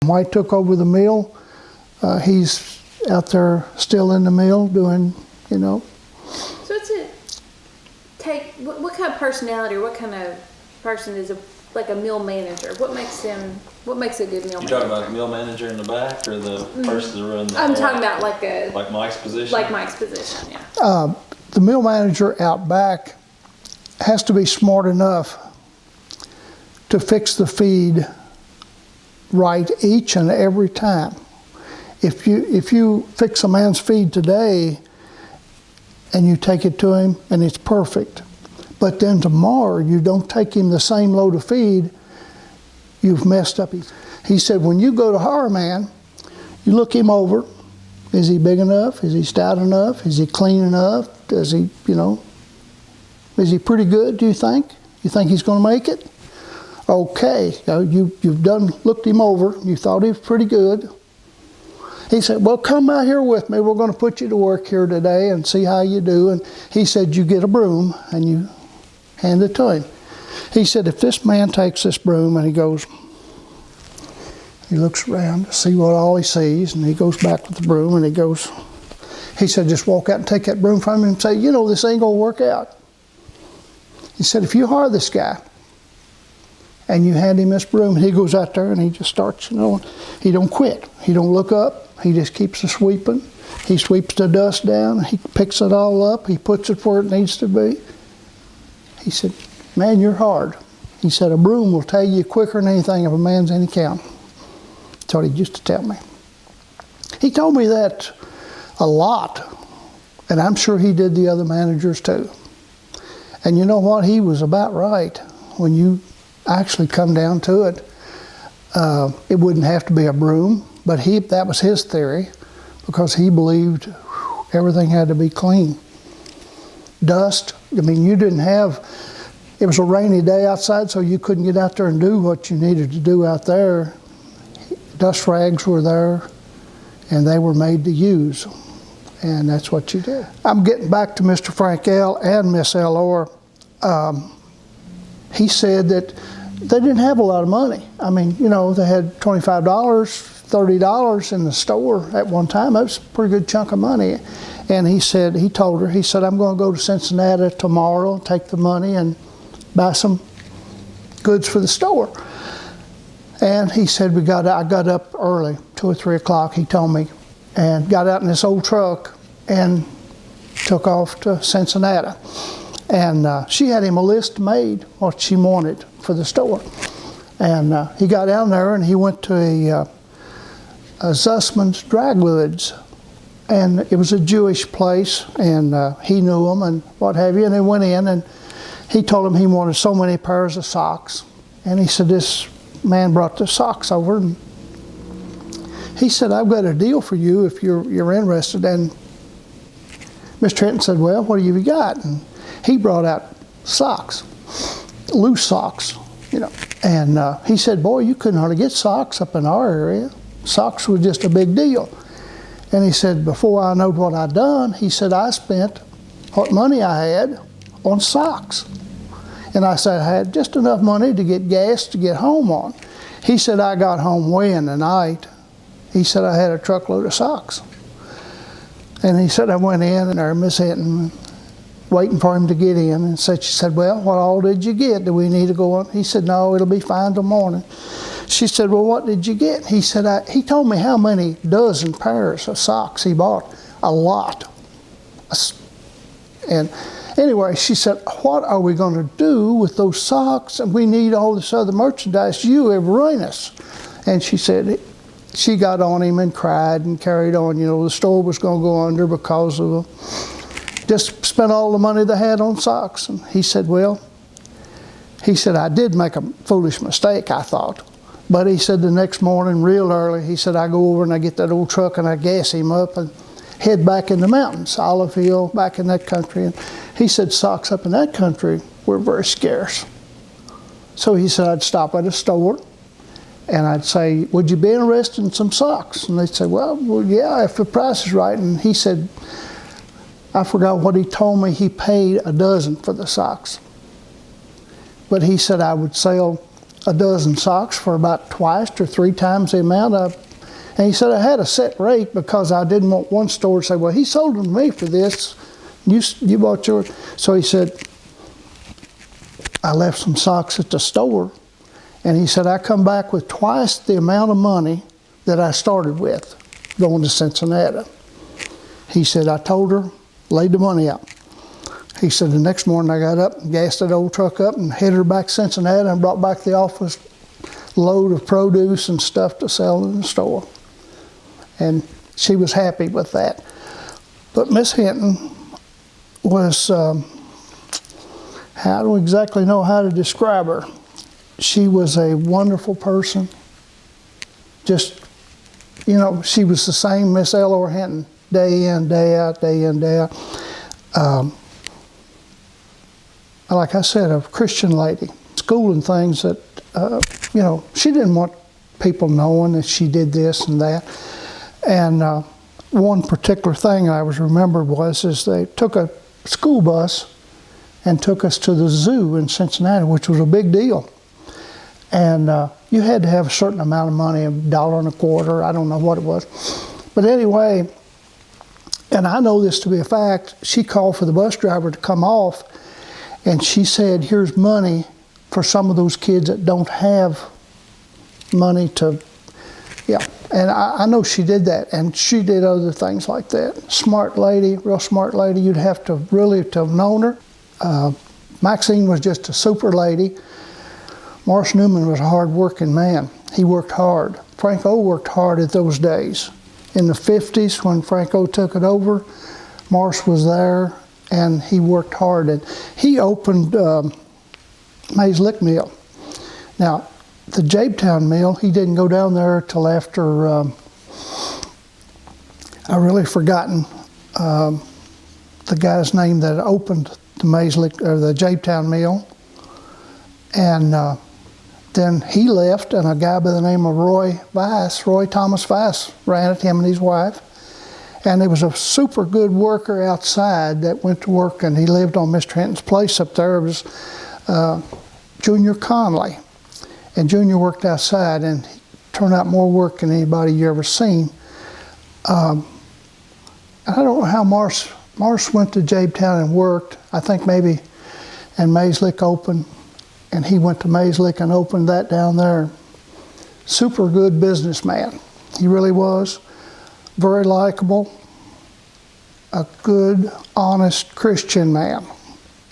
White took over the mill. He's out there still in the mill doing, you know. So it's what kind of personality or what kind of person is like a mill manager? What makes a good mill manager? You talking about a mill manager in the back or the person that runs the I'm talking about like Mike's position? Like Mike's position, yeah. The mill manager out back has to be smart enough to fix the feed right each and every time. If you fix a man's feed today and you take it to him and it's perfect, but then tomorrow you don't take him the same load of feed, you've messed up. He said, when you go to hire a man, you look him over. Is he big enough? Is he stout enough? Is he clean enough? Does he, you know, is he pretty good, do you think? You think he's going to make it? Okay, you've looked him over. You thought he was pretty good. He said, well, come out here with me. We're going to put you to work here today and see how you do. And he said, you get a broom and you hand it to him. He said, if this man takes this broom and he looks around to see what all he sees, and he goes back with the broom and he said, just walk out and take that broom from him and say, you know, this ain't going to work out. He said, if you hire this guy and you hand him this broom, and he goes out there and he just starts, you know, he don't quit. He don't look up. He just keeps a sweeping. He sweeps the dust down. He picks it all up. He puts it where it needs to be. He said, man, you're hard. He said, a broom will tell you quicker than anything if a man's any count. That's what he used to tell me. He told me that a lot, and I'm sure he did the other managers too. And you know what? He was about right. When you actually come down to it, it wouldn't have to be a broom, but that was his theory, because he believed everything had to be clean. Dust, I mean, it was a rainy day outside, so you couldn't get out there and do what you needed to do out there. Dust rags were there, and they were made to use, and that's what you did. I'm getting back to Mr. Frank L. and Miss L. Orr. He said that they didn't have a lot of money. I mean, you know, they had $25, $30 in the store at one time. That was a pretty good chunk of money. And he told her, I'm going to go to Cincinnati tomorrow, take the money and buy some goods for the store. And he said, I got up early, 2 or 3 o'clock, he told me, and got out in this old truck and took off to Cincinnati. And she had him a list made, what she wanted for the store. And he got down there and he went to a Zussman's Dry Goods. And it was a Jewish place, and he knew them and what have you. And they went in and he told him he wanted so many pairs of socks. And he said, this man brought the socks over. And he said, I've got a deal for you if you're interested. And Mr. Hinton said, well, what have you got? And he brought out socks, loose socks, you know. And he said, boy, you couldn't hardly get socks up in our area. Socks was just a big deal. And he said, before I knowed what I'd done, he said, I spent what money I had on socks. And I said, I had just enough money to get gas to get home on. He said, I got home way in the night. He said, I had a truckload of socks. And he said, I went in and there Miss Hinton waiting for him to get in, and she said, well, what all did you get? Do we need to go on? He said, no, it'll be fine till morning. She said, well, what did you get? He said, he told me how many dozen pairs of socks he bought. A lot. And anyway, she said, what are we going to do with those socks? And we need all this other merchandise. You have ruined us. And she said, she got on him and cried and carried on. You know, the store was going to go under because of just spent all the money they had on socks. And he said, well, I did make a foolish mistake, I thought. But he said the next morning, real early, he said, I go over and I get that old truck and I gas him up and head back in the mountains, Olive Hill, back in that country. And he said socks up in that country were very scarce. So he said I'd stop at a store and I'd say, would you be interested in some socks? And they'd say, well, yeah, if the price is right. And he said, I forgot what he told me, he paid a dozen for the socks. But he said I would sell a dozen socks for about twice or three times the amount of. And he said, I had a set rate because I didn't want one store to say, well, he sold them to me for this. You bought yours. So he said, I left some socks at the store. And he said, I come back with twice the amount of money that I started with going to Cincinnati. He said, I told her, laid the money out. He said, the next morning I got up and gassed that old truck up and headed her back to Cincinnati and brought back the office load of produce and stuff to sell in the store. And she was happy with that. But Miss Hinton was, I don't exactly know how to describe her. She was a wonderful person. Just, you know, she was the same Miss Eleanor Hinton, day in, day out, day in, day out. Like I said, a Christian lady, schooling things that, you know, she didn't want people knowing that she did this and that. And one particular thing I was remembered is they took a school bus and took us to the zoo in Cincinnati, which was a big deal. And you had to have a certain amount of money, $1.25, I don't know what it was. But anyway, and I know this to be a fact, she called for the bus driver to come off, and she said, here's money for some of those kids that don't have money to, yeah. And I know she did that, and she did other things like that. Smart lady, real smart lady. You'd have to really to have known her. Maxine was just a super lady. Morris Newman was a hard-working man. He worked hard. Frank O worked hard at those days. In the 50s, when Frank O took it over, Morris was there, and he worked hard. And he opened Mays Lick Mill. Now, the Jabetown Mill, he didn't go down there till after, I've really forgotten the guy's name that opened the Mays Lick, or the Jabetown Mill. And then he left, and a guy by the name of Roy Thomas Weiss ran it, him and his wife. And there was a super good worker outside that went to work, and he lived on Mr. Hinton's place up there. It was Junior Conley. And Junior worked outside, and he turned out more work than anybody you ever seen. I don't know how Morris went to Jabetown and worked. I think maybe, and Mays Lick opened, and he went to Mays Lick and opened that down there. Super good businessman. He really was. Very likable. A good, honest Christian man.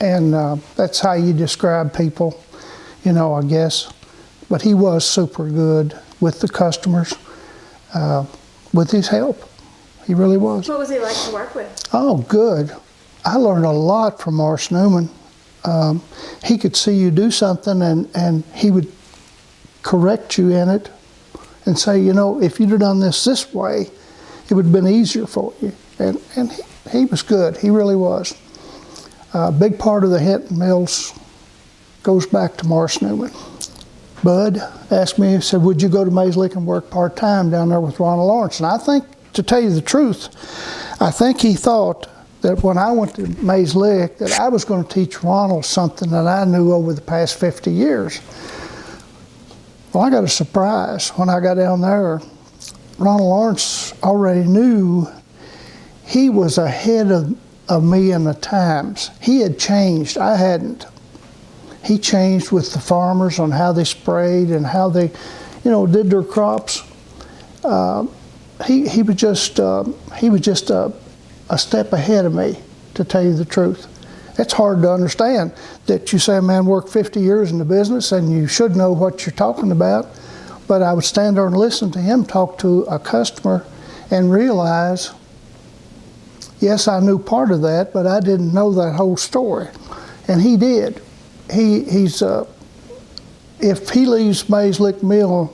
And that's how you describe people, you know, I guess. But he was super good with the customers, with his help. He really was. What was he like to work with? Oh, good. I learned a lot from Morris Newman. He could see you do something, and he would correct you in it and say, you know, if you'd have done this way, it would have been easier for you. And he was good. He really was. A big part of the Hinton Mills goes back to Morris Newman. Bud asked me, he said, would you go to Mays Lick and work part-time down there with Ronald Lawrence? And I think, to tell you the truth, I think he thought that when I went to Mays Lick that I was going to teach Ronald something that I knew over the past 50 years. Well, I got a surprise. When I got down there, Ronald Lawrence already knew he was ahead of me in the times. He had changed. I hadn't. He changed with the farmers on how they sprayed and how they, you know, did their crops. He was just a step ahead of me, to tell you the truth. It's hard to understand that you say a man worked 50 years in the business and you should know what you're talking about. But I would stand there and listen to him talk to a customer and realize, yes, I knew part of that, but I didn't know that whole story. And he did. He's if he leaves Mays Lick Mill,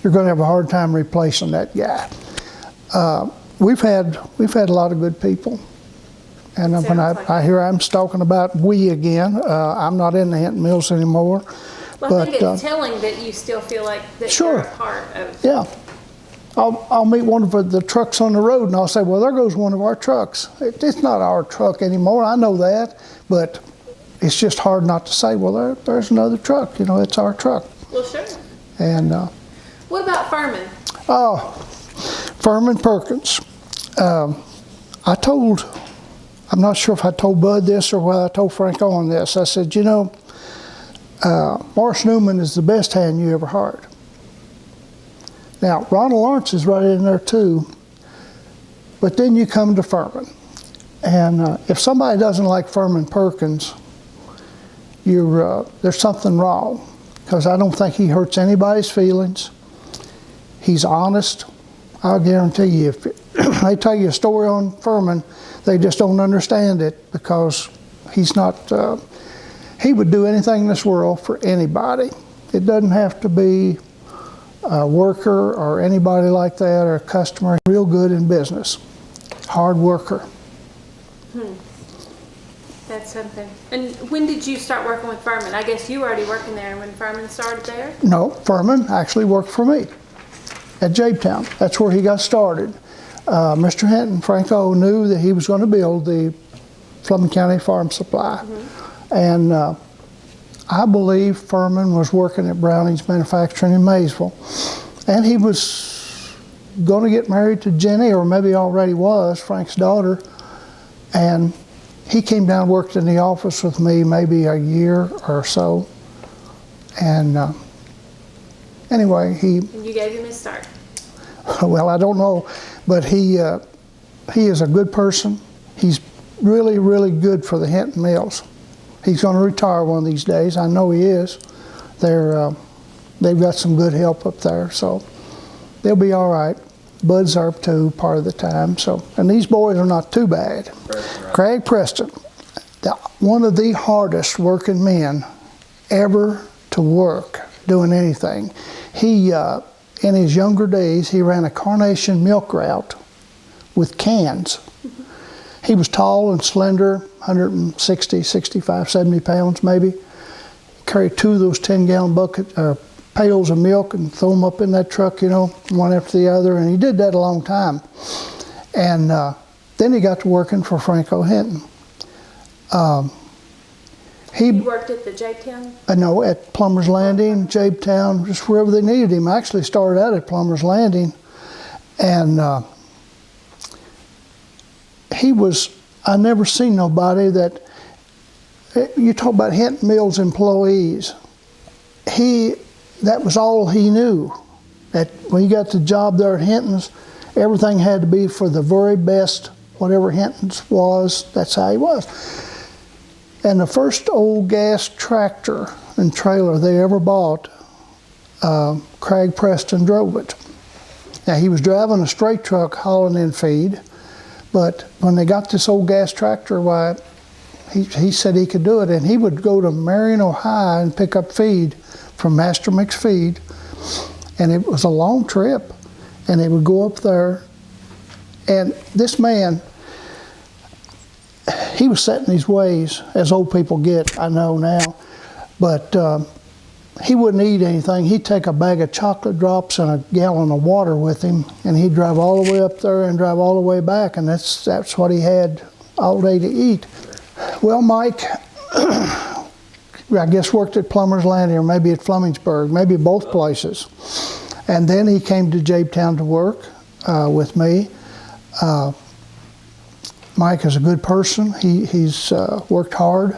you're going to have a hard time replacing that guy. We've had a lot of good people, and when I hear I'm talking about we again, I'm not in the Hinton Mills anymore. Well, I think it's telling that you still feel like that sure. you're a part of. Yeah. I'll meet one of the trucks on the road, and I'll say, well, there goes one of our trucks. It's not our truck anymore, I know that, but it's just hard not to say, well, there's another truck, you know, it's our truck. Well, sure. And What about Furman? oh, Furman Perkins. I'm not sure if I told Bud this or whether I told Franco on this. I said, you know, Morris Newman is the best hand you ever hired. Now, Ronald Lawrence is right in there too, but then you come to Furman. And if somebody doesn't like Furman Perkins, there's something wrong, because I don't think he hurts anybody's feelings. He's honest. I'll guarantee you, if they tell you a story on Furman, they just don't understand it, because he's not, he would do anything in this world for anybody. It doesn't have to be a worker or anybody like that, or a customer. Real good in business. Hard worker. That's something. And when did you start working with Furman? I guess you were already working there when Furman started there? No, Furman actually worked for me at Jabetown. That's where he got started. Mr. Hinton, Franco, knew that he was going to build the Fleming County Farm Supply. And I believe Furman was working at Browning's Manufacturing in Maysville. And he was going to get married to Jenny, or maybe already was, Frank's daughter. And he came down and worked in the office with me maybe a year or so. And anyway, And you gave him his start. well, I don't know, but he is a good person. He's really, really good for the Hinton Mills. He's going to retire one of these days. I know he is. They've got some good help up there, so they'll be all right. Bud's there too part of the time. So, and these boys are not too bad. Preston, right? Craig Preston, one of the hardest working men ever to work doing anything. He, in his younger days, he ran a Carnation milk route with cans. He was tall and slender, 160, 65, 70 pounds maybe. Carried two of those 10-gallon pails of milk and throw them up in that truck, you know, one after the other, and he did that a long time. And then he got to working for Franco Hinton. He worked at the Jabetown? No, at Plummer's Landing, Jabetown, just wherever they needed him. I actually started out at Plummer's Landing, and I never seen nobody that, you talk about Hinton Mills employees, that was all he knew. That when he got the job there at Hinton's, everything had to be for the very best, whatever Hinton's was, that's how he was. And the first old gas tractor and trailer they ever bought, Craig Preston drove it. Now, he was driving a straight truck hauling in feed, but when they got this old gas tractor, why, he said he could do it, and he would go to Marion, Ohio and pick up feed from Master Mix Feed, and it was a long trip, and they would go up there, and this man, he was set in his ways, as old people get, I know now, but he wouldn't eat anything. He'd take a bag of chocolate drops and a gallon of water with him, and he'd drive all the way up there and drive all the way back, and that's what he had all day to eat. Well, Mike, I guess worked at Plummer's Landing, or maybe at Flemingsburg, maybe both places. And then he came to Jabetown to work with me. Mike is a good person. He's worked hard,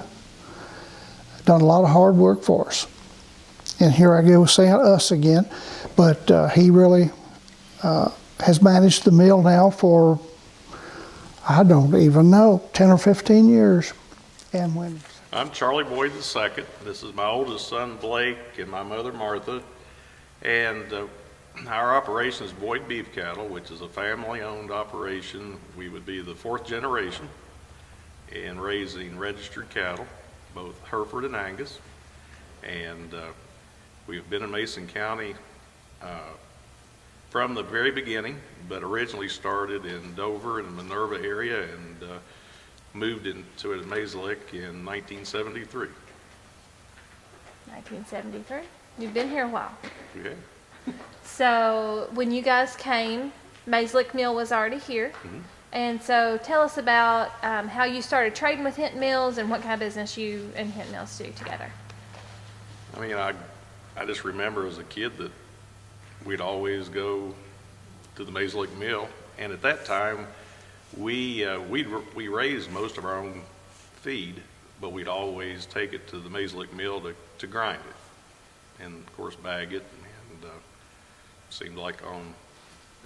done a lot of hard work for us. And here I go saying us again, but he really has managed the mill now for, I don't even know, 10 or 15 years. And when I'm Charlie Boyd II. This is my oldest son, Blake, and my mother, Martha. And our operation is Boyd Beef Cattle, which is a family-owned operation. We would be the fourth generation in raising registered cattle, both Hereford and Angus. And we've been in Mason County from the very beginning, but originally started in Dover and Minerva area, and moved into it at Mayslick in 1973. 1973. You've been here a while. Okay. So when you guys came, Mayslick Mill was already here. And so tell us about how you started trading with Hinton Mills and what kind of business you and Hinton Mills do together. I mean, I I just remember as a kid that we'd always go to the Maze Lake Mill, and at that time, we raised most of our own feed, but we'd always take it to the Maze Lake Mill to grind it, and of course bag it, and seemed like on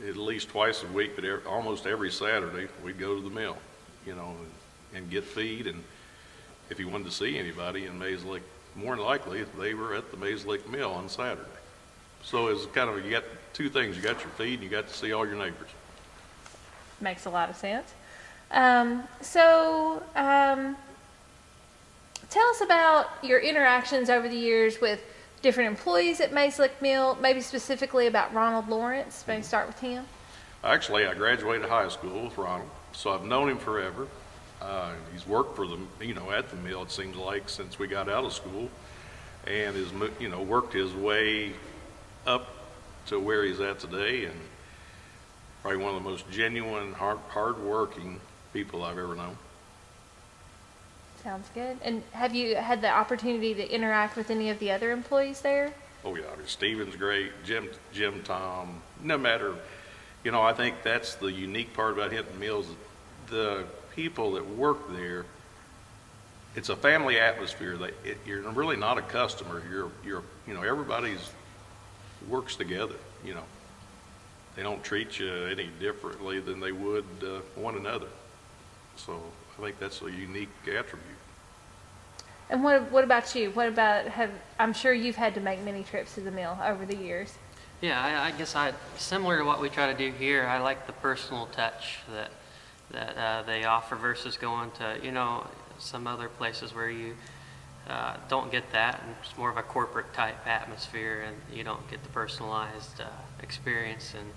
at least twice a week, but almost every Saturday, we'd go to the mill, and get feed, and if you wanted to see anybody in Maze Lake, more than likely, they were at the Maze Lake Mill on Saturday. So it's kind of, you got two things. You got your feed and you got to see all your neighbors. Makes a lot of sense. Tell us about your interactions over the years with different employees at Maze Lake Mill, maybe specifically about Ronald Lawrence. Maybe start with him. Actually, I graduated high school with Ronald, so I've known him forever. He's worked for them, at the mill, it seems like, since we got out of school, and has, worked his way up to where he's at today, and probably one of the most genuine, hard-working people I've ever known. Sounds good. And have you had the opportunity to interact with any of the other employees there? Oh yeah, Steven's great, Jim Tom, no matter, I think that's the unique part about Hinton Mills. The people that work there, it's a family atmosphere. You're really not a customer. You're everybody's works together. They don't treat you any differently than they would one another. So I think that's a unique attribute. And what about you? I'm sure you've had to make many trips to the mill over the years. Yeah, I guess similar to what we try to do here. I like the personal touch that they offer versus going to some other places where you don't get that, and it's more of a corporate type atmosphere, and you don't get the personalized experience. And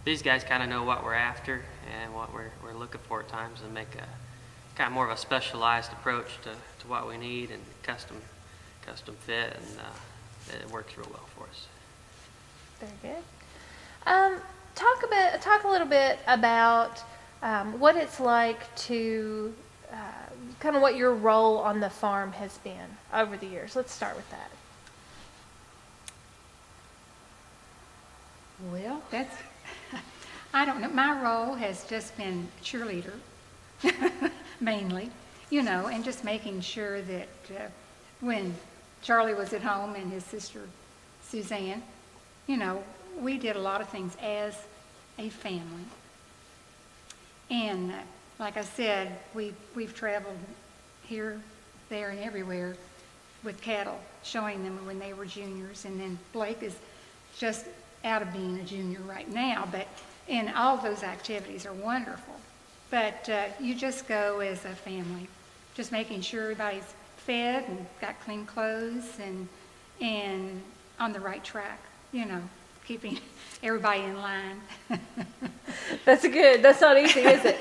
these guys kind of know what we're after and what we're looking for at times, and make a kind of more of a specialized approach to what we need, and custom fit, and it works real well for us. Very good. Talk a little bit about what it's like to kind of what your role on the farm has been over the years. Let's start with that. Well, I don't know. My role has just been cheerleader, mainly, and just making sure that when Charlie was at home and his sister Suzanne, we did a lot of things as a family. And like I said, we've traveled here, there, and everywhere with cattle, showing them when they were juniors. And then Blake is just out of being a junior right now, and all those activities are wonderful. But you just go as a family, just making sure everybody's fed and got clean clothes and on the right track, keeping everybody in line. That's not easy, is it?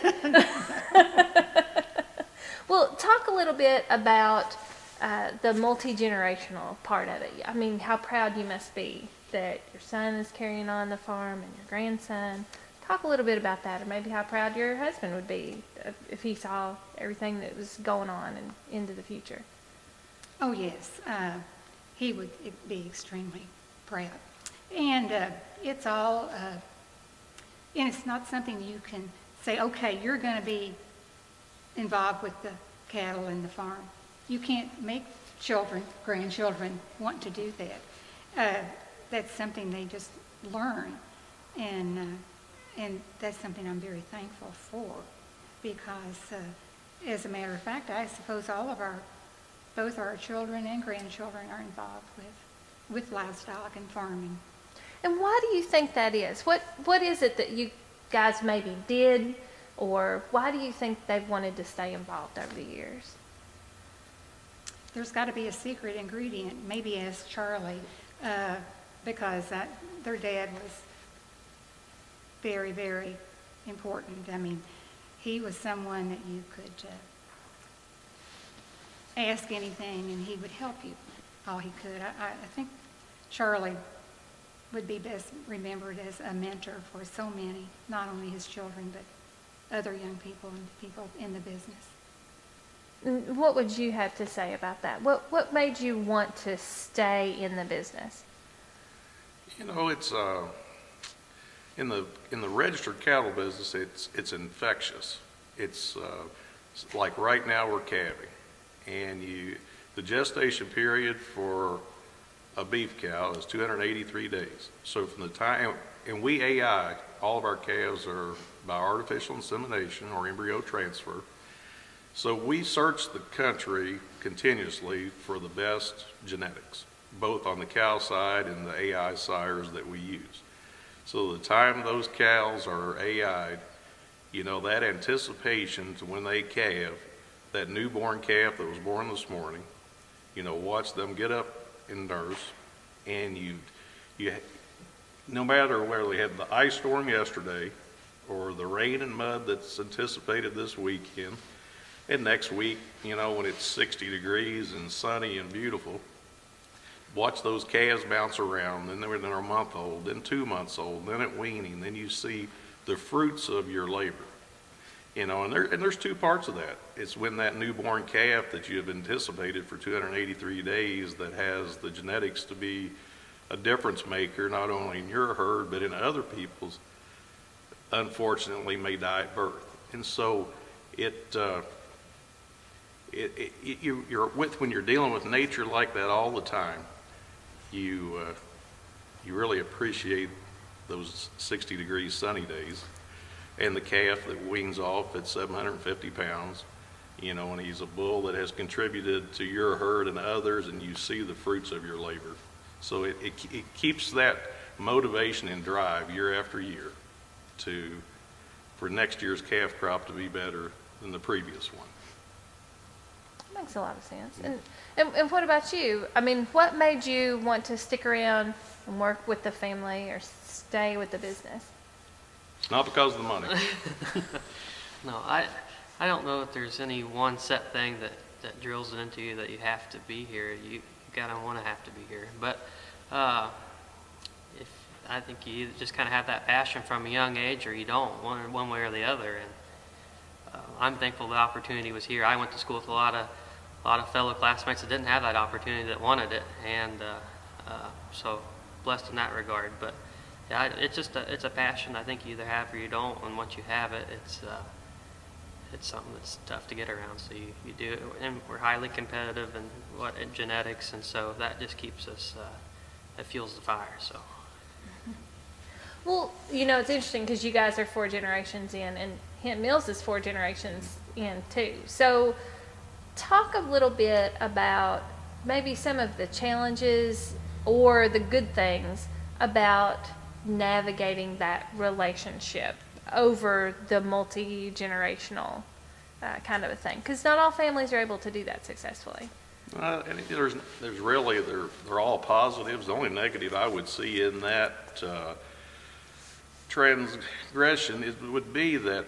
Well, talk a little bit about the multi-generational part of it. I mean, how proud you must be that your son is carrying on the farm and your grandson. Talk a little bit about that, or maybe how proud your husband would be if he saw everything that was going on and into the future. Oh, yes. He would be extremely proud. And it's all, and it's not something you can say, okay, you're going to be involved with the cattle and the farm. You can't make grandchildren want to do that. That's something they just learn. And that's something I'm very thankful for, because as a matter of fact, I suppose both our children and grandchildren are involved with livestock and farming. And why do you think that is? What is it that you guys maybe did, or why do you think they've wanted to stay involved over the years? There's got to be a secret ingredient, maybe ask Charlie, because their dad was very, very important. I mean, he was someone that you could ask anything and he would help you all he could. I think Charlie would be best remembered as a mentor for so many, not only his children, but other young people and people in the business. What would you have to say about that? What made you want to stay in the business? You know, it's in the registered cattle business, it's infectious. It's like right now we're calving, and the gestation period for a beef cow is 283 days. So from the time, and we AI, all of our calves are by artificial insemination or embryo transfer. So we search the country continuously for the best genetics, both on the cow side and the AI sires that we use. So the time those cows are AI'd, you know, that anticipation to when they calve, that newborn calf that was born this morning, you know, watch them get up and nurse, and you no matter whether they had the ice storm yesterday or the rain and mud that's anticipated this weekend, and next week, you know, when it's 60 degrees and sunny and beautiful, watch those calves bounce around. Then they're a month old, then 2 months old, then at weaning. Then you see the fruits of your labor. You know, and there's two parts of that. It's when that newborn calf that you have anticipated for 283 days that has the genetics to be a difference maker, not only in your herd, but in other people's, unfortunately may die at birth. And so when you're dealing with nature like that all the time, you really appreciate those 60 degrees sunny days, and the calf that weans off at 750 pounds, you know, and he's a bull that has contributed to your herd and others, and you see the fruits of your labor. So it keeps that motivation and drive year after year for next year's calf crop to be better than the previous one. Makes a lot of sense. And what about you? I mean, what made you want to stick around and work with the family or stay with the business? Not because of the money. No, I don't know if there's any one set thing that drills it into you that you have to be here. You gotta want to have to be here. But if I think you either just kind of have that passion from a young age, or you don't, one way or the other. And I'm thankful the opportunity was here. I went to school with a lot of fellow classmates that didn't have that opportunity, that wanted it, and so blessed in that regard. But yeah, it's a passion I think you either have or you don't, and once you have it, it's something that's tough to get around. So you do it, and we're highly competitive in genetics, and so that just keeps us, that fuels the fire. So. Well, you know, it's interesting because you guys are 4 generations in, and Hinton Mills is 4 generations in too. So talk a little bit about maybe some of the challenges or the good things about navigating that relationship over the multi-generational kind of a thing, because not all families are able to do that successfully. And there's really, they're all positives. The only negative I would see in that transgression would be that,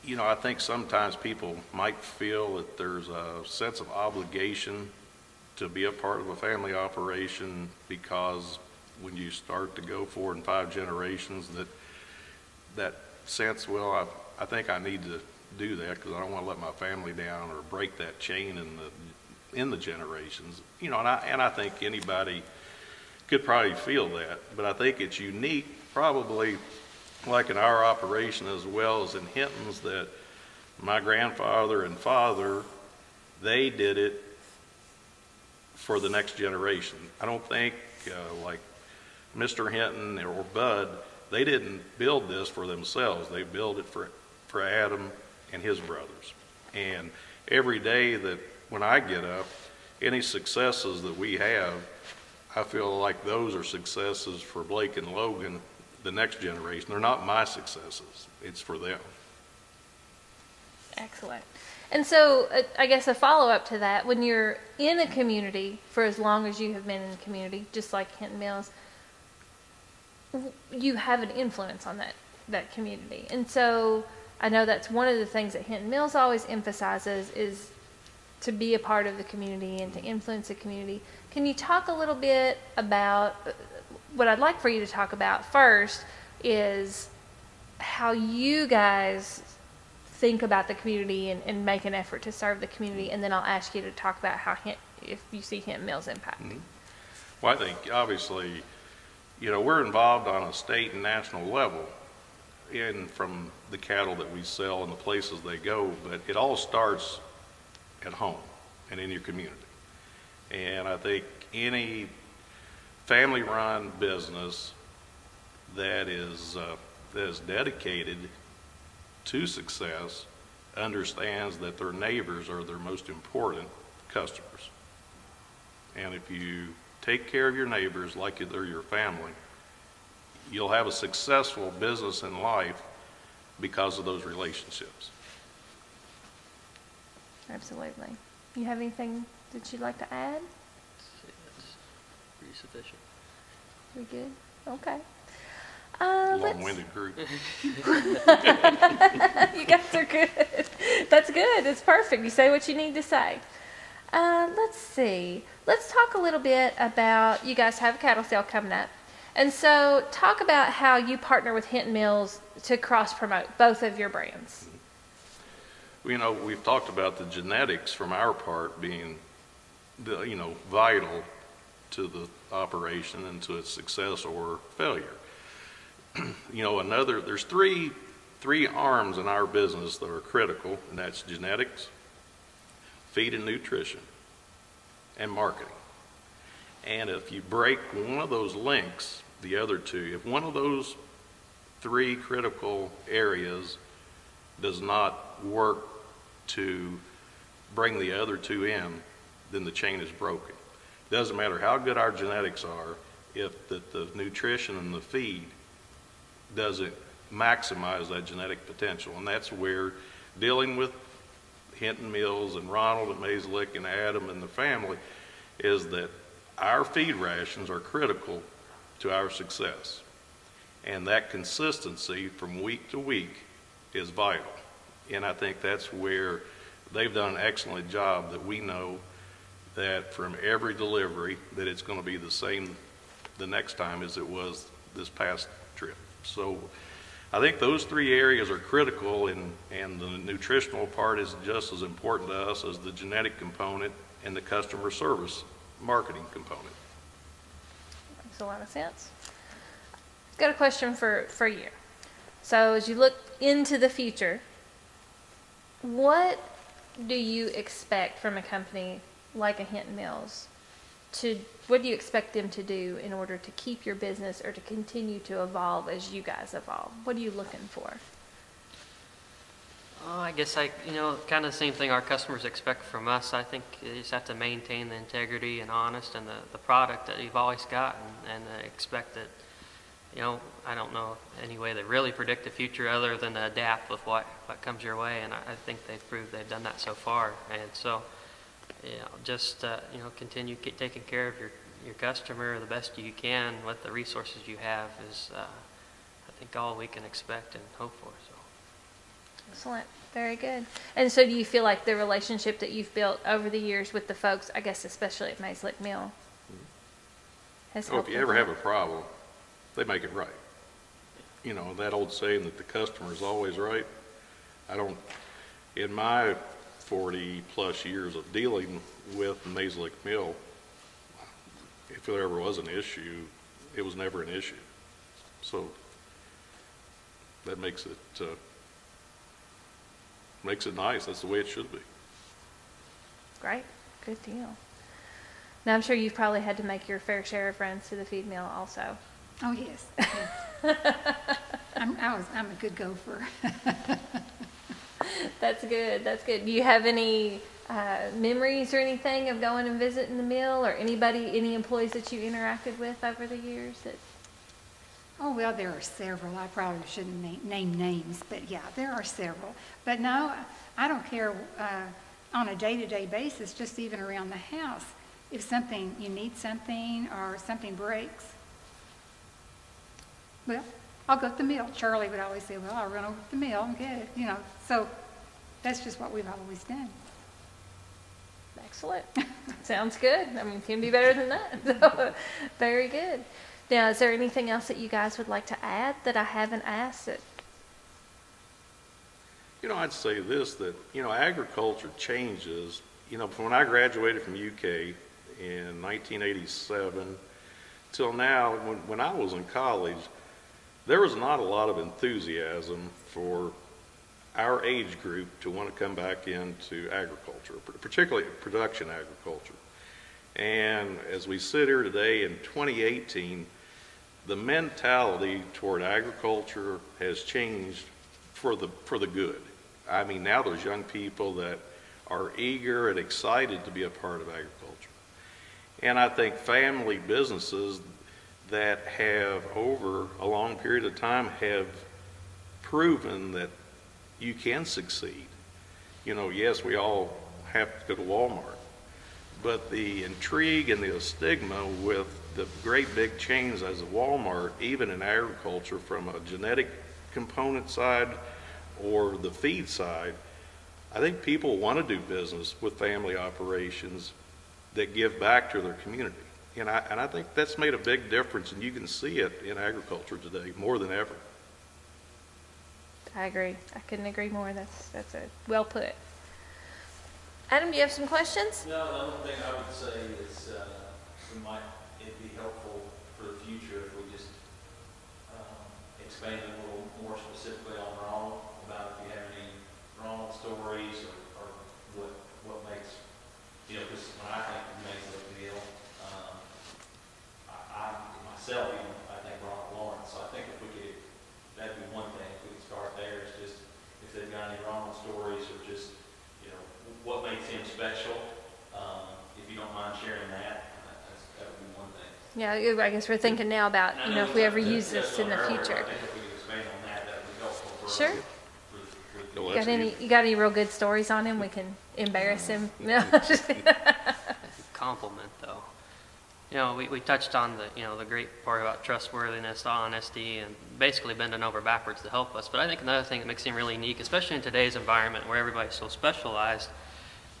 you know, I think sometimes people might feel that there's a sense of obligation to be a part of a family operation, because when you start to go 4 and 5 generations, that sense, well, I think I need to do that because I don't want to let my family down or break that chain in the generations, you know. And I think anybody could probably feel that, but I think it's unique, probably like in our operation as well as in Hinton's, that my grandfather and father, they did it for the next generation. I don't think like Mr. Hinton or Bud, they didn't build this for themselves. They built it for Adam and his brothers. And every day that when I get up, any successes that we have, I feel like those are successes for Blake and Logan, the next generation. They're not my successes. It's for them. Excellent. And so I guess a follow-up to that, when you're in a community for as long as you have been in the community, just like Hinton Mills, you have an influence on that community. And so I know that's one of the things that Hinton Mills always emphasizes, is to be a part of the community and to influence the community. Can you talk a little bit about, what I'd like for you to talk about first is how you guys think about the community and make an effort to serve the community, and then I'll ask you to talk about how if you see Hinton Mills impact. Well, I think obviously we're involved on a state and national level from the cattle that we sell and the places they go, but it all starts at home and in your community. And I think any family-run business that is dedicated to success understands that their neighbors are their most important customers. And if you take care of your neighbors like they're your family, you'll have a successful business in life because of those relationships. Absolutely. You have anything that you'd like to add? That's pretty sufficient. We good? Okay. Long-winded group. You guys are good. That's good. It's perfect. You say what you need to say. Let's see. Let's talk a little bit about, you guys have a cattle sale coming up. And so talk about how you partner with Hinton Mills to cross-promote both of your brands. We've talked about the genetics from our part being, vital to the operation and to its success or failure. There's three arms in our business that are critical, and that's genetics, feed and nutrition, and marketing. And if you break one of those links, the other two, if one of those three critical areas does not work to bring the other two in, then the chain is broken. It doesn't matter how good our genetics are if the nutrition and the feed doesn't maximize that genetic potential. And that's where dealing with Hinton Mills and Ronald and Maislick and Adam and the family is that our feed rations are critical to our success. And that consistency from week to week is vital. And I think that's where they've done an excellent job, that we know that from every delivery that it's going to be the same the next time as it was this past trip. So I think those three areas are critical, and the nutritional part is just as important to us as the genetic component and the customer service marketing component. Makes a lot of sense. I've got a question for you. So as you look into the future, what do you expect from a company like a Hinton Mills? What do you expect them to do in order to keep your business or to continue to evolve as you guys evolve? What are you looking for? Oh, I guess kind of the same thing our customers expect from us. I think you just have to maintain the integrity and honest and the product that you've always gotten, and expect that, I don't know any way to really predict the future other than to adapt with what comes your way, and I think they've proved they've done that so far. And so, just continue taking care of your customer the best you can with the resources you have is, I think, all we can expect and hope for. So. Excellent. Very good. And so do you feel like the relationship that you've built over the years with the folks, I guess especially at Maislick Mill, has helped? If you ever have a problem, they make it right. That old saying that the customer is always right. In my 40 plus years of dealing with Maislick Mill, if there ever was an issue, it was never an issue. So that makes it nice. That's the way it should be. Great. Good deal. Now I'm sure you've probably had to make your fair share of runs to the feed mill also. Oh, yes. I'm a good gopher. That's good. That's good. Do you have any memories or anything of going and visiting the mill, or any employees that you interacted with over the years? Oh, well, there are several. I probably shouldn't name names, but yeah, there are several. But no, I don't care on a day-to-day basis, just even around the house. If you need something or something breaks, well, I'll go to the mill. Charlie would always say, well, I'll run over to the mill and get it, So that's just what we've always done. Excellent. Sounds good. I mean, can be better than that. So, very good. Now, is there anything else that you guys would like to add that I haven't asked? I'd say this, that, agriculture changes. From when I graduated from UK in 1987 till now, when I was in college, there was not a lot of enthusiasm for our age group to want to come back into agriculture, particularly production agriculture. And as we sit here today in 2018, the mentality toward agriculture has changed for the good. I mean, now there's young people that are eager and excited to be a part of agriculture. And I think family businesses that have, over a long period of time, have proven that you can succeed. You know, yes, we all have to go to Walmart, but the intrigue and the stigma with the great big chains as a Walmart, even in agriculture, from a genetic component side or the feed side, I think people want to do business with family operations that give back to their community. And I think that's made a big difference, and you can see it in agriculture today more than ever. I agree. I couldn't agree more. That's a well put. Adam, do you have some questions? No, the only thing I would say is it'd be helpful for the future if we just expand a little more specifically on Ronald, about if you have any Ronald stories or what makes, because when I think of Mesa Deal, I myself, I think Ronald Lawrence. So I think if we could, that'd be one thing. If we could start there, is just if they've got any Ronald stories or just, what makes him special. If you don't mind sharing that, that would be one thing. Yeah, I guess we're thinking now about, if we ever use this in the future. I think if we could expand on that, that would be helpful for us. Sure. Well, You got any real good stories on him? We can embarrass him. No. Compliment though. We touched on the great part about trustworthiness, honesty, and basically bending over backwards to help us. But I think another thing that makes him really unique, especially in today's environment where everybody's so specialized,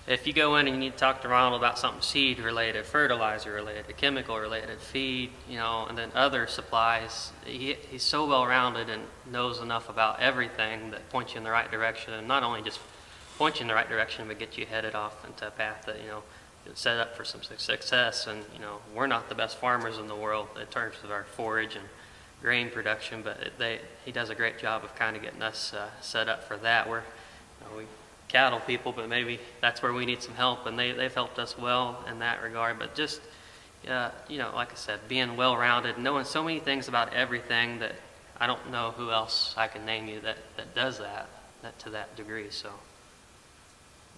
if you go in and you need to talk to Ronald about something seed related, fertilizer related, chemical related, feed, and then other supplies, he's so well rounded and knows enough about everything that points you in the right direction, and not only just point you in the right direction, but get you headed off into a path that set up for some success. And we're not the best farmers in the world in terms of our forage and grain production, but he does a great job of kind of getting us set up for that. We're we cattle people, but maybe that's where we need some help, and they've helped us well in that regard. But just like I said, being well-rounded, knowing so many things about everything that I don't know who else I can name you that does that to that degree. So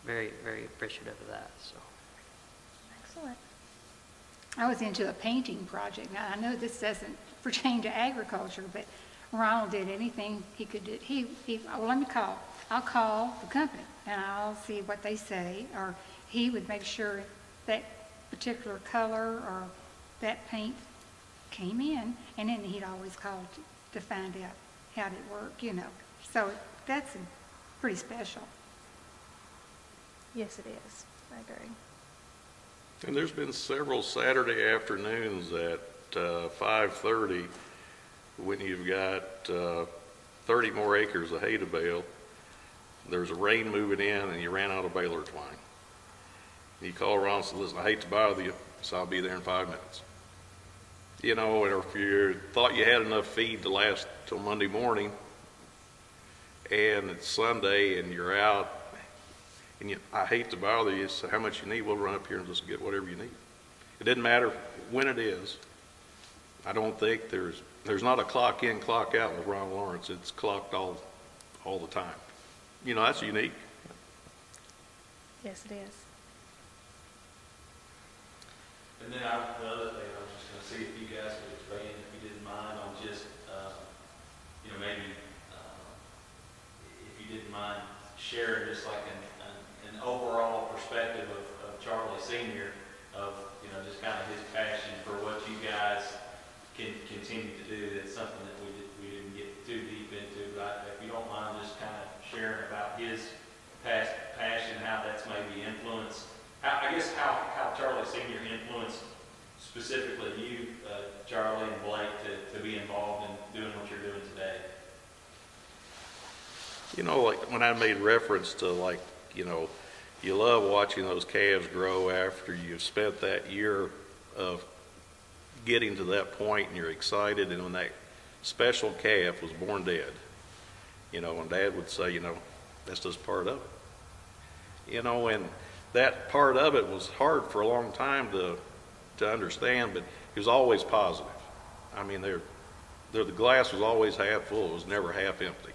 very, very appreciative of that. So. Excellent. I was into a painting project. Now, I know this doesn't pertain to agriculture, but Ronald did anything he could do. Let me call. I'll call the company and I'll see what they say, or he would make sure that particular color or that paint came in, and then he'd always call to find out how it worked, So that's pretty special. Yes, it is. I agree. And there's been several Saturday afternoons at 5:30 when you've got 30 more acres of hay to bale. There's a rain moving in and you ran out of baler twine. You call Ron and say, listen, I hate to bother you, so I'll be there in 5 minutes. Or if you thought you had enough feed to last till Monday morning and it's Sunday and you're out, and I hate to bother you, so how much you need, we'll run up here and just get whatever you need. It doesn't matter when it is. I don't think there's not a clock in, clock out with Ron Lawrence. It's clocked all the time. That's unique. Yes, it is. And then the other thing I was just going to see if you guys could expand, if you didn't mind, on just, maybe if you didn't mind sharing just like an overall perspective of Charlie Sr., of just kind of his passion for what you guys can continue to do. That's something that we didn't get too deep into, but if you don't mind just kind of sharing about his past passion, how that's maybe influenced, how Charlie Sr. influenced specifically you, Charlie and Blake, to be involved in doing what you're doing today. Like when I made reference to you love watching those calves grow after you've spent that year of getting to that point and you're excited, and when that special calf was born dead, and Dad would say, that's just part of it. And that part of it was hard for a long time to understand, but it was always positive. I mean, the glass was always half full. It was never half empty.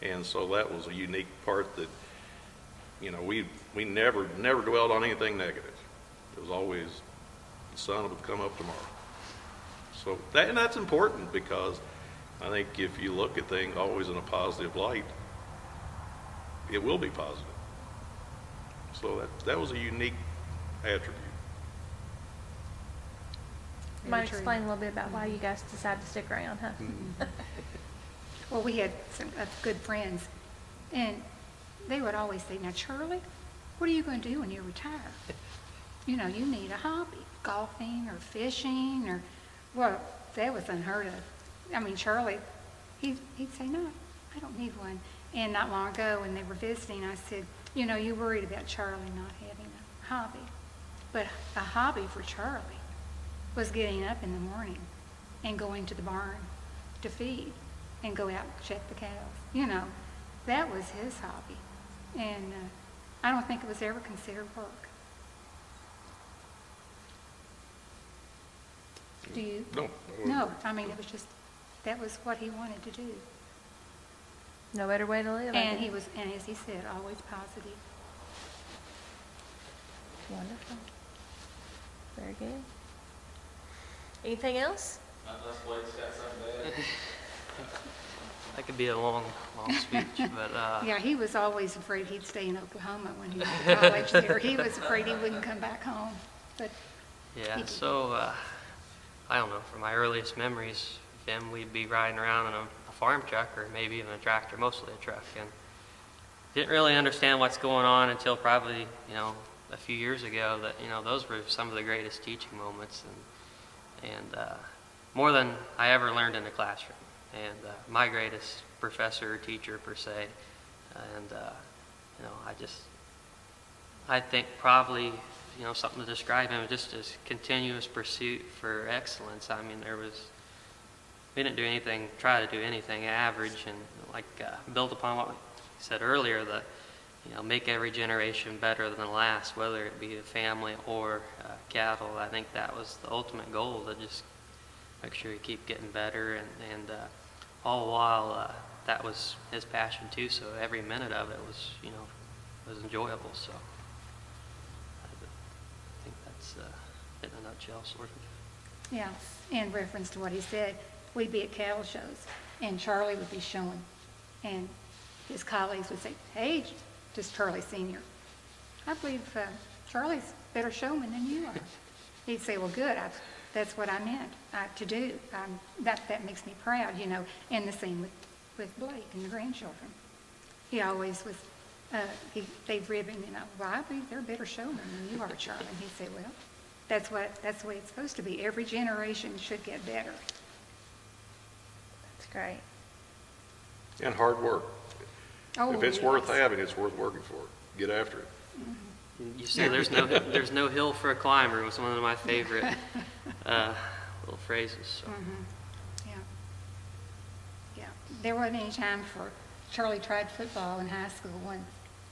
And so that was a unique part that, we never dwelled on anything negative. It was always, the sun would come up tomorrow. So that's important, because I think if you look at things always in a positive light, it will be positive. So that was a unique attribute. Might explain a little bit about why you guys decided to stick around, huh? Well, we had some good friends, and they would always say, now, Charlie, what are you going to do when you retire? You need a hobby, golfing or fishing or, well, that was unheard of. I mean, Charlie, he'd say, no, I don't need one. And not long ago when they were visiting, I said, you worried about Charlie not having a hobby. But a hobby for Charlie was getting up in the morning and going to the barn to feed and go out and check the cows. That was his hobby. And I don't think it was ever considered work. Do you? No. No, I mean, it was just, that was what he wanted to do. No better way to live. I And guess. and as he said, always positive. Wonderful. Very good. Anything else? Unless Blake's got something to add. That could be a long speech, but Yeah, he was always afraid he'd stay in Oklahoma when he was in college there. He was afraid he wouldn't come back home. But yeah. So I don't know. From my earliest memories of him, we'd be riding around in a farm truck or maybe even a tractor, mostly a truck, and didn't really understand what's going on until probably a few years ago. That those were some of the greatest teaching moments, and more than I ever learned in the classroom. And my greatest professor or teacher per se, and I think probably something to describe him just as continuous pursuit for excellence. I mean, we didn't try to do anything average, and build upon what we said earlier, that make every generation better than the last, whether it be a family or cattle. I think that was the ultimate goal, to just make sure you keep getting better, and all while that was his passion too. So every minute of it was was enjoyable. So I think that's it in a nutshell, sort of. yeah, in reference to what he said, we'd be at cattle shows, and Charlie would be showing, and his colleagues would say, hey, just Charlie Sr., I believe Charlie's a better showman than you are. He'd say, well, good, that's what I meant to do. That makes me proud, and the same with Blake and the grandchildren. He always was, they'd rib him, well, I believe they're a better showman than you are, Charlie. And he'd say, well, that's the way it's supposed to be. Every generation should get better. That's great. And hard work. Oh, If it's yes. worth having, it's worth working for it. Get after it. You say there's no hill for a climber was one of my favorite little phrases. So. Yeah. Yeah. There wasn't any time for Charlie tried football in high school and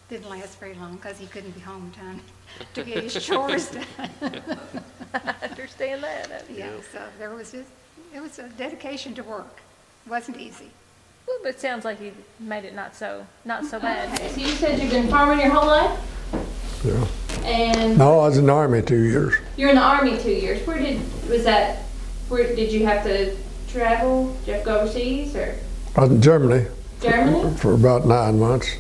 didn't last very long because he couldn't be home in time to get his chores done. I understand that. Yeah. So it was a dedication to work. It wasn't easy. Well, but it sounds like you made it not so bad. So you said you've been farming your whole life? Yeah. And No, I was in the Army 2 years. you're in the Army 2 years. Where did you have to travel? Did you have to go overseas or I was in Germany Germany? for about 9 months.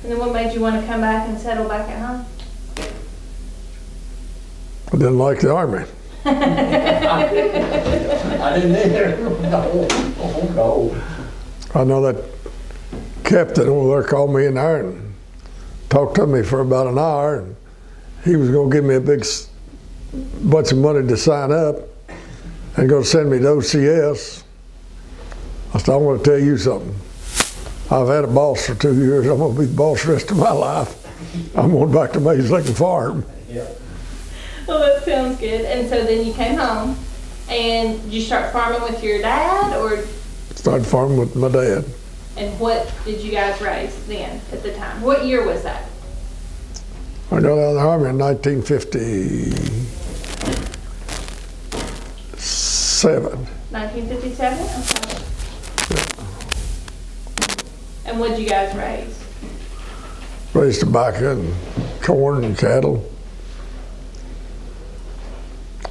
And then what made you want to come back and settle back at home? I didn't like the Army. I didn't either. No, oh no. I know that captain over there called me in there and talked to me for about an hour, and he was going to give me a big bunch of money to sign up and going to send me to OCS. I said, I want to tell you something. I've had a boss for 2 years. I'm going to be the boss the rest of my life. I'm going back to Mays Lake and Farm. Yeah. Yeah. Well, that sounds good. And so then you came home, and did you start farming with your dad, or Started farming with my dad. and what did you guys raise then at the time? What year was that? I got out of the Army in 1957. 1957? Okay. And what did you guys raise? Raised tobacco and corn and cattle.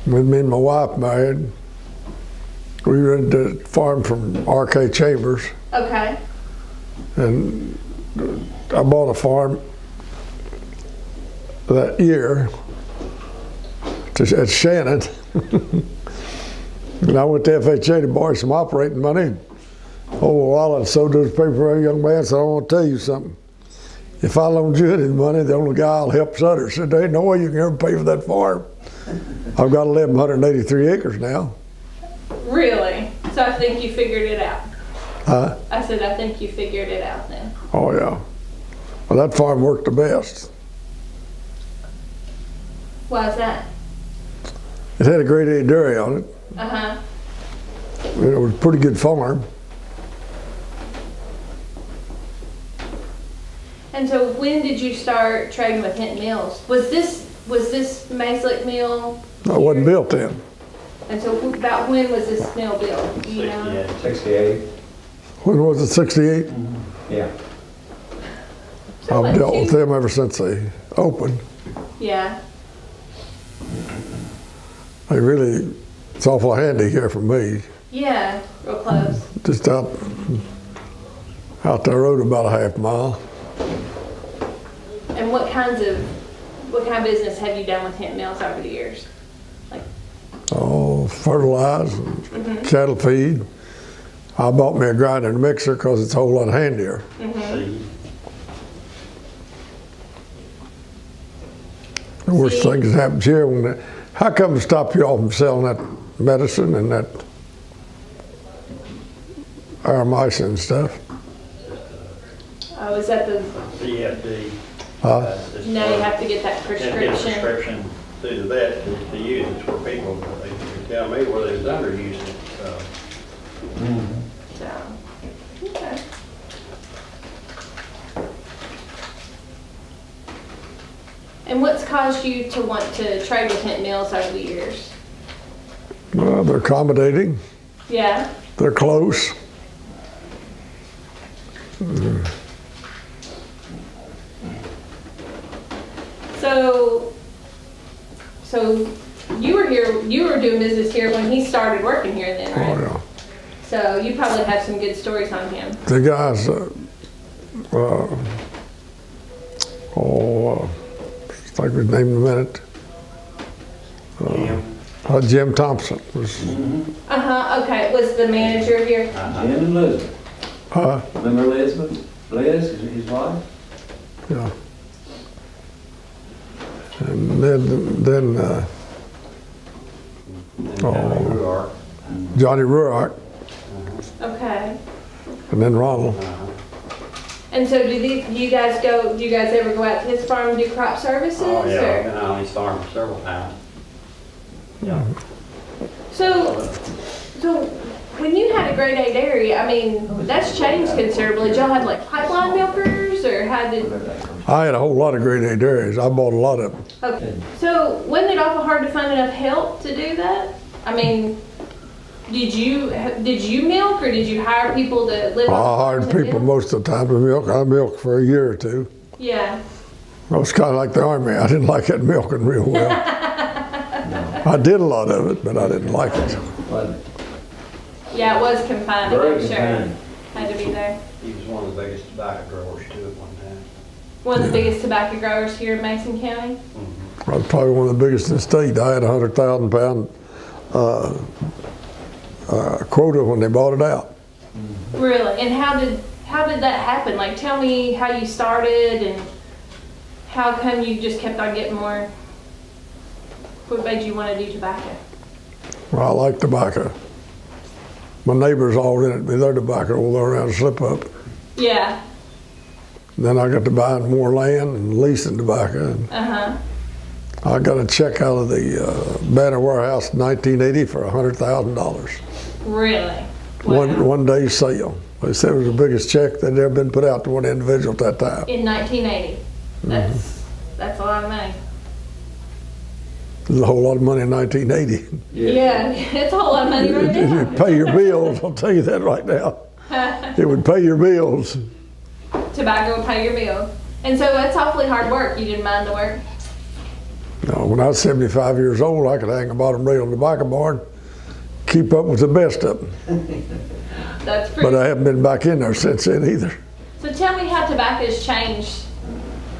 When me and my wife married, we rented the farm from R.K. Chambers, Okay. and I bought a farm that year at Shannon. And I went to FHA to borrow some operating money. Oh, well, I sold those papers for a young man, so I want to tell you something. If I loaned you any money, the only guy I'll help Sutter said, there ain't no way you can ever pay for that farm. I've got 1,183 acres now. Really? So I think you figured it out. Huh? I said, I think you figured it out then. Oh, yeah. Well, that farm worked the best. Why is that? It had a grade A dairy on it. Uh-huh. It was a pretty good farm. And so when did you start trading with Hinton Mills? Was this Maislick mill? I wasn't built then. And so about when was this mill built? Do you know? Yeah, 68. When was it, 68? Yeah. So I've what, dealt with them ever since they opened. Yeah. They really, it's awful handy here for me. Yeah, real close. Just out the road about a half mile. And what kind of business have you done with Hinton Mills over the years? Like, Oh, fertilize and cattle feed. I bought me a grinder and mixer because it's a whole lot handier. See, The worst See? thing that happens here how come to stop you all from selling that medicine and that aramycin and stuff? oh, is that the, CFD. Huh? now you have to get that Have to get a prescription? prescription through the vet to use it for people. They tell me where they was underusing it, so. So, okay. And what's caused you to want to trade with Hinton Mills over the years? Well, they're accommodating. Yeah. They're close. So you were here, you were doing business here when he started working here then, Oh, right? yeah. So you probably have some good stories on him. The guys, I think his name in a minute. Jim Thompson was, Uh-huh, okay, was the manager here? Jim and Elizabeth. Remember Elizabeth? Liz, his wife? yeah. And then Johnny Ruark. Johnny Ruark, Okay. and then Ronald. And so do you guys ever go out to his farm and do crop services? Oh, yeah, I've or- been on his farm several times. Yeah. So when you had a grade A dairy, I mean, that's changed considerably. Did y'all have like pipeline milkers, or how did? I had a whole lot of grade A dairies. I bought a lot of them. Okay. So wasn't it awful hard to find enough help to do that? I mean, did you milk, or did you hire people to live? I off hired farms and people milk? most of the time to milk. I milked for a year or two. Yeah. I was kind of like the Army. I didn't like that milking real well. I did a lot of it, but I didn't like it. But Yeah, it was confining, Very I'm sure. confining. Had to be there. he was one of the biggest tobacco growers too at one time. One of the biggest tobacco growers here in Mason County. I was probably one of the biggest in the state. I had a 100,000 pound quota when they bought it out. Really? And how did that happen? Like, tell me how you started and how come you just kept on getting more. What made you want to do tobacco? Well, I like tobacco. My neighbors all rented me their tobacco all around Slip Up. Yeah. Then I got to buying more land and leasing tobacco. And Uh huh. I got a check out of the Banner Warehouse in 1980 for $100,000. Really? One day sale. They said it was the biggest check that had ever been put out to one individual at that time. In 1980? That's a lot of money. There's a whole lot of money in 1980. Yeah, it's a whole lot of money right now. It'd pay your bills, I'll tell you that right now. It would pay your bills. Tobacco will pay your bill. And so it's awfully hard work. You didn't mind the work? No, when I was 75 years old, I could hang a bottom rail in the tobacco barn, keep up with the best of them. That's pretty. But I haven't been back in there since then either. So tell me how tobacco's changed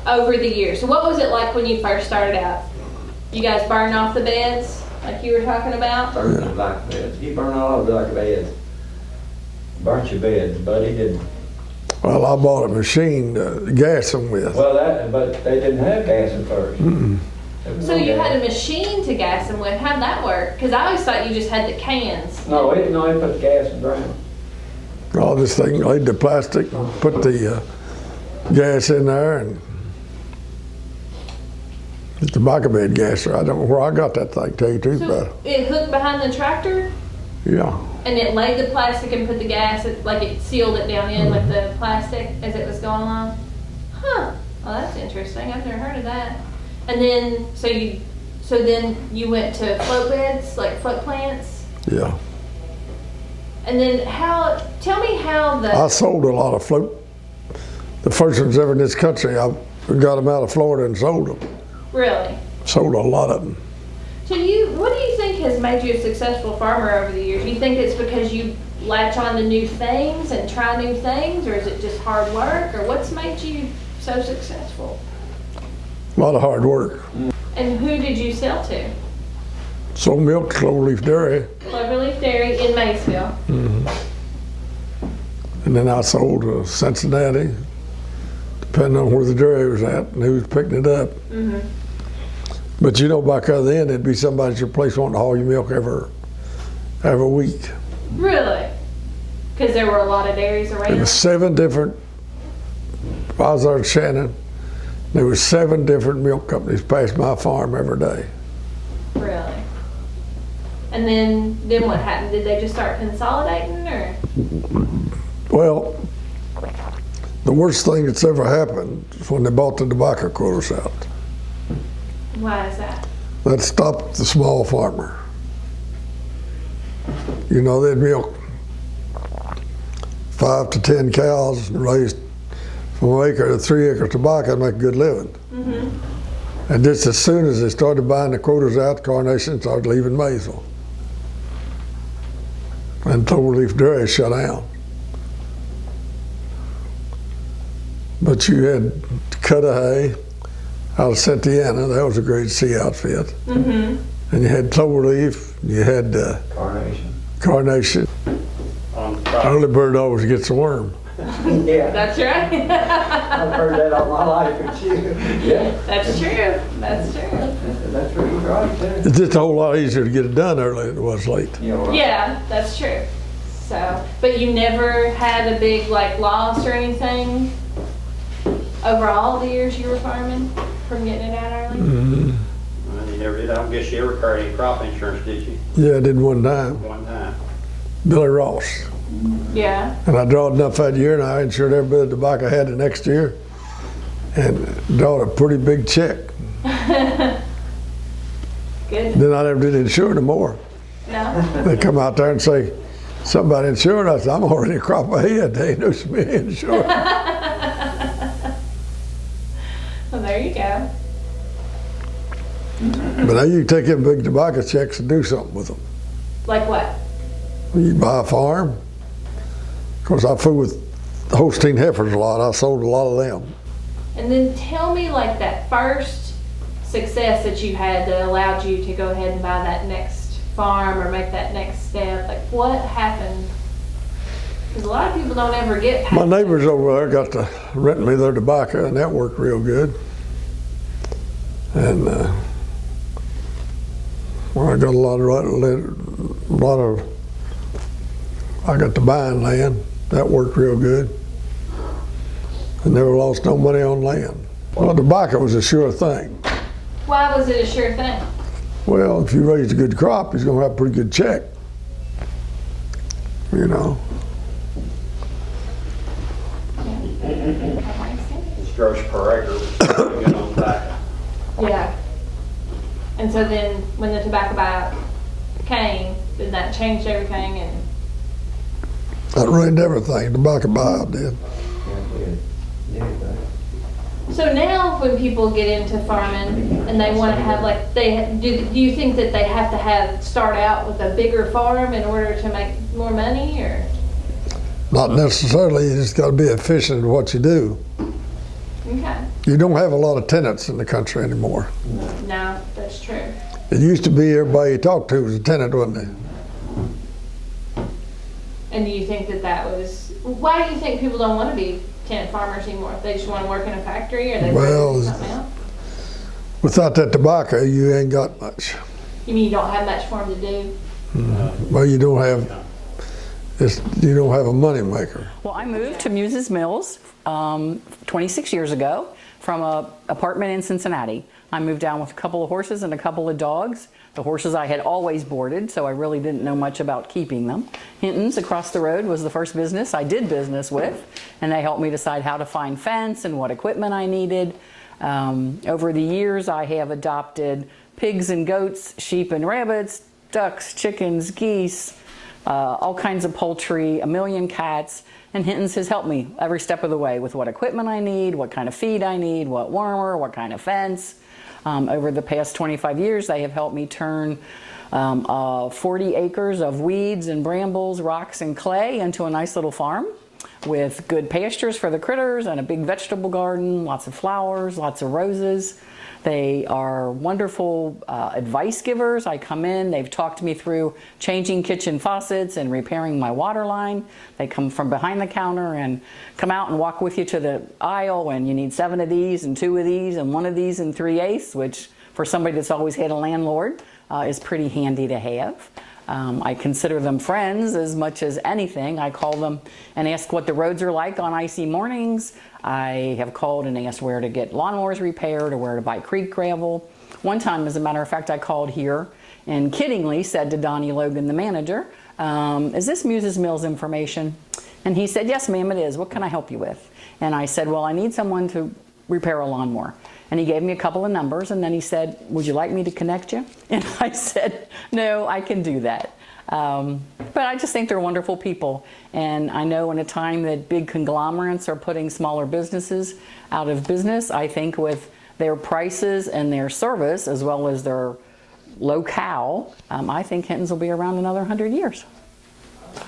over the years. So what was it like when you first started out? You guys burn off the beds like you were talking about? Burnt the tobacco beds. He burned all of the tobacco beds. Burnt your beds, but he didn't. Well, I bought a machine to gas them with. Well, but they didn't have gas at first. So you had a machine to gas them with. How'd that work? Because I always thought you just had the cans. No, he put the gas in the ground. All this thing, laid the plastic, put the gas in there, and the tobacco bed gasser. I don't know where I got that thing, tell you the truth about So it hooked behind the tractor? it. Yeah. And it laid the plastic and put the gas, like it sealed it down in with the plastic as it was going along? Huh. Well, that's interesting. I've never heard of that. And then, so then you went to float beds, like float plants? Yeah. And then tell me how I sold a lot of float. The first ones ever in this country, I got them out of Florida and sold them. Really? Sold a lot of them. So what do you think has made you a successful farmer over the years? Do you think it's because you latch on to new things and try new things, or is it just hard work, or what's made you so successful? A lot of hard work. And who did you sell to? Sold milk, Cloverleaf Dairy, Cloverleaf Dairy in Maysville. and then I sold to Cincinnati, depending on where the dairy was at and who was picking it up. But you know, back out then, there'd be somebody at your place wanting to haul your milk every week. Really? Because there were a lot of dairies There around? was 7 different, I was there at Shannon, there was 7 different milk companies past my farm every day. Really? And then what happened? Did they just start consolidating, or? Well, the worst thing that's ever happened is when they bought the tobacco quotas out. Why is that? That stopped the small farmer. You know, they'd milk 5 to 10 cows and raised from 1 acre to 3 acres tobacco and make a good living. And just as soon as they started buying the quotas out, Carnation started leaving Maysville. And Cloverleaf Dairy shut down. But you had Cudahy out of Santiana, that was a great sea outfit. And you had Cloverleaf, you had Carnation. Early bird always gets a worm. Yeah, That's right. I've heard that all my life, but yeah, That's true. That's true. that's really right there. It's just a whole lot easier to get it done early than it was late. Yeah, that's true. So, but you never had a big loss or anything over all the years you were farming from getting it out early? Well, you never did. I don't guess you ever carried any crop insurance, did you? Yeah, I did one time. One time. Billy Ross. Yeah. And I drawed enough that year and I insured every bit of tobacco I had the next year and drawed a pretty big check. Good. Then I never did insure no more. No? They come out there and say, something about insurance. I said, I'm already a crop ahead. They ain't no me insurance. Well, there you go. But now you can take them big tobacco checks and do something with them. Like what? You buy a farm. Of course, I fooled with Holstein heifers a lot. I sold a lot of them. And then tell me that first success that you had that allowed you to go ahead and buy that next farm or make that next step. What happened? Because a lot of people don't ever get past My neighbors over there got to rent me their tobacco, and that worked real good. And well, I got I got to buying land. That worked real good. I never lost no money on land. Well, tobacco was a sure thing. Why was it a sure thing? Well, if you raise a good crop, he's going to have a pretty good check. You know. It's gross per acre, you get on tobacco. Yeah. And so then when the tobacco buyout came, then that changed everything and That ruined everything. Tobacco buyout did. so now when people get into farming and they want to have like, do you think that they have to start out with a bigger farm in order to make more money or? Not necessarily. You just got to be efficient in what you do. Okay. You don't have a lot of tenants in the country anymore. No, that's true. It used to be everybody you talked to was a tenant, wasn't it? And do you think that was, why do you think people don't want to be tenant farmers anymore? They just want to work in a factory or they want to do something else? Without that tobacco, you ain't got much. You mean you don't have much for them to do? Well, you don't have a money maker. Well, I moved to Hinton Mills 26 years ago from an apartment in Cincinnati. I moved down with a couple of horses and a couple of dogs. The horses I had always boarded, so I really didn't know much about keeping them. Hinton's across the road was the first business I did business with, and they helped me decide how to find fence and what equipment I needed. Over the years, I have adopted pigs and goats, sheep and rabbits, ducks, chickens, geese, all kinds of poultry, a million cats, and Hinton's has helped me every step of the way with what equipment I need, what kind of feed I need, what warmer, what kind of fence. Over the past 25 years, they have helped me turn 40 acres of weeds and brambles, rocks and clay into a nice little farm with good pastures for the critters and a big vegetable garden, lots of flowers, lots of roses. They are wonderful advice givers. I come in, they've talked me through changing kitchen faucets and repairing my water line. They come from behind the counter and come out and walk with you to the aisle and you need 7 of these and 2 of these and 1 of these and 3/8, which for somebody that's always had a landlord is pretty handy to have. I consider them friends as much as anything. I call them and ask what the roads are like on icy mornings. I have called and asked where to get lawnmowers repaired or where to buy creek gravel. One time, as a matter of fact, I called here and kiddingly said to Donnie Logan, the manager, is this Hinton Mills information? And he said, yes, ma'am, it is. What can I help you with? And I said, well, I need someone to repair a lawnmower. And he gave me a couple of numbers, and then he said, would you like me to connect you? And I said, no, I can do that. But I just think they're wonderful people. And I know in a time that big conglomerates are putting smaller businesses out of business, I think with their prices and their service, as well as their locale, I think Hinton's will be around another 100 years.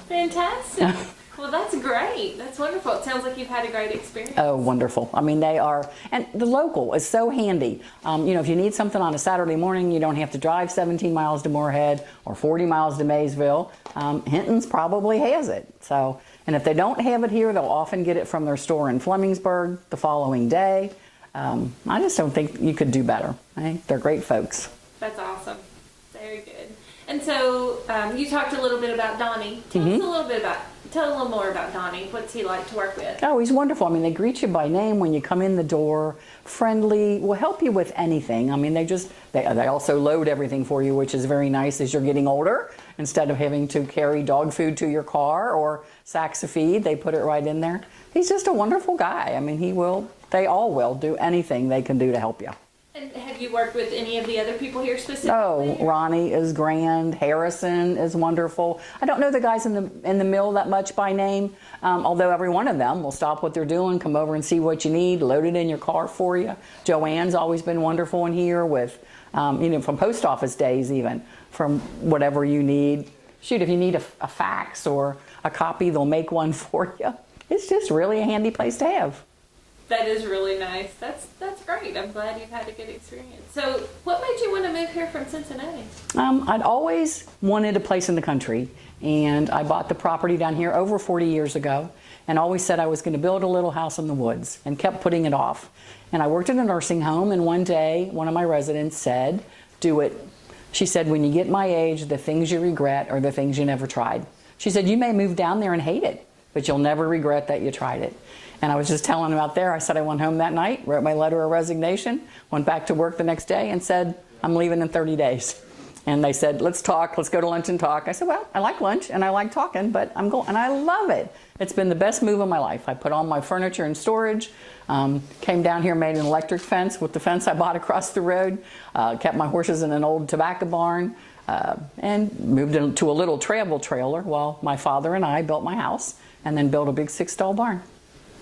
Fantastic. Well, that's great. That's wonderful. It sounds like you've had a great experience. Oh, wonderful. I mean, they are, and the local is so handy. You know, if you need something on a Saturday morning, you don't have to drive 17 miles to Moorhead or 40 miles to Maysville. Hinton's probably has it. So, and if they don't have it here, they'll often get it from their store in Flemingsburg the following day. I just don't think you could do better. They're great folks. That's awesome. Very good. And so you talked a little bit about Donnie. Tell a little more about Donnie. What's he like to work with? Oh, he's wonderful. I mean, they greet you by name when you come in the door, friendly, will help you with anything. I mean, they also load everything for you, which is very nice as you're getting older. Instead of having to carry dog food to your car or sacks of feed, they put it right in there. He's just a wonderful guy. I mean, they all will do anything they can do to help you. And have you worked with any of the other people here specifically? Oh, Ronnie is grand. Harrison is wonderful. I don't know the guys in the mill that much by name, although every one of them will stop what they're doing, come over and see what you need, load it in your car for you. Joanne's always been wonderful in here with, from post office days even, from whatever you need. Shoot, if you need a fax or a copy, they'll make one for you. It's just really a handy place to have. That is really nice. That's great. I'm glad you've had a good experience. So what made you want to move here from Cincinnati? I'd always wanted a place in the country, and I bought the property down here over 40 years ago and always said I was going to build a little house in the woods and kept putting it off. And I worked in a nursing home, and one day one of my residents said, do it. She said, when you get my age, the things you regret are the things you never tried. She said, you may move down there and hate it, but you'll never regret that you tried it. And I was just telling them out there, I said I went home that night, wrote my letter of resignation, went back to work the next day and said, I'm leaving in 30 days. And they said, let's talk, let's go to lunch and talk. I said, well, I like lunch and I like talking, but I'm going, and I love it. It's been the best move of my life. I put all my furniture in storage, came down here, made an electric fence with the fence I bought across the road, kept my horses in an old tobacco barn, and moved into a little travel trailer while my father and I built my house, and then built a big 6-stall barn.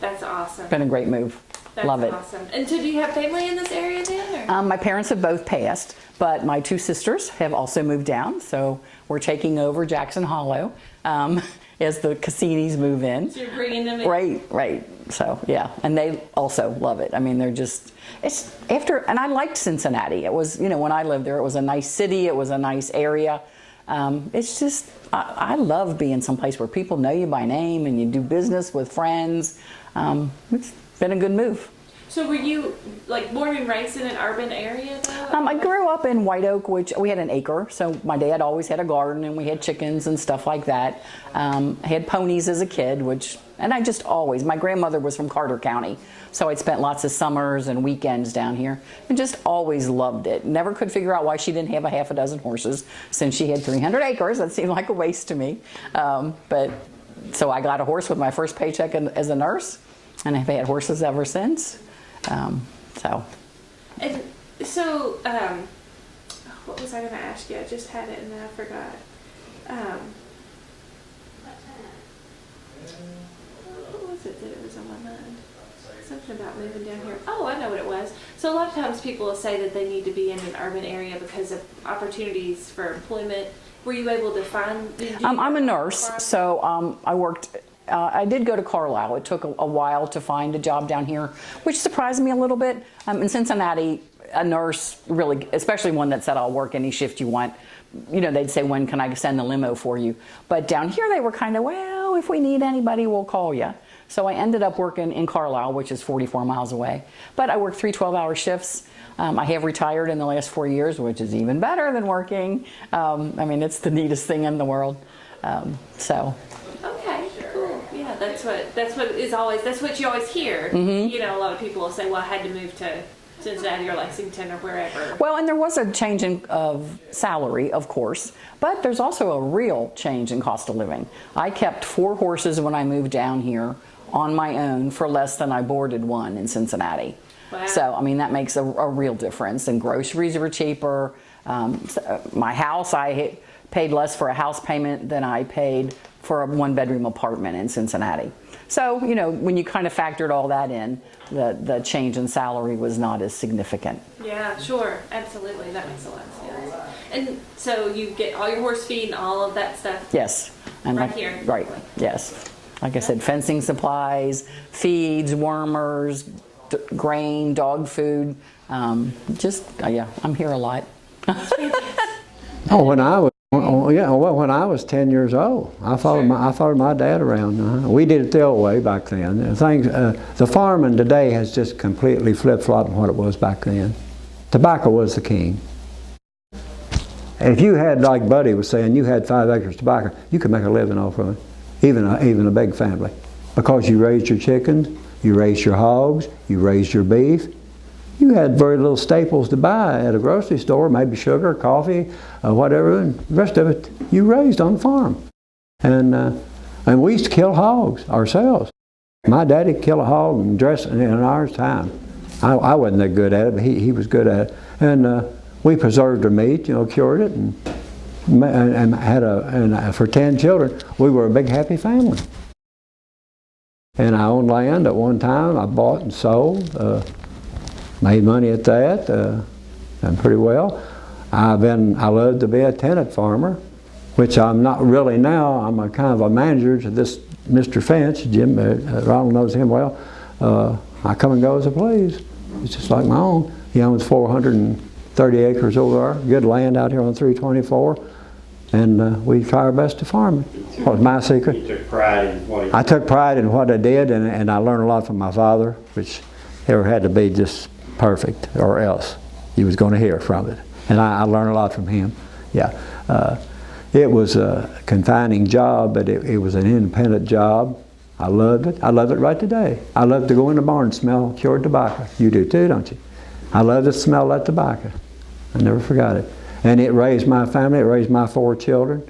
That's awesome. Been a great move. That's Love it. awesome. And so do you have family in this area then? Or? My parents have both passed, but my 2 sisters have also moved down, so we're taking over Jackson Hollow as the Cassinis move in. So you're bringing them in? Right. So, yeah, and they also love it. I mean, they're just, it's after, and I liked Cincinnati. It was, you know, when I lived there, it was a nice city, it was a nice area. It's just, I love being someplace where people know you by name and you do business with friends. It's been a good move. So were you like born and raised in an urban area though? I grew up in White Oak, which we had an acre. So my dad always had a garden and we had chickens and stuff like that. I had ponies as a kid, and I just always, my grandmother was from Carter County. So I'd spent lots of summers and weekends down here and just always loved it. Never could figure out why she didn't have a half a dozen horses since she had 300 acres. That seemed like a waste to me. But so I got a horse with my first paycheck as a nurse, and I've had horses ever since. And so, what was I going to ask you? I just had it and then I forgot. What was it that it was on my mind? Something about moving down here. Oh, I know what it was. So a lot of times people will say that they need to be in an urban area because of opportunities for employment. Were you able to find? I'm a nurse, so I worked. I did go to Carlisle. It took a while to find a job down here, which surprised me a little bit. In Cincinnati, a nurse really, especially one that said, I'll work any shift you want, you know, they'd say, when can I send the limo for you? But down here they were kind of, well, if we need anybody, we'll call you. So I ended up working in Carlisle, which is 44 miles away. But I worked 3 12-hour shifts. I have retired in the last 4 years, which is even better than working. I mean, it's the neatest thing in the world. Okay, cool. Yeah, that's what you always hear. Mm-hmm. You know, a lot of people will say, well, I had to move to Cincinnati or Lexington or wherever. Well, and there was a change of salary, of course, but there's also a real change in cost of living. I kept 4 horses when I moved down here on my own for less than I boarded one in Cincinnati. Wow. So, I mean, that makes a real difference. And groceries were cheaper. My house, I paid less for a house payment than I paid for a 1-bedroom apartment in Cincinnati. So, you know, when you kind of factored all that in, the change in salary was not as significant. Yeah, sure. Absolutely. That makes a lot of sense. And so you get all your horse feed and all of that stuff? Yes. And right here? Right, yes. Like I said, fencing supplies, feeds, wormers, grain, dog food. Yeah, I'm here a lot. When I was 10 years old, I followed my dad around. We did it the old way back then. The farming today has just completely flip-flopped what it was back then. Tobacco was the king. And if you had, like Buddy was saying, you had 5 acres of tobacco, you could make a living off of it, even a big family, because you raised your chickens, you raised your hogs, you raised your beef. You had very little staples to buy at a grocery store, maybe sugar, coffee, whatever, and the rest of it you raised on the farm. And we used to kill hogs ourselves. My daddy could kill a hog and dress it in an hour's time. I wasn't that good at it, but he was good at it. And we preserved the meat, cured it, and had for 10 children, we were a big happy family. And I owned land at one time. I bought and sold. Made money at that, and pretty well. I love to be a tenant farmer, which I'm not really now. I'm a kind of a manager to this Mr. Finch. Jim, Ronald knows him well. I come and go as I please. It's just like my own. He owns 430 acres over there, good land out here on 324, and we try our best to farm it. What was my secret? You took pride in what I took pride in what I did, and I learned a lot from my father, which never had to be just perfect, or else you was going to hear from it. And I learned a lot from him. Yeah, it was a confining job, but it was an independent job. I loved it. I love it right today. I love to go in the barn and smell cured tobacco. You do too, don't you? I love to smell that tobacco. I never forgot it. And it raised my family. It raised my 4 children.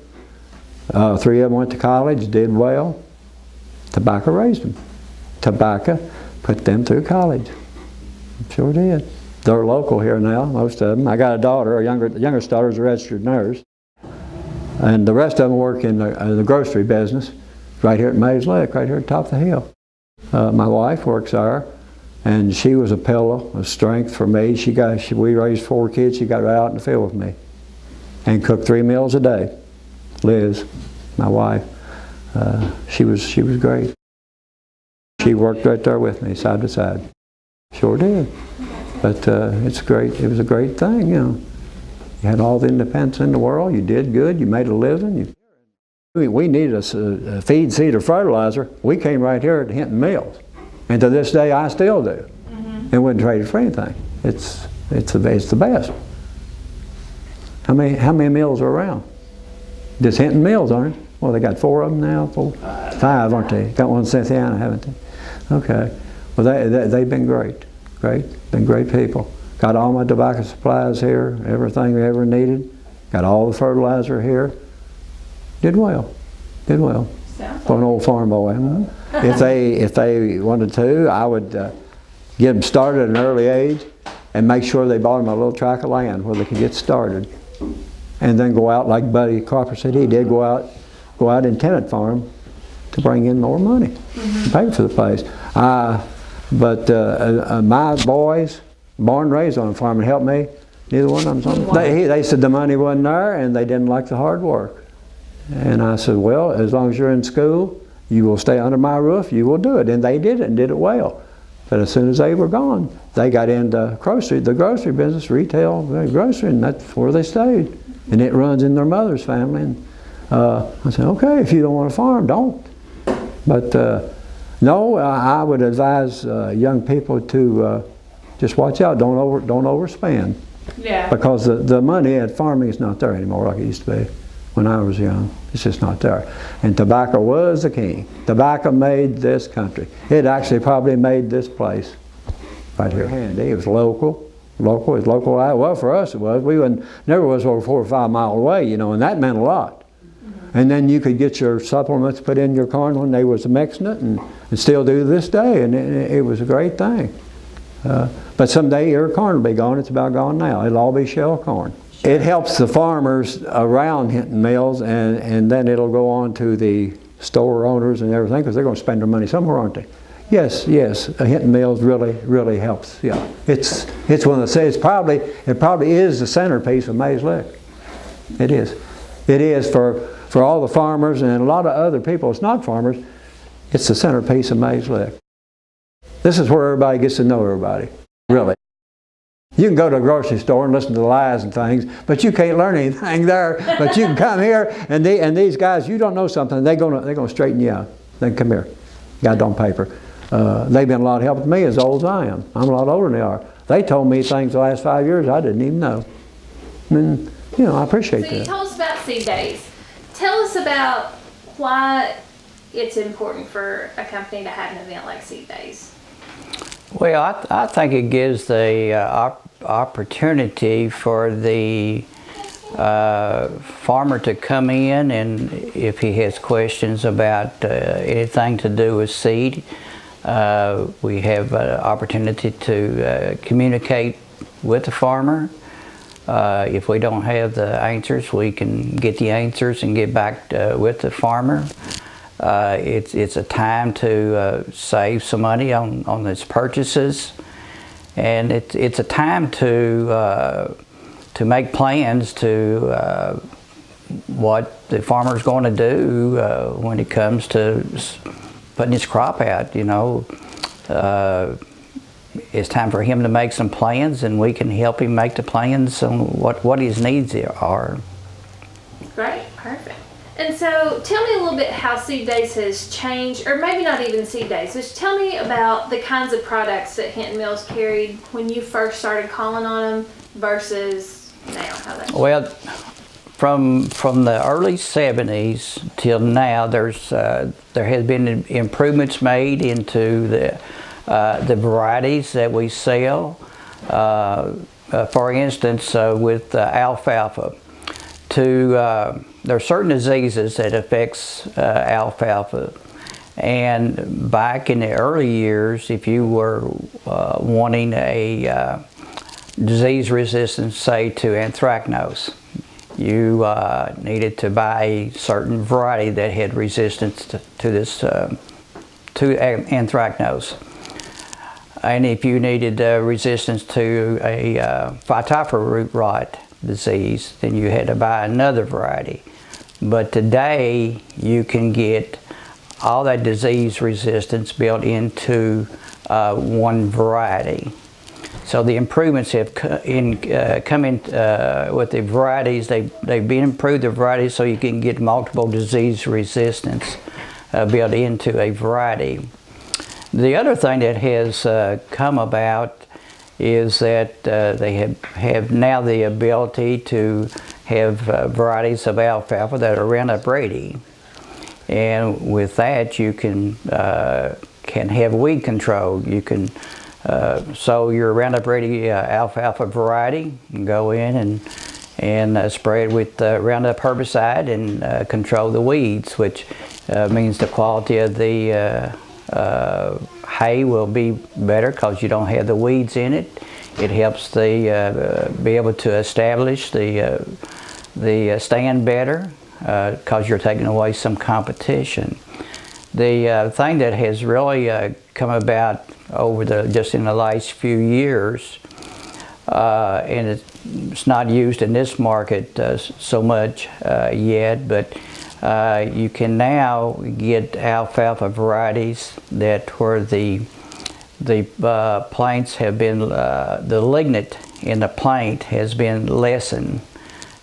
3 of them went to college, did well. Tobacco raised them. Tobacco put them through college. Sure did. They're local here now, most of them. I got a daughter, the youngest daughter is a registered nurse. And the rest of them work in the grocery business right here at Mays Lick, right here at the top of the hill. My wife works there, and she was a pillow of strength for me. We raised 4 kids. She got right out in the field with me and cooked 3 meals a day. Liz, my wife, she was great. She worked right there with me, side by side. Sure did. But it's great. It was a great thing, you know. You had all the independence in the world. You did good. You made a living. We needed a feed, seed, or fertilizer. We came right here to Hinton Mills, and to this day I still do. And wouldn't trade it for anything. It's the best. How many mills are around? Just Hinton Mills, aren't it? Well, they got 4 of them now. 5, aren't they? Got one in Cynthiana, haven't they? Okay. Well, they've been great. Been great people. Got all my tobacco supplies here, everything we ever needed. Got all the fertilizer here. Did well. For an old farm boy. If they wanted to, I would get them started at an early age and make sure they bought them a little tract of land where they could get started. And then go out, like Buddy Cropper said he did, go out and tenant farm to bring in more money and pay for the place. But my boys, born and raised on a farm, and helped me. Neither one of them. They said the money wasn't there and they didn't like the hard work. And I said, well, as long as you're in school, you will stay under my roof, you will do it. And they did it and did it well. But as soon as they were gone, they got into the grocery business, retail, grocery, and that's where they stayed. And it runs in their mother's family. And I said, okay, if you don't want to farm, don't. But no, I would advise young people to just watch out, don't overspend. Yeah. Because the money at farming is not there anymore like it used to be when I was young. It's just not there. And tobacco was the king. Tobacco made this country. It actually probably made this place right here. It was local. Local is local. Well, for us it was. We never was over 4 or 5 miles away, you know, and that meant a lot. And then you could get your supplements put in your corn when they was mixing it, and still do to this day, and it was a great thing. But someday your corn will be gone. It's about gone now. It'll all be shell corn. It helps the farmers around Hinton Mills, and then it'll go on to the store owners and everything, because they're going to spend their money somewhere, aren't they? Yes. Hinton Mills really helps. Yeah, it's one of the. It probably is the centerpiece of Mays Lick. It is. It is for all the farmers and a lot of other people. It's not farmers. It's the centerpiece of Mays Lick. This is where everybody gets to know everybody. Really. You can go to a grocery store and listen to the lies and things, but you can't learn anything there. But you can come here, and these guys, you don't know something, they're gonna straighten you out. They can come here, got it on paper. They've been a lot of help to me as old as I am. I'm a lot older than they are. They told me things the last 5 years I didn't even know. And you know, I appreciate that. So you told us about seed days. Tell us about why it's important for a company to have an event like seed days. Well, I think it gives the opportunity for the farmer to come in, and if he has questions about anything to do with seed, we have an opportunity to communicate with the farmer. If we don't have the answers, we can get the answers and get back with the farmer. It's a time to save some money on its purchases, and it's a time to make plans to what the farmer's going to do when it comes to putting his crop out. You know, it's time for him to make some plans, and we can help him make the plans on what his needs are. Great, perfect. And so tell me a little bit how Seed Days has changed, or maybe not even Seed Days. Just tell me about the kinds of products that Hinton Mills carried when you first started calling on them versus now. How that Well, from the early 70s till now, there has been improvements made into the varieties that we sell. For instance, with alfalfa, there are certain diseases that affects alfalfa. And back in the early years, if you were wanting a disease resistance, say to anthracnose, you needed to buy a certain variety that had resistance to anthracnose. And if you needed resistance to a phytophthora root rot disease, then you had to buy another variety. But today, you can get all that disease resistance built into one variety. So the improvements have come in with the varieties. They've been improved the varieties so you can get multiple disease resistance built into a variety. The other thing that has come about is that they have now the ability to have varieties of alfalfa that are Roundup Ready. And with that, you can have weed control. You can sow your Roundup Ready alfalfa variety and go in and spray it with Roundup herbicide and control the weeds, which means the quality of the hay will be better because you don't have the weeds in it. It helps the be able to establish the stand better because you're taking away some competition. The thing that has really come about over just in the last few years, and it's not used in this market so much yet, but you can now get alfalfa varieties that where the plants have been, the lignin in the plant has been lessened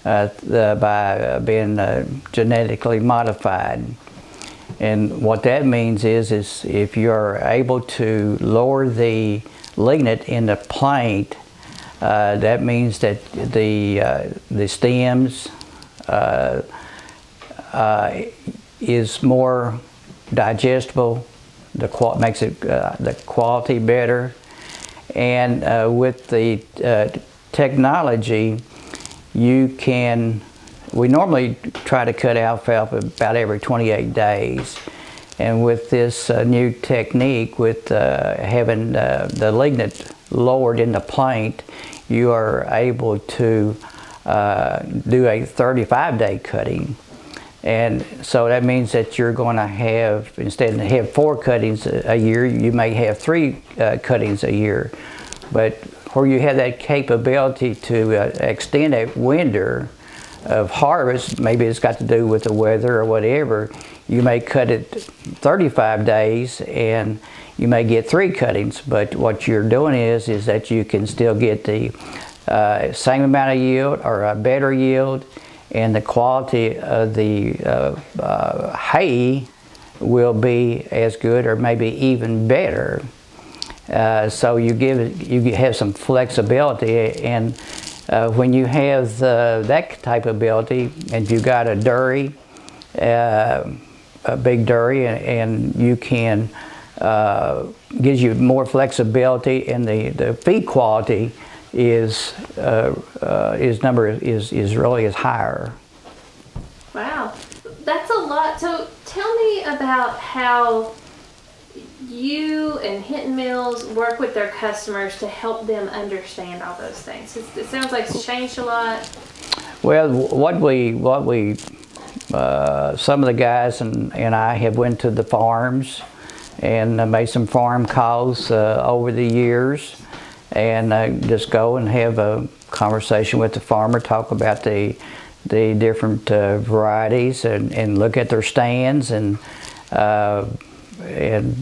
by being genetically modified. And what that means is if you're able to lower the lignin in the plant, that means that the stems is more digestible, makes it the quality better, and with the technology, we normally try to cut alfalfa about every 28 days, and with this new technique, with having the lignin lowered in the plant, you are able to do a 35-day cutting. And so that means that you're going to have, instead of have 4 cuttings a year, you may have 3 cuttings a year. But where you have that capability to extend a window of harvest, maybe it's got to do with the weather or whatever, you may cut it 35 days and you may get 3 cuttings. But what you're doing is that you can still get the same amount of yield or a better yield, and the quality of the hay will be as good or maybe even better. So you have some flexibility, and when you have that type of ability, and you've got a dairy, a big dairy, and you can gives you more flexibility, and the feed quality is really is higher. Wow, that's a lot. So tell me about how you and Hinton Mills work with their customers to help them understand all those things. It sounds like it's changed a lot. Well, what we some of the guys and I have went to the farms and made some farm calls over the years, and just go and have a conversation with the farmer, talk about the different varieties, and look at their stands, and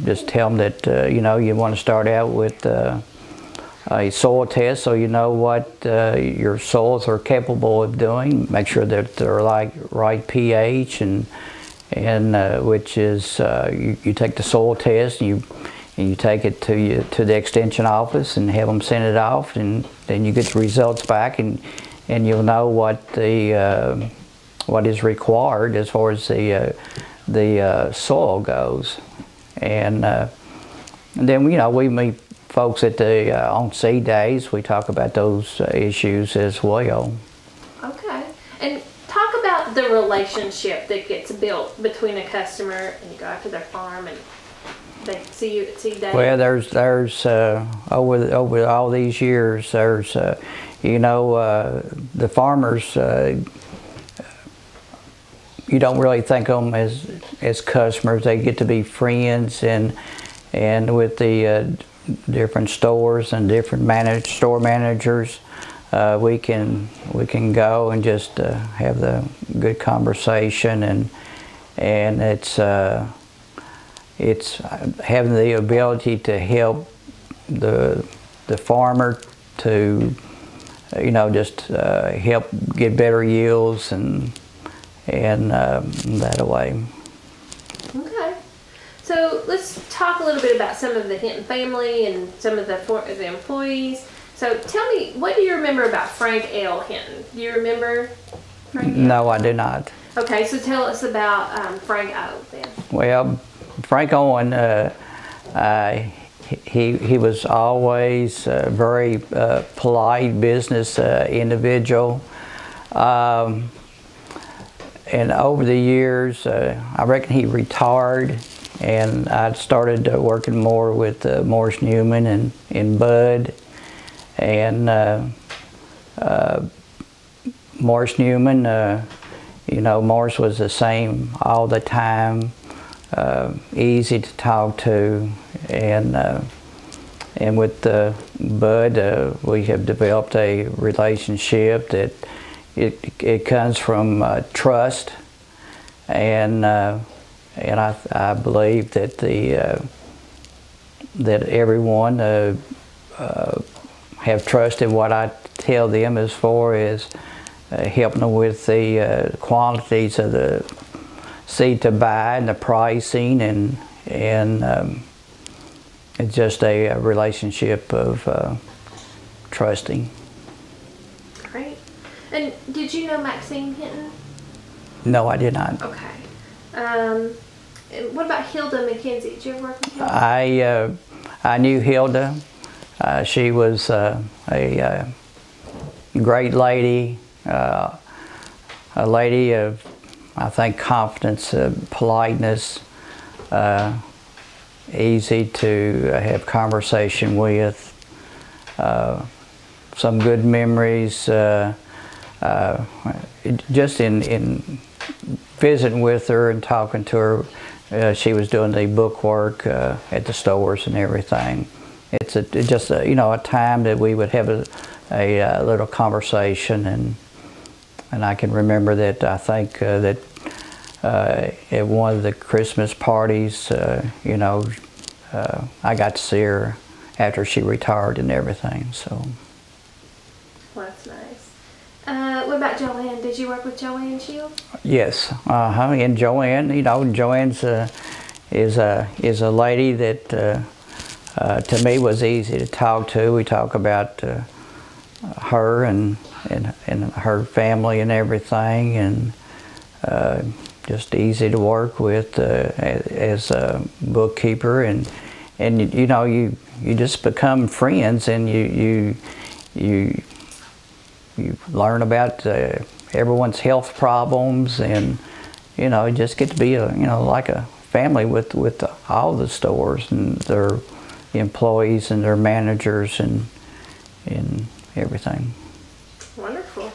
just tell them that you want to start out with a soil test, so you know what your soils are capable of doing. Make sure that they're like right pH, and which is you take the soil test and you take it to the extension office and have them send it off, and then you get the results back, and you'll know what the what is required as far as the soil goes. And then we meet folks at the on seed days. We talk about those issues as well. Okay. And talk about the relationship that gets built between a customer and you go out to their farm and they see you at seed day. Well, there's over all these years, there's the farmers. You don't really think of them as customers. They get to be friends, and with the different stores and different store managers, we can go and just have the good conversation, and it's having the ability to help the farmer to just help get better yields and that way. Okay. So let's talk a little bit about some of the Hinton family and some of the employees. So tell me, what do you remember about Frank L. Hinton? Do you remember Frank L.? No, I do not. Okay, so tell us about Frank O. then. Well, Frank Owen, he was always a very polite business individual. And over the years, I reckon he retired, and I started working more with Morris Newman and Bud. And Morris Newman, Morris was the same all the time, easy to talk to, and with Bud, we have developed a relationship that it comes from trust, and I believe that that everyone have trust in what I tell them as far as helping them with the quantities of the seed to buy and the pricing, and it's just a relationship of trusting. Great. And did you know Maxine Hinton? No, I did not. Okay. And what about Hilda McKenzie? Did you ever work with Hilda? I knew Hilda. She was a great lady, a lady of, I think, confidence, politeness, easy to have conversation with, some good memories. Just in visiting with her and talking to her, she was doing the book work at the stores and everything. It's just a time that we would have a little conversation, and I can remember that I think that at one of the Christmas parties, I got to see her after she retired and everything. So. Well, that's nice. What about Joanne? Did you work with Joanne Shields? Yes, and Joanne, Joanne's is a lady that to me was easy to talk to. We talk about her and her family and everything, and just easy to work with as a bookkeeper, and you just become friends, and you learn about everyone's health problems, and you just get to be like a family with all the stores and their employees and their managers and everything. Wonderful.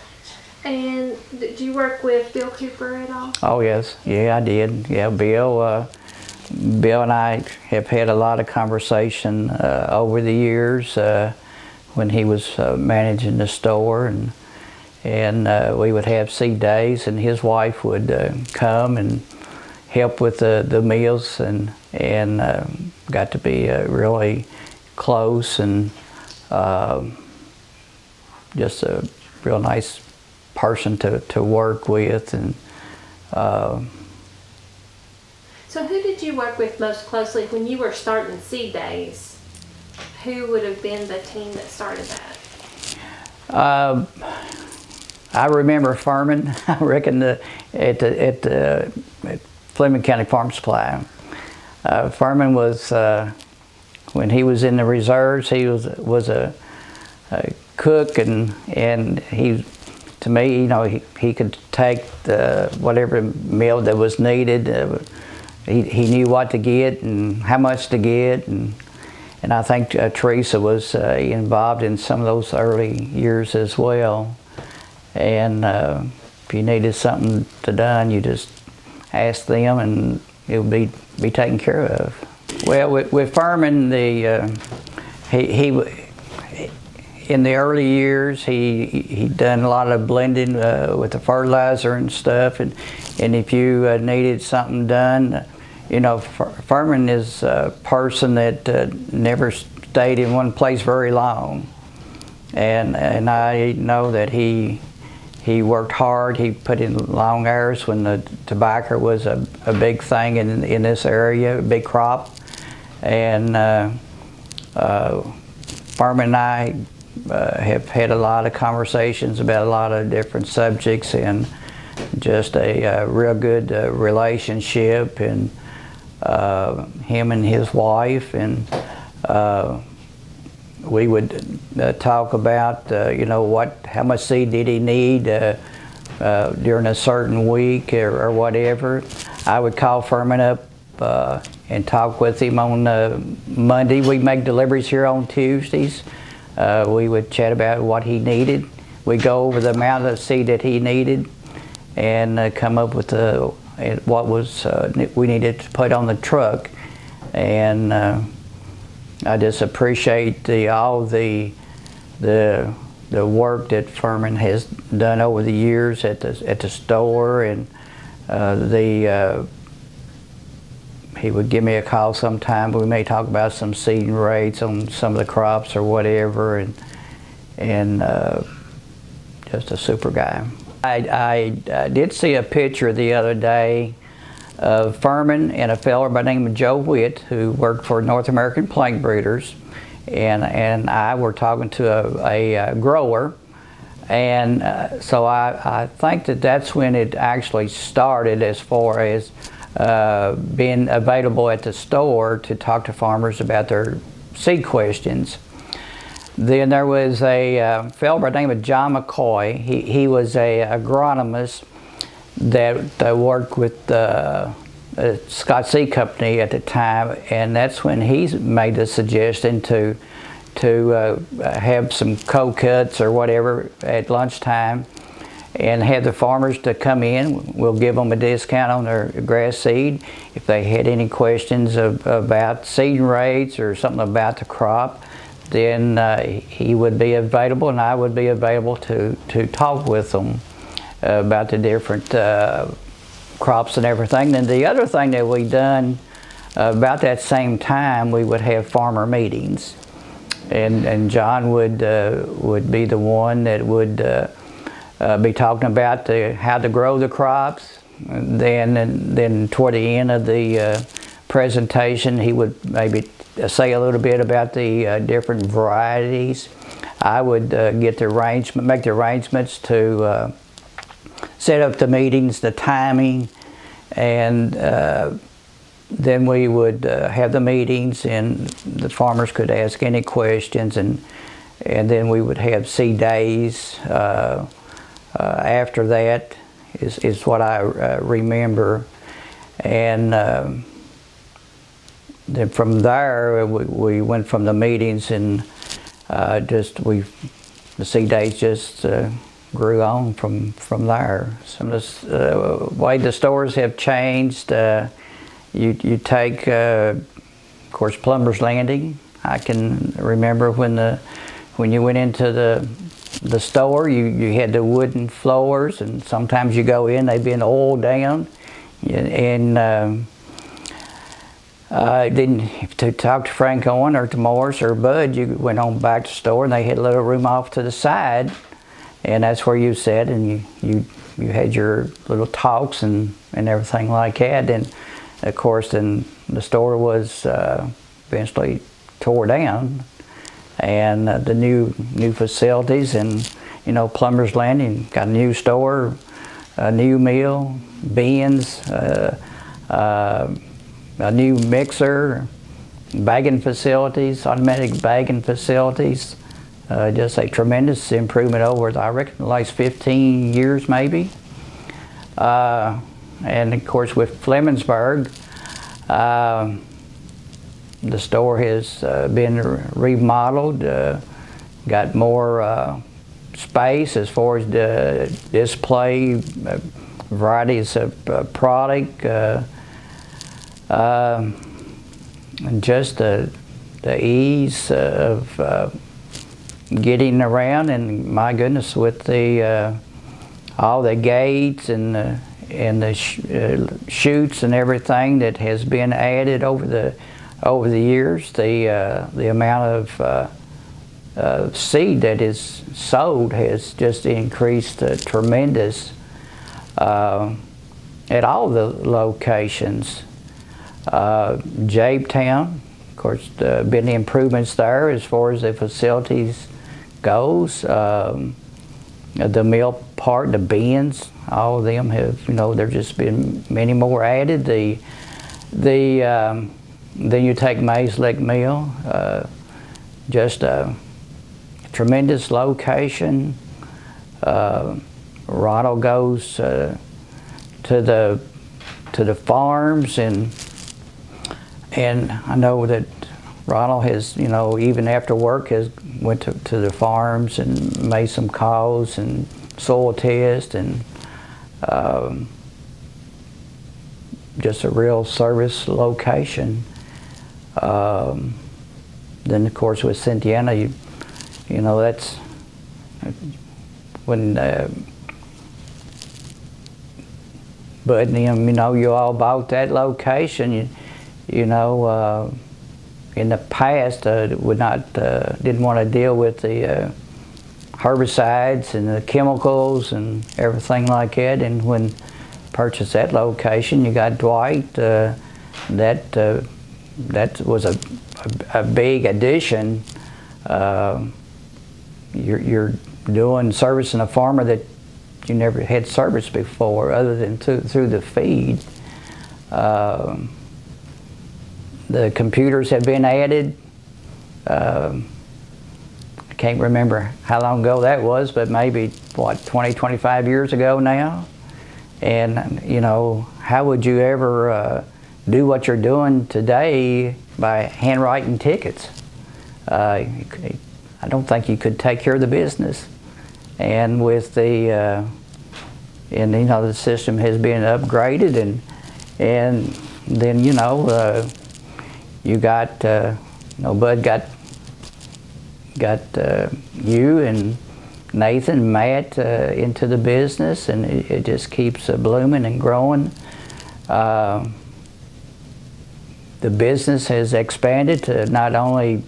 And did you work with Bill Cooper at all? Oh yes, yeah, I did. Yeah, Bill and I have had a lot of conversation over the years when he was managing the store, and we would have seed days, and his wife would come and help with the meals, and got to be really close, and just a real nice person to work with. And so who did you work with most closely when you were starting seed days? Who would have been the team that started that? I remember farming. I reckon at Fleming County Farm Supply. Farming was when he was in the reserves. He was a cook, and he, to me, you know, he could take whatever meal that was needed. He knew what to get and how much to get, and I think Teresa was involved in some of those early years as well. And if you needed something to done, you just asked them, and it would be taken care of. Well, with Furman, he in the early years, he done a lot of blending with the fertilizer and stuff, and if you needed something done, you know, Furman is a person that never stayed in one place very long, and I know that he worked hard. He put in long hours when the tobacco was a big thing in this area, a big crop, and Furman and I have had a lot of conversations about a lot of different subjects, and just a real good relationship, and him and his wife, and we would talk about you know, how much seed did he need during a certain week or whatever. I would call Furman up and talk with him on Monday. We make deliveries here on Tuesdays. We would chat about what he needed. We go over the amount of seed that he needed, and come up with what was we needed to put on the truck. And I just appreciate all the work that Furman has done over the years at the store, and he would give me a call sometime. We may talk about some seeding rates on some of the crops or whatever, and just a super guy. I did see a picture the other day of Furman and a fellow by the name of Joe Witt, who worked for North American Plank Breeders, and I were talking to a grower, and so I think that's when it actually started, as far as being available at the store to talk to farmers about their seed questions. Then there was a fellow by the name of John McCoy. He was a agronomist that worked with Scott Seed Company at the time, and that's when he made the suggestion to have some cold cuts or whatever at lunchtime, and have the farmers to come in. We'll give them a discount on their grass seed. If they had any questions about seeding rates or something about the crop, then he would be available, and I would be available to talk with them about the different crops and everything. Then the other thing that we done about that same time, we would have farmer meetings, and John would be the one that would be talking about how to grow the crops. And then toward the end of the presentation, he would maybe say a little bit about the different varieties. I would make the arrangements to set up the meetings, the timing, and then we would have the meetings, and the farmers could ask any questions, and then we would have seed days after that, is what I remember. And then from there, we went from the meetings, and the seed days just grew on from there. Some of the way the stores have changed, you take, of course, Plumber's Landing. I can remember when you went into the store, you had the wooden floors, and sometimes you go in, they'd been oiled down, and then to talk to Frank Owen or to Morris or Bud, you went on back to the store, and they had a little room off to the side, and that's where you sat, and you had your little talks and everything like that. And of course, then the store was eventually tore down, and the new facilities, and Plumber's Landing, got a new store, a new mill, bins, a new mixer, bagging facilities, automatic bagging facilities. Just a tremendous improvement over, I reckon, the last 15 years maybe. And of course with Flemingsburg, the store has been remodeled, got more space as far as the display, varieties of product, and just the ease of getting around, and my goodness, with the all the gates and the chutes and everything that has been added over the years, the amount of seed that is sold has just increased tremendous at all the locations. Japetown, of course, been improvements there as far as the facilities goes. The mill part, the bins, all of them have, there's just been many more added. Then you take Mays Lick Mill, just a tremendous location. Ronald goes to the farms, and I know that Ronald has, even after work, has went to the farms and made some calls and soil tests, and just a real service location. Then of course with Cynthiana, that's when but you all bought that location. In the past, didn't want to deal with the herbicides and the chemicals and everything like that. And when purchased that location, you got Dwight. That was a big addition. You're doing servicing a farmer that you never had service before, other than through the feed. The computers have been added. I can't remember how long ago that was, but maybe, 20, 25 years ago now. And, how would you ever do what you're doing today by handwriting tickets? I don't think you could take care of the business. And with the, the system has been upgraded, and then, you got, Bud got you and Nathan and Matt into the business, and it just keeps blooming and growing. The business has expanded to not only,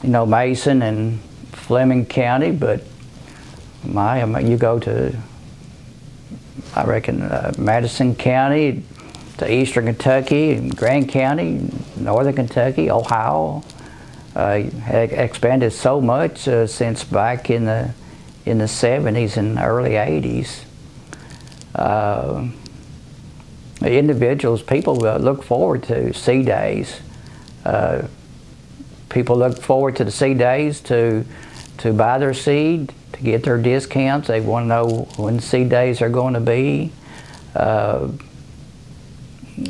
Mason and Fleming County, but you go to, I reckon, Madison County, to Eastern Kentucky, Grand County, Northern Kentucky, Ohio. Expanded so much since back in the 70s and early 80s. People look forward to seed days. People look forward to the seed days to buy their seed, to get their discounts. They want to know when seed days are going to be.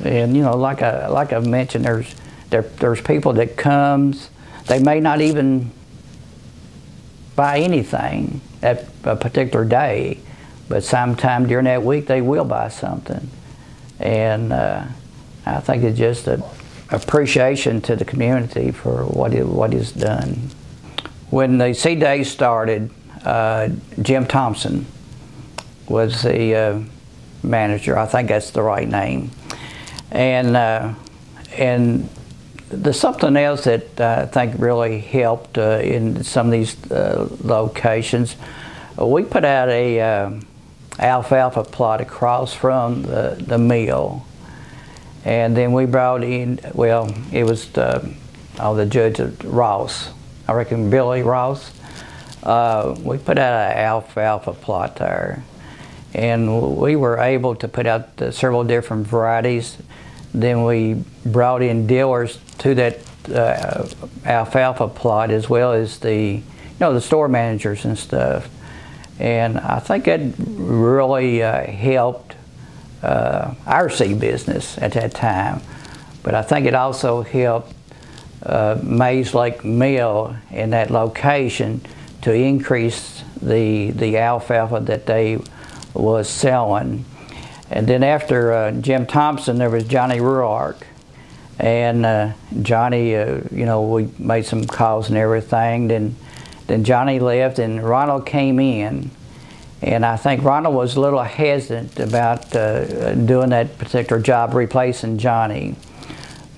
And like I've mentioned, there's people that comes, they may not even buy anything at a particular day, but sometime during that week they will buy something. And I think it's just an appreciation to the community for what is done. When the seed days started, Jim Thompson was the manager. I think that's the right name. And there's something else that I think really helped in some of these locations. We put out a alfalfa plot across from the mill, and then we brought in, it was the judge Ross, I reckon Billy Ross, we put out an alfalfa plot there, and we were able to put out several different varieties. Then we brought in dealers to that alfalfa plot, as well as the store managers and stuff. And I think it really helped our seed business at that time. But I think it also helped Mays Lake Mill in that location to increase the alfalfa that they was selling. And then after Jim Thompson, there was Johnny Ruark. And Johnny, we made some calls and everything. Then Johnny left and Ronald came in. And I think Ronald was a little hesitant about doing that particular job, replacing Johnny.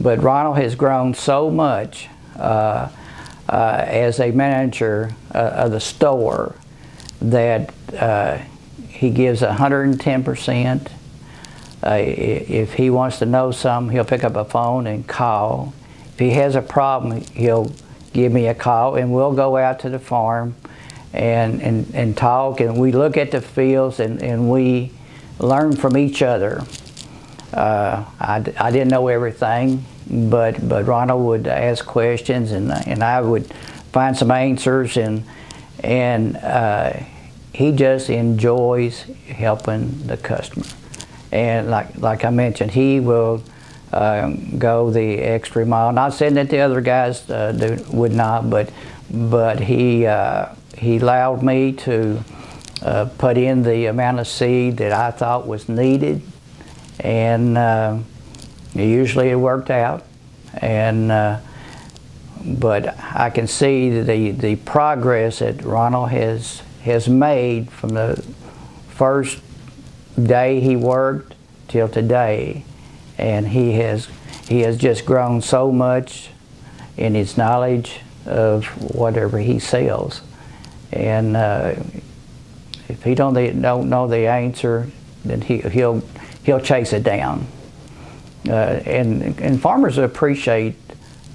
But Ronald has grown so much as a manager of the store that he gives 110%. If he wants to know something, he'll pick up a phone and call. If he has a problem, he'll give me a call, and we'll go out to the farm and talk, and we look at the fields, and we learn from each other. I didn't know everything, but Ronald would ask questions, and I would find some answers, and he just enjoys helping the customer. And like I mentioned, he will go the extra mile. Not saying that the other guys would not, but he allowed me to put in the amount of seed that I thought was needed, and usually it worked out. And but I can see the progress that Ronald has made from the first day he worked till today, and he has just grown so much in his knowledge of whatever he sells. And if he don't know the answer, then he'll chase it down. And farmers appreciate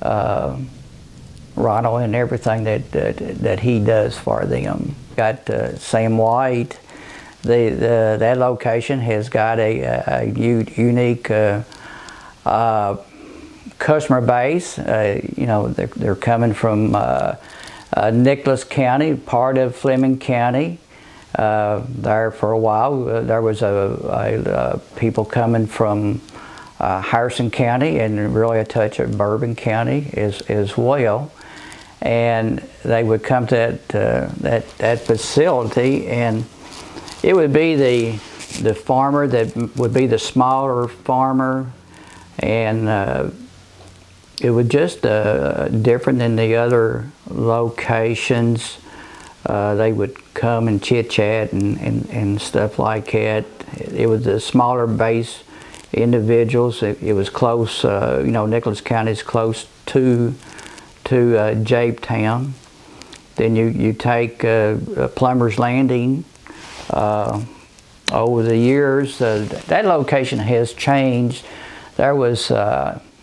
Ronald and everything that he does for them. Got Sam White. That location has got a unique customer base. They're coming from Nicholas County, part of Fleming County. There for a while, there was people coming from Harrison County and really a touch of Bourbon County as well. And they would come to that facility, and it would be the farmer that would be the smaller farmer, and it was just different than the other locations. They would come and chit-chat and stuff like that. It was the smaller base individuals. It was close, Nicholas County is close to Japetown. Then you take Plumber's Landing. Over the years, that location has changed. There was,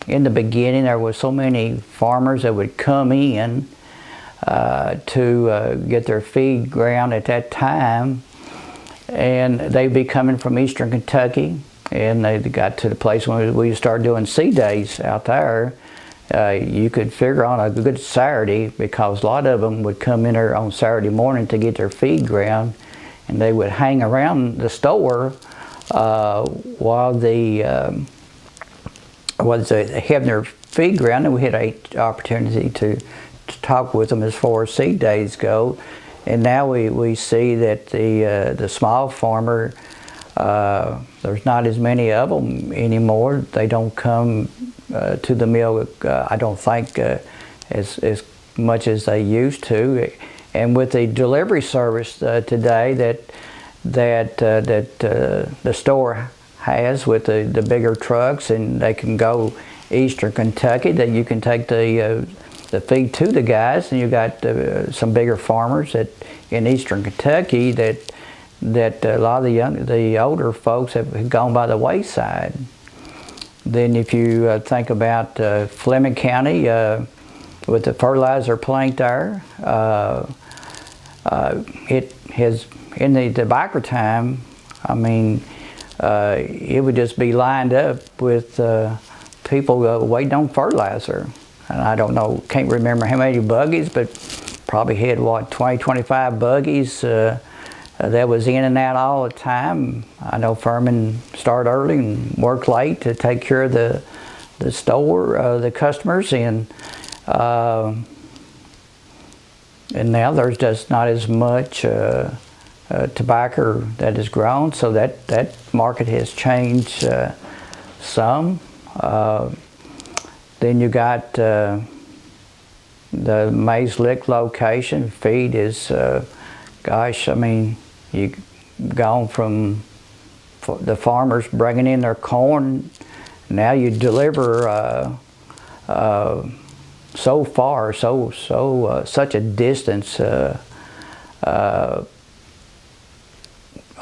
in the beginning, there was so many farmers that would come in to get their feed ground at that time, and they'd be coming from eastern Kentucky, and they got to the place when we started doing seed days out there. You could figure on a good Saturday, because a lot of them would come in there on Saturday morning to get their feed ground, and they would hang around the store while they having their feed ground, and we had an opportunity to talk with them as far as seed days go. And now we see that the small farmer, there's not as many of them anymore. They don't come to the mill, I don't think, as much as they used to. And with the delivery service today that the store has with the bigger trucks, and they can go eastern Kentucky, that you can take the feed to the guys, and you got some bigger farmers in eastern Kentucky that a lot of the older folks have gone by the wayside. Then if you think about Fleming County with the fertilizer plant there, it has, in the tobacco time, I mean, it would just be lined up with people waiting on fertilizer. And I don't know, can't remember how many buggies, but probably had, what, 20, 25 buggies that was in and out all the time. I know Furman started early and worked late to take care of the store, the customers, and now there's just not as much tobacco that has grown, so that market has changed some. Then you got the Maze Lick location. Feed is, gosh, I mean, you gone from the farmers bringing in their corn. Now you deliver so far, such a distance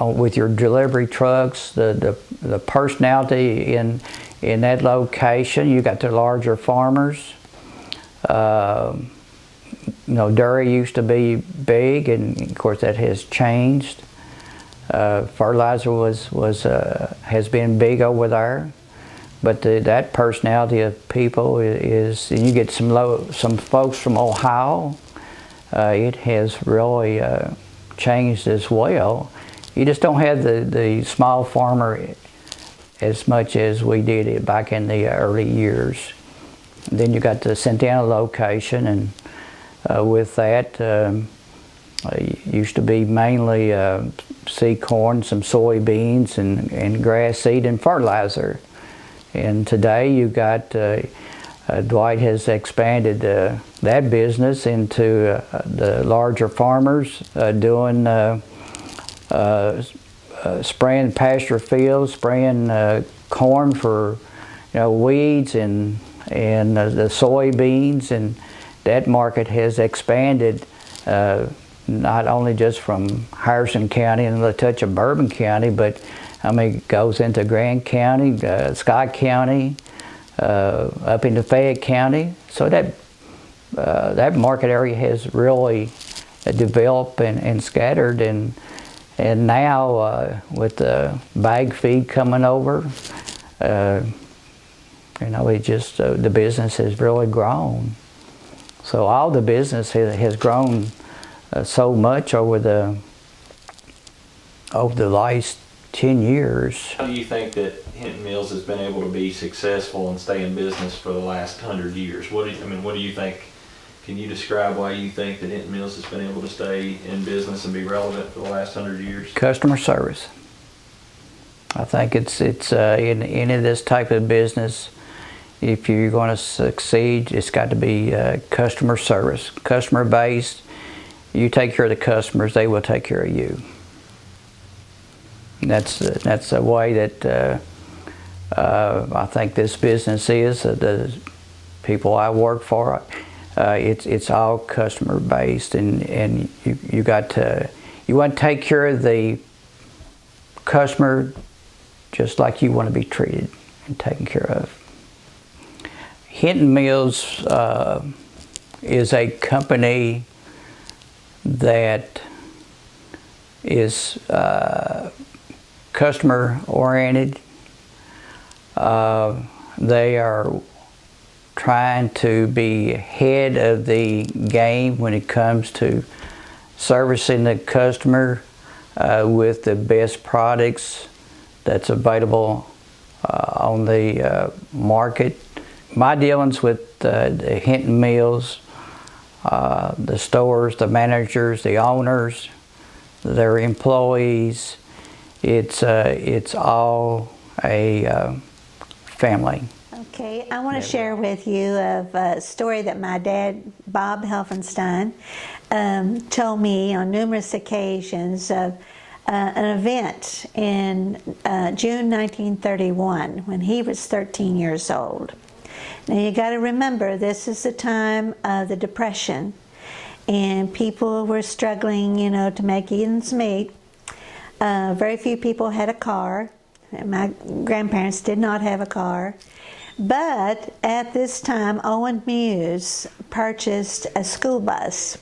with your delivery trucks. The personality in that location. You got the larger farmers. Dairy used to be big, and of course that has changed. Fertilizer has been big over there, but that personality of people is, and you get some folks from Ohio. It has really changed as well. You just don't have the small farmer as much as we did it back in the early years. And then you got the Santana location, and with that, used to be mainly seed corn, some soybeans, and grass seed and fertilizer. And today you got, Dwight has expanded that business into the larger farmers doing spraying pasture fields, spraying corn for weeds and the soybeans, and that market has expanded not only just from Harrison County and a touch of Bourbon County, but I mean it goes into Grand County, Scott County, up into Fayette County. So that market area has really developed and scattered, and now with the bag feed coming over, it just the business has really grown. So all the business has grown so much over the last 10 years. How do you think that Hinton Mills has been able to be successful and stay in business for the last 100 years? What do you think? Can you describe why you think that Hinton Mills has been able to stay in business and be relevant for the last 100 years? Customer service. I think it's in any of this type of business, if you're going to succeed, it's got to be customer service, customer based. You take care of the customers, they will take care of you. And that's the way that I think this business is. The people I work for, it's all customer based, and you want to take care of the customer just like you want to be treated and taken care of. Hinton Mills is a company that is customer oriented. They are trying to be ahead of the game when it comes to servicing the customer with the best products that's available on the market. My dealings with the Hinton Mills, the stores, the managers, the owners, their employees, it's all a family. Okay, I want to share with you of a story that my dad, Bob Helfenstein, told me on numerous occasions of an event in June 1931 when he was 13 years old. Now you got to remember, this is the time of the Depression, and people were struggling, to make ends meet. Very few people had a car. My grandparents did not have a car. But at this time, Owen Muse purchased a school bus.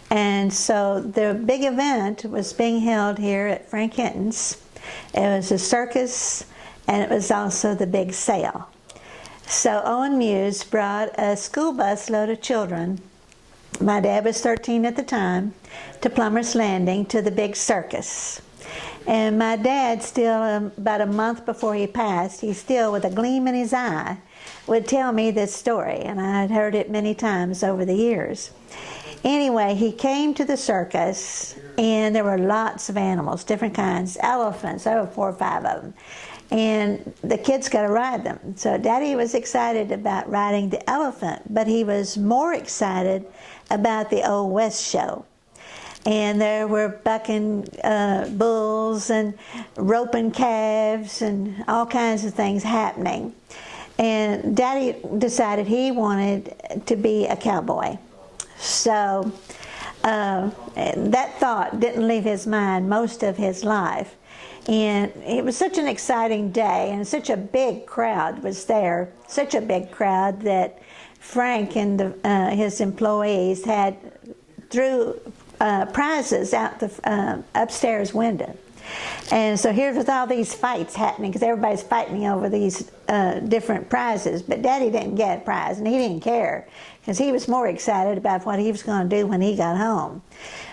And so the big event was being held here at Frank Hinton's. It was a circus, and it was also the big sale. So Owen Muse brought a school bus load of children. My dad was 13 at the time, to Plummer's Landing, to the big circus. And my dad still, about a month before he passed, he still, with a gleam in his eye, would tell me this story, and I had heard it many times over the years. Anyway, he came to the circus, and there were lots of animals, different kinds, elephants, there were 4 or 5 of them. And the kids got to ride them. So Daddy was excited about riding the elephant, but he was more excited about the Old West show. And there were bucking bulls and roping calves and all kinds of things happening. And Daddy decided he wanted to be a cowboy. So that thought didn't leave his mind most of his life. And it was such an exciting day, and such a big crowd was there, such a big crowd that Frank and his employees threw prizes out the upstairs window. And so here's with all these fights happening, because everybody's fighting over these different prizes. But Daddy didn't get a prize, and he didn't care, because he was more excited about what he was going to do when he got home.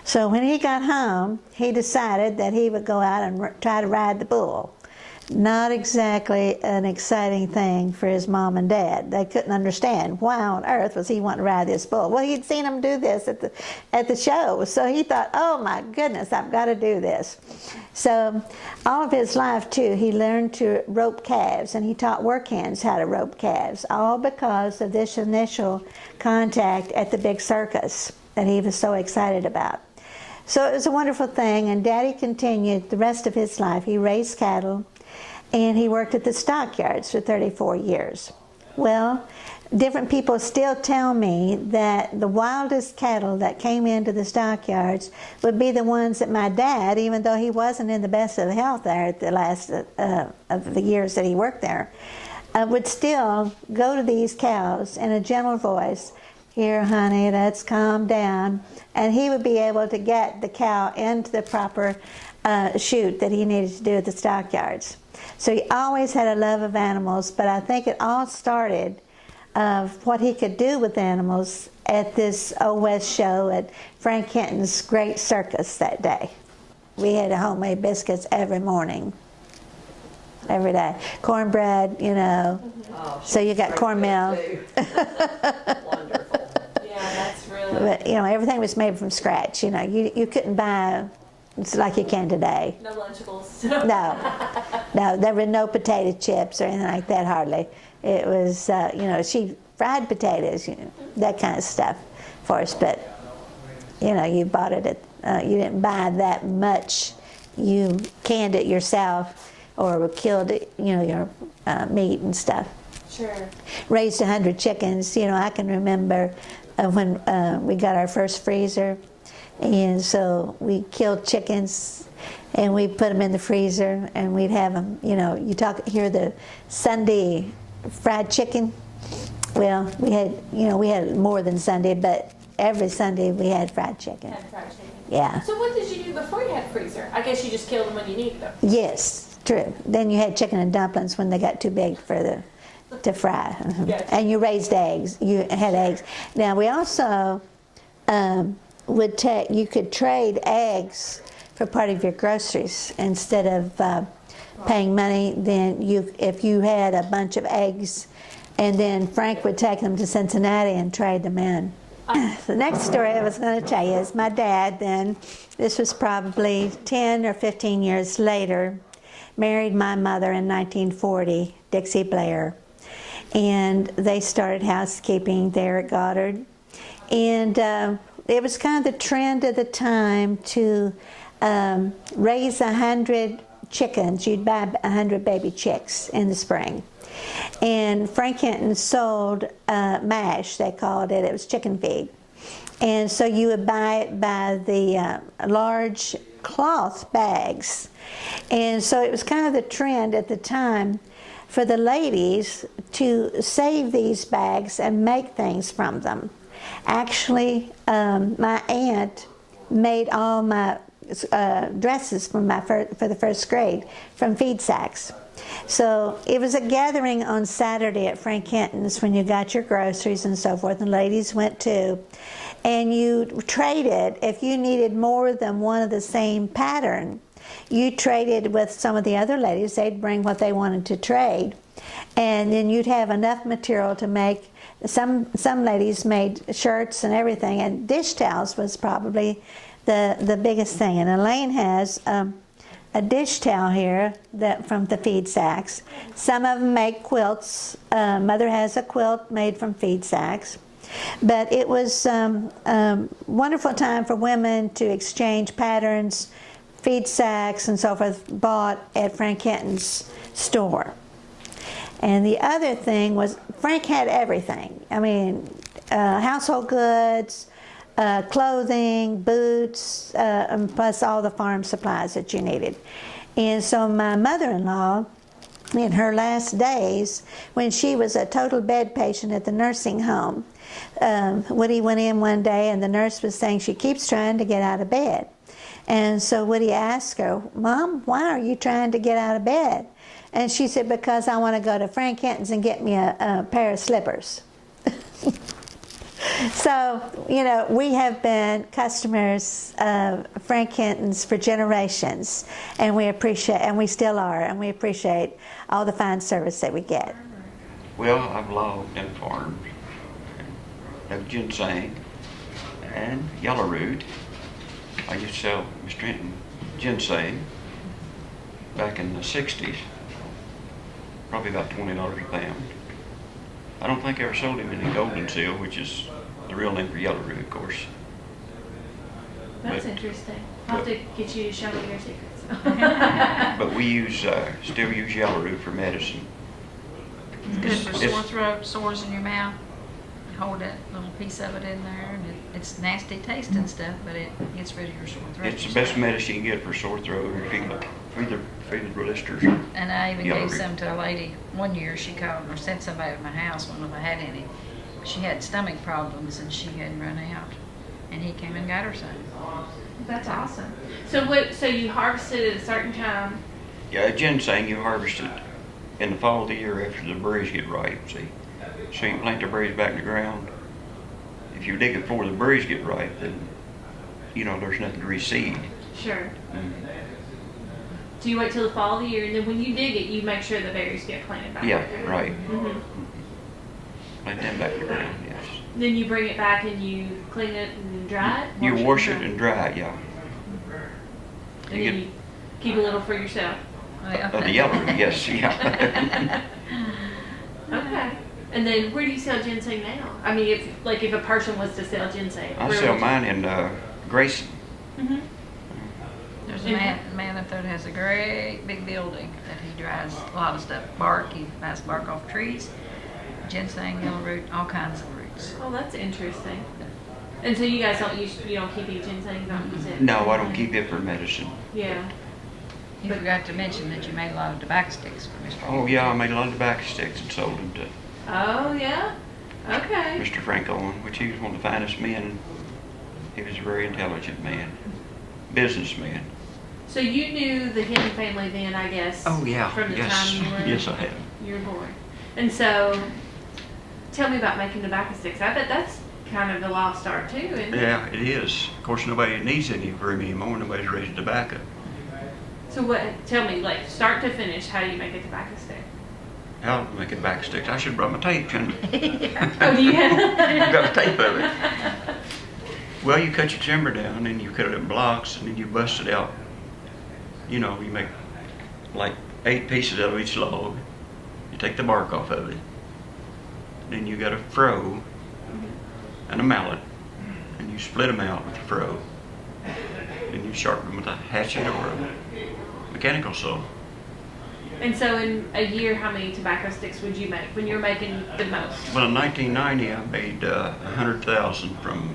So when he got home, he decided that he would go out and try to ride the bull. Not exactly an exciting thing for his mom and dad. They couldn't understand why on earth was he wanting to ride this bull. Well, he'd seen him do this at the show, so he thought, oh my goodness, I've got to do this. So all of his life, too, he learned to rope calves, and he taught work hands how to rope calves, all because of this initial contact at the big circus that he was so excited about. So it was a wonderful thing, and Daddy continued the rest of his life. He raised cattle, and he worked at the stockyards for 34 years. Well, different people still tell me that the wildest cattle that came into the stockyards would be the ones that my dad, even though he wasn't in the best of health there at the last of the years that he worked there, would still go to these cows in a gentle voice, "Here, honey, let's calm down," and he would be able to get the cow into the proper chute that he needed to do at the stockyards. So he always had a love of animals, but I think it all started of what he could do with animals at this Old West show at Frank Hinton's great circus that day. We had homemade biscuits every morning, every day. Cornbread, you know, so you got cornmeal. Wonderful. Yeah, that's really. But, you know, everything was made from scratch. You know, you couldn't buy it's like you can today. No Lunchables. No, there were no potato chips or anything like that, hardly. It was, you know, she fried potatoes, you know, that kind of stuff for us. But, you know, you bought it at, you didn't buy that much. You canned it yourself or killed it, you know, your meat and stuff. Sure. Raised 100 chickens. You know, I can remember when we got our first freezer. And so we killed chickens and we put them in the freezer and we'd have them, you know, hear the Sunday fried chicken. Well, we had more than Sunday, but every Sunday we had fried chicken. Yeah. So what did you do before you had a freezer? I guess you just killed them when you needed them. Yes, true. Then you had chicken and dumplings when they got too big to fry. Gotcha. And you raised eggs. You had eggs. Now we also you could trade eggs for part of your groceries instead of paying money. Then if you had a bunch of eggs, and then Frank would take them to Cincinnati and trade them in. The next story I was going to tell you is my dad then, this was probably 10 or 15 years later, married my mother in 1940, Dixie Blair. And they started housekeeping there at Goddard. And it was kind of the trend of the time to raise 100 chickens. You'd buy 100 baby chicks in the spring. And Frank Hinton sold MASH, they called it. It was chicken feed. And so you would buy it by the large cloth bags. And so it was kind of the trend at the time for the ladies to save these bags and make things from them. Actually, my aunt made all my dresses for the first grade from feed sacks. So it was a gathering on Saturday at Frank Hinton's when you got your groceries and so forth, and ladies went too. And you traded, if you needed more than one of the same pattern, you traded with some of the other ladies. They'd bring what they wanted to trade. And then you'd have enough material to make, some ladies made shirts and everything, and dish towels was probably the biggest thing. And Elaine has a dish towel here that from the feed sacks. Some of them make quilts. Mother has a quilt made from feed sacks. But it was a wonderful time for women to exchange patterns, feed sacks and so forth, bought at Frank Hinton's store. And the other thing was Frank had everything. I mean, household goods, clothing, boots, and plus all the farm supplies that you needed. And so my mother-in-law, in her last days, when she was a total bed patient at the nursing home, Woody went in one day and the nurse was saying she keeps trying to get out of bed. And so Woody asked her, "Mom, why are you trying to get out of bed?" And she said, "Because I want to go to Frank Hinton's and get me a pair of slippers." So, you know, we have been customers of Frank Hinton's for generations, and we appreciate, and we still are, and we appreciate all the fine service that we get. Well, I've logged and farmed, have ginseng and yellow root. I used to sell Miss Trenton ginseng back in the 60s, probably about $20 a pound. I don't think I ever sold him any golden seal, which is the real name for yellow root, of course. That's interesting. I'll have to get you to show me your secrets. But we still use yellow root for medicine. It's good for sore throat, sores in your mouth. You hold that little piece of it in there, and it's nasty tasting stuff, but it gets rid of your sore throat. It's the best medicine you can get for sore throat or fever blisters. And I even Yellow gave root. some to a lady one year. She called or sent somebody to my house, one of them had any. She had stomach problems and she hadn't run out, and he came and got her some. That's awesome. So you harvested at a certain time. Yeah, ginseng you harvest it in the fall of the year after the berries get ripe, see? So you plant the berries back in the ground. If you dig it before the berries get ripe, then, you know, there's nothing to reseed. Sure. So you wait till the fall of the year, and then when you dig it, you make sure the berries get planted back. Yeah, right. Mm-hmm. Plant them back in the ground, yes. Then you bring it back and you clean it and dry it? You wash it and dry it, yeah. And then you keep a little for yourself? The yellow root, yes, yeah. Okay. And then where do you sell ginseng now? I mean, if a person was to sell ginseng. I where sell would you- mine in Grayson. Mhm. There's a man up there that has a great big building that he dries a lot of stuff. Bark, he buys bark off trees, ginseng, yellow root, all kinds of roots. Oh, that's interesting. And so you guys you don't keep any ginseng, you don't use it? No, I don't keep it for medicine. Yeah. You forgot to mention that you made a lot of tobacco sticks for Mr. Oh, yeah, I made a lot of tobacco sticks and sold them to Oh, yeah? Okay. Mr. Frank Owen, which he was one of the finest men. He was a very intelligent man, businessman. So you knew the Hinton family then, I guess? Oh, yeah, From the yes. time you were... Yes, I have. You were born. And so, tell me about making tobacco sticks. I bet that's kind of the lost art too, isn't it? Yeah, it is. Of course, nobody needs any room anymore. Nobody's raising tobacco. So tell me, like, start to finish, how do you make a tobacco stick? How to make tobacco sticks? I should have brought my tape, shouldn't I? Oh, do you have? I've got a tape of it. Well, you cut your timber down and you cut it in blocks and then you bust it out. You know, you make like 8 pieces out of each log. You take the bark off of it. Then you got a froe and a mallet, and you split them out with the froe. Then you sharpen them with a hatchet or a mechanical saw. And so in a year, how many tobacco sticks would you make when you were making the most? Well, in 1990, I made 100,000 from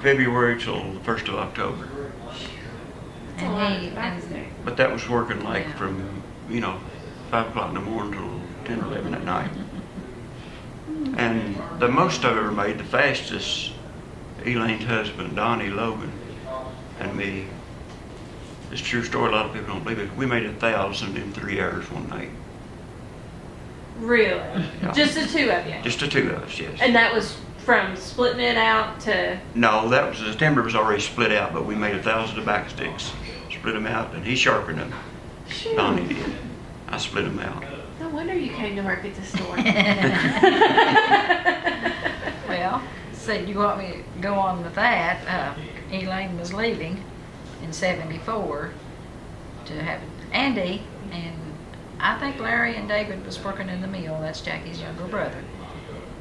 February till the 1st of October. That's a lot of tobacco sticks. But that was working like from, 5 o'clock in the morning till 10 or 11 at night. And And the most I've ever made, the fastest, Elaine's husband, Donnie Logan, and me. It's a true story, a lot of people don't believe it. We made 1,000 in 3 hours one night. Really? Yeah. Just the two of you? Just the two of us, yes. And that was from splitting it out to, No, that was, the timber was already split out, but we made 1,000 tobacco sticks. Split them out, and he sharpened them. shoot. Donnie did. I split them out. No wonder you came to work at the store. Well, said you want me to go on with that. Elaine was leaving in '74 to have Andy, and I think Larry and David was working in the mill. That's Jackie's younger brother.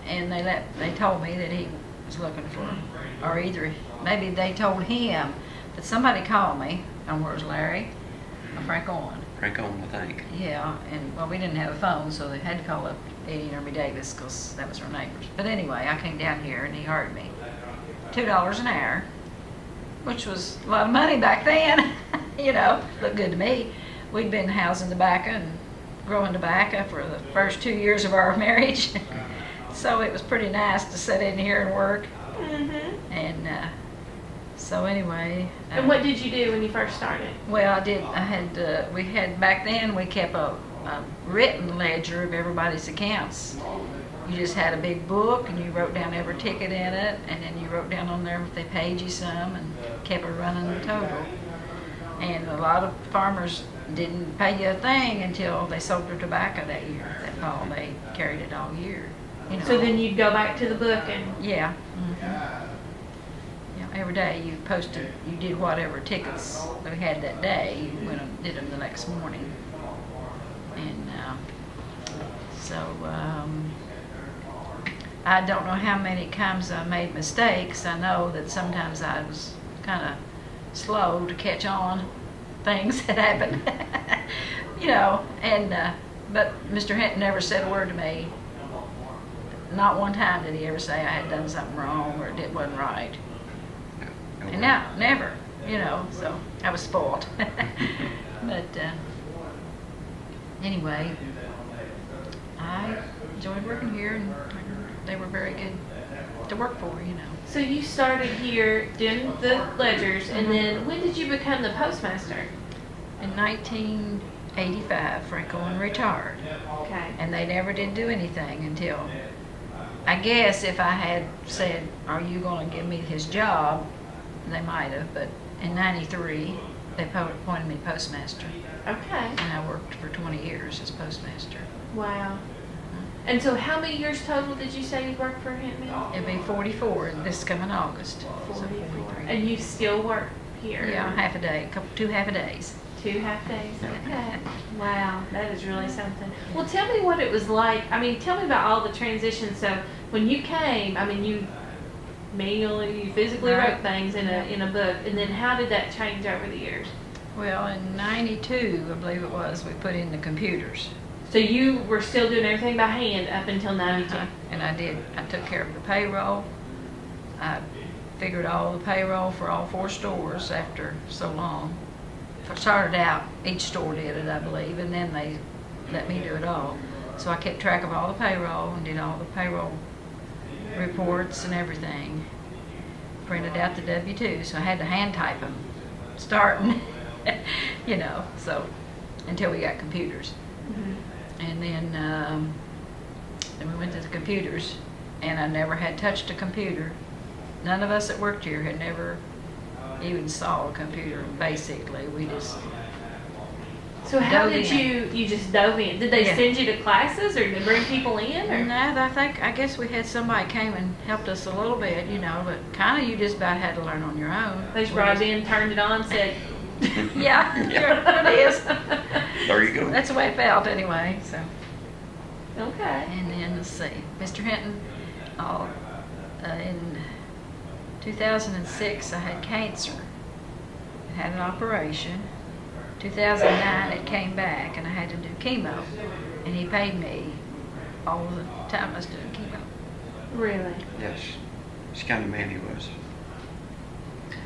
And they told me that he was looking for, or either maybe they told him that somebody called me. And where's Larry? Frank Owen. Crank on, I think. Yeah, and well, we didn't have a phone, so they had to call up Eddie and Irby Davis because that was our neighbors. But anyway, I came down here and he hired me. $2 an hour, which was a lot of money back then. You know, looked good to me. We'd been housing tobacco and growing tobacco for the first 2 years of our marriage. So it was pretty nice to sit in here and work. Mm-hmm. And so anyway. And what did you do when you first started? Well, we had, back then, we kept a written ledger of everybody's accounts. You just had a big book and you wrote down every ticket in it, and then you wrote down on there if they paid you some and kept a running total. And a lot of farmers didn't pay you a thing until they sold their tobacco that year, that fall. They carried it all year. You know. So then you'd go back to the book and... Yeah. Mm-hmm. Every day you posted, you did whatever tickets we had that day, you went and did them the next morning. And I don't know how many times I made mistakes. I know that sometimes I was kind of slow to catch on things that happened, you know, and but Mr. Hinton never said a word to me. Not one time did he ever say I had done something wrong or it wasn't right. And now, never, you know, so I was spoiled. But anyway, I enjoyed working here, and they were very good to work for, you know. So you started here doing the ledgers, and then when did you become the postmaster? In 1985, Frank Owen retired. Okay. And they never did do anything until, I guess if I had said, are you going to give me his job, they might have, but in '93, they appointed me postmaster. Okay. And I worked for 20 years as postmaster. Wow. And so how many years total did you say you worked for Hinton Mills? It'll be 44 this coming August. 44. So 43. And you still work here? Yeah, half a day, two half a days. 2 half days, okay. Wow, that is really something. Well, tell me what it was like. I mean, tell me about all the transitions. So when you came, I mean, you manually, you physically wrote things in a book, and then how did that change over the years? Well, in '92, I believe it was, we put in the computers. So you were still doing everything by hand up until '92? And I took care of the payroll. I figured all the payroll for all 4 stores after so long. Started out, each store did it, I believe, and then they let me do it all. So I kept track of all the payroll and did all the payroll reports and everything. Printed out the W-2, so I had to hand type them, starting, you know, so until we got computers. Mm-hmm. And then we went to the computers, and I never had touched a computer. None of us that worked here had never even saw a computer, basically. We just So how did you just dove in? Did they send you to classes, or did they bring people in? Or? No, I guess we had somebody came and helped us a little bit, you know, but kind of you just about had to learn on your own. They just brought in, turned it on, said, yeah, it is. There you go. That's the way it felt anyway, so. Okay. And then, let's see, Mr. Hinton, in 2006, I had cancer. I had an operation. 2009, it came back, and I had to do chemo. And he paid me all the time I was doing chemo. Really? Yes. It's the kind of man he was.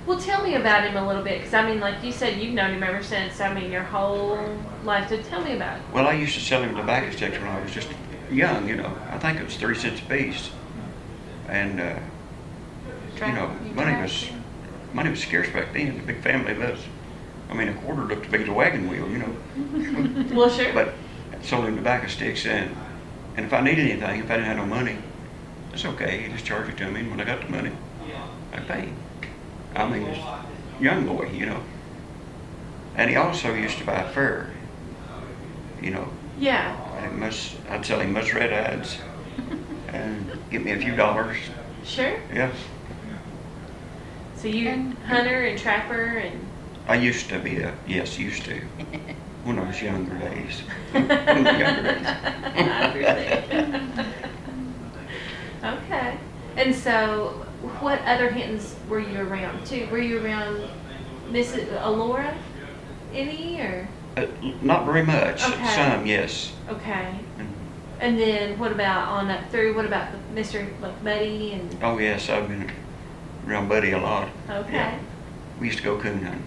Well, tell me about him a little bit, because I mean, like you said, you've known him ever since, I mean, your whole life. So tell me about him. Well, I used to sell him tobacco sticks when I was just young, you know. I think it was 3 cents a piece. And, you know, money was scarce back then. The big family was. I mean, a quarter looked as big as a wagon wheel, you know. Well, sure. But sold him tobacco sticks, and if I needed anything, if I didn't have no money, it's okay. He just charged it to me, and when I got the money, I paid. I mean, this young boy, you know. And he also used to buy fur, you know. Yeah. I'd sell him muskrat hides and get me a few dollars. Sure. Yeah. So you hunter and trapper and. I used to be used to. When I was younger days. Younger days. Okay. And so, what other Hintons were you around too? Were you around Mrs. Alora any or? Not very much. Okay. Some, yes. Okay. And then what about on up through? What about Mr. like Buddy and? Oh yes, I've been around Buddy a lot. Okay. Yeah. We used to go coon hunting.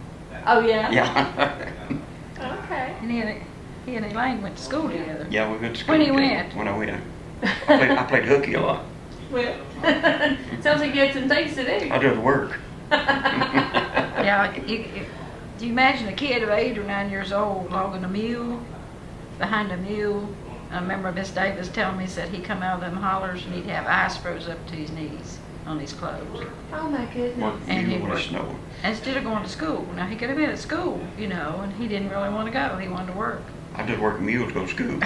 Oh yeah. Yeah. Okay. And he and Elaine went to school together. Yeah, we went to school. When he together. went? When I went. I played hooky a lot. Well, sounds like you had some things to do. I did the work. Yeah, do you imagine a kid of 8 or 9 years old logging a mule, behind a mule? I remember Miss Davis telling me, said he'd come out of them hollers and he'd have ice froze up to his knees on his clothes. Oh my goodness. And he was worked. snow. Instead of going to school. Now, he could have been at school, you know, and he didn't really want to go. He wanted to work. I did work mule to go to school.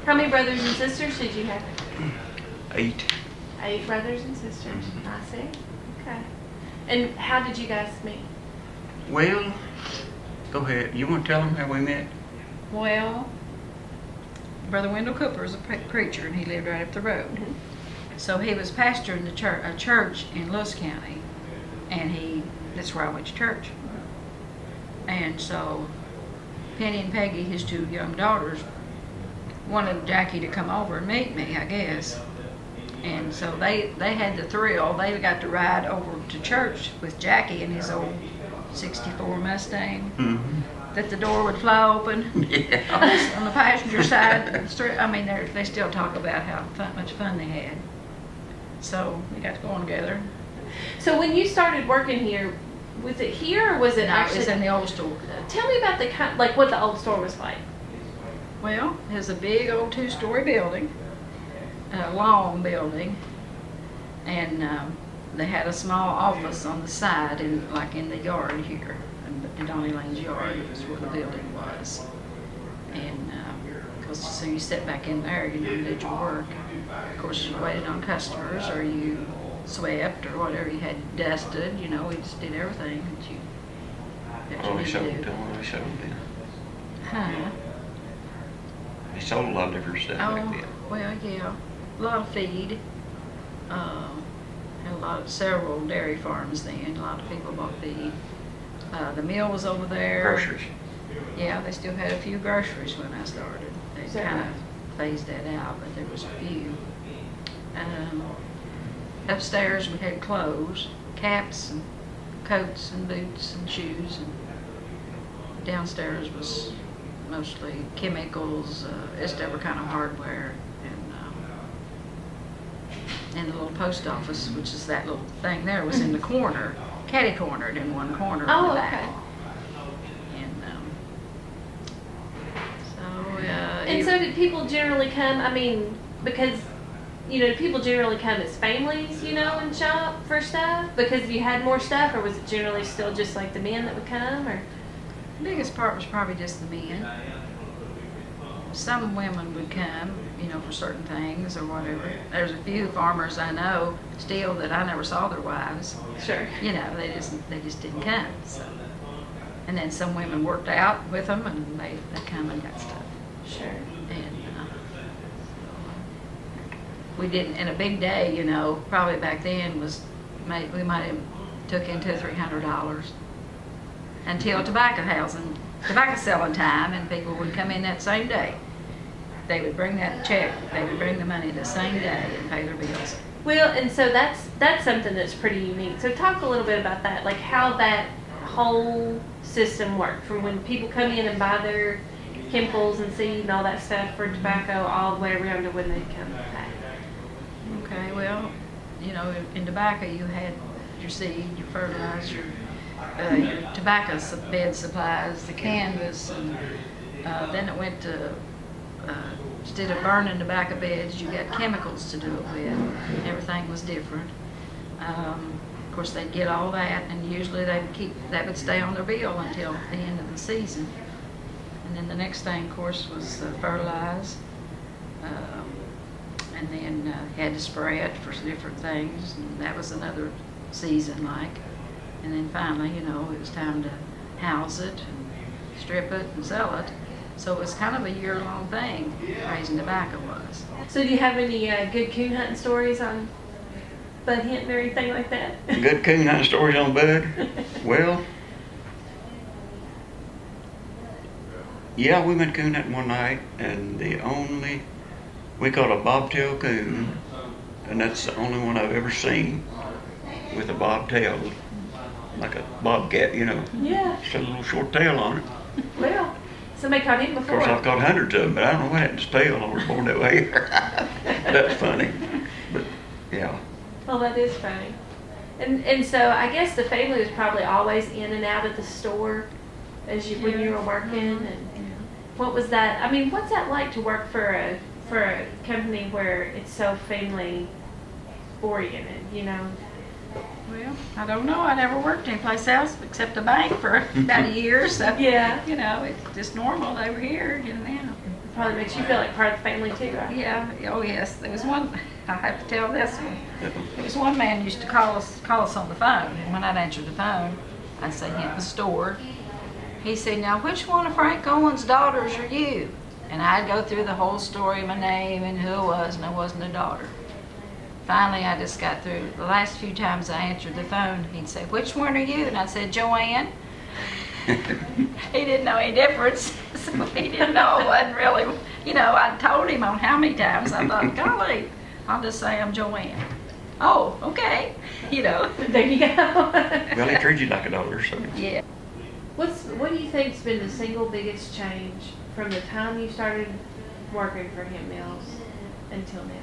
How many brothers and sisters did you have? 8. 8 brothers and sisters. I see. Okay. And how did you guys meet? Well, go ahead. You want to tell them how we met? Well, Brother Wendell Cooper is a preacher, and he lived right up the road. Mm-hmm. So he was pastoring a church in Lewis County, and that's where I went to church. And so Penny and Peggy, his 2 young daughters, wanted Jackie to come over and meet me, I guess. And so they had the thrill. They got to ride over to church with Jackie in his old 64 Mustang. Mm-hmm. That the door would fly open. Yeah. On the passenger side. I mean, they still talk about how much fun they had. So we got to go on together. So when you started working here, was it here or was it No, actually? it was in the old store. Tell me about like what the old store was like. Well, it was a big old 2-story building, a long building, and they had a small office on the side, in the yard here, in Donnie Lane's yard is where the building was. And because so you sit back in there, you did your work. Of course, you waited on customers, or you swept, or whatever you had dusted. You know, we just did everything that you Oh, they needed sold to them. do. They sold them. Huh? They sold a lot of different stuff back then. Well, yeah, a lot of feed. Had several dairy farms then. A lot of people bought feed. The mill was over there. Groceries. Yeah, they still had a few groceries when I started. They kind of phased that out, but there was a few. Upstairs we had clothes, caps and coats and boots and shoes. And downstairs was mostly chemicals, just every kind of hardware. And the little post office, which is that little thing there, was in the corner, catty-cornered in one corner in the back. Okay. And So did people generally come? I mean, because people generally come as families, and shop for stuff because you had more stuff, or was it generally still just like the men that would come, or? The biggest part was probably just the men. Some women would come, for certain things or whatever. There's a few farmers I know still that I never saw their wives. Sure. They just didn't come. So. And then some women worked out with them, and they come and got stuff. Sure. And we didn't. And a big day, probably back then we might have took in $200 or $300 until tobacco selling time, and people would come in that same day. They would bring that check, they would bring the money the same day and pay their bills. Well, and so that's something that's pretty unique. So talk a little bit about that, like how that whole system worked from when people come in and buy chemicals and seed and all that stuff for tobacco all the way around to when they come back? Okay, well, you know, in tobacco you had your seed, your fertilizer, your tobacco bed supplies, the canvas, and then it went to, instead of burning tobacco beds, you got chemicals to do it with. Everything was different. Of course, they'd get all that, and usually that would stay on their bill until the end of the season. And then the next thing, of course, was fertilize. And then had to spray it for different things, and that was another season like. And then finally, you know, it was time to house it and strip it and sell it. So it was kind of a year-long thing, raising tobacco was. So do you have any good coon hunting stories on bud hunting or anything like that? Good coon hunting stories on bud? Well, yeah, we went coon hunting one night, and we caught a bobtail coon, and that's the only one I've ever seen with a bobtail, like a bobcat, you know. Yeah. Just a little short tail on it. Well, somebody caught him Of before. course, I've caught hundreds of them, but I don't know what happened to his tail. I was born that way. That's funny. But, yeah. Well, that is funny. And so I guess the family was probably always in and out of the store when you were working. And what was that? I mean, what's that like to work for a company where it's so family oriented? You know. Well, I don't know. I never worked anyplace else except a bank for about a year. So Yeah. you know, it's just normal. They were here, you know. It probably makes you feel like part of the family too, right? Yeah. Oh yes. There was one. I have to tell this one. There was one man used to call us on the phone, and when I'd answer the phone, I'd say Hinton store. He said, "Now, which one of Frank Owen's daughters are you?" And I'd go through the whole story, my name and who it was, and I wasn't a daughter. Finally, I just got through. The last few times I answered the phone, he'd say, "Which one are you?" And I said, "Joanne." He didn't know any difference, so he didn't know. It wasn't really, you know, I told him on how many times. I thought, golly, I'll just say I'm Joanne. Oh, okay, you know. There you go. Well, he treated you like a daughter, so. Yeah. What do you think's been the single biggest change from the time you started working for Hinton Mills until now?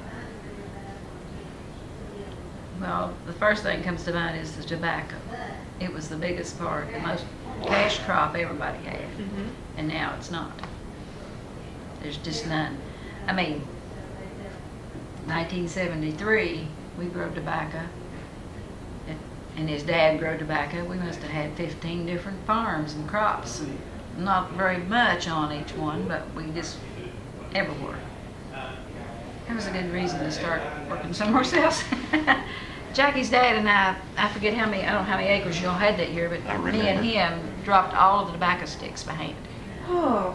Well, the first thing that comes to mind is the tobacco. It was the biggest part, the most cash crop everybody had, and now it's not. There's just none. I mean, 1973, we grew tobacco, and his dad grew tobacco. We must have had 15 different farms and crops, and not very much on each one, but we just everywhere. That was a good reason to start working somewhere else. Jackie's dad and I forget I don't know how many acres y'all had that year, but me and him dropped all of the tobacco sticks by hand. Oh.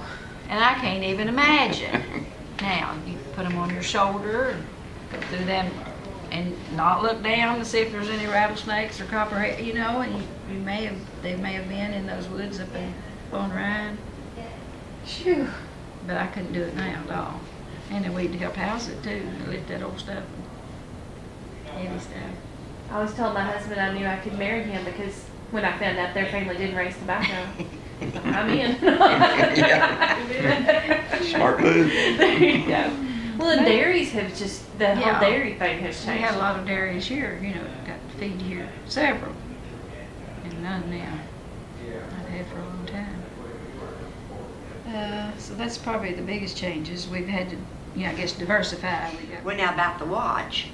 And I can't even imagine. Now, you put them on your shoulder and go through them and not look down to see if there's any rattlesnakes or copperhead, you know, and they may have been in those woods up in Bone Ride. Phew. But I couldn't do it now at all. And then we'd help house it too, lift that old stuff, heavy stuff. I always told my husband I knew I could marry him because when I found out their family didn't raise tobacco, I'm in. Smart move. There you go. Well, the dairies have just, the whole dairy thing has changed. We had a lot of dairies here, you know, got to feed here, several, and none now. I've had for a long time. So that's probably the biggest changes. We've had to, I guess, diversify. Well, now about the watch.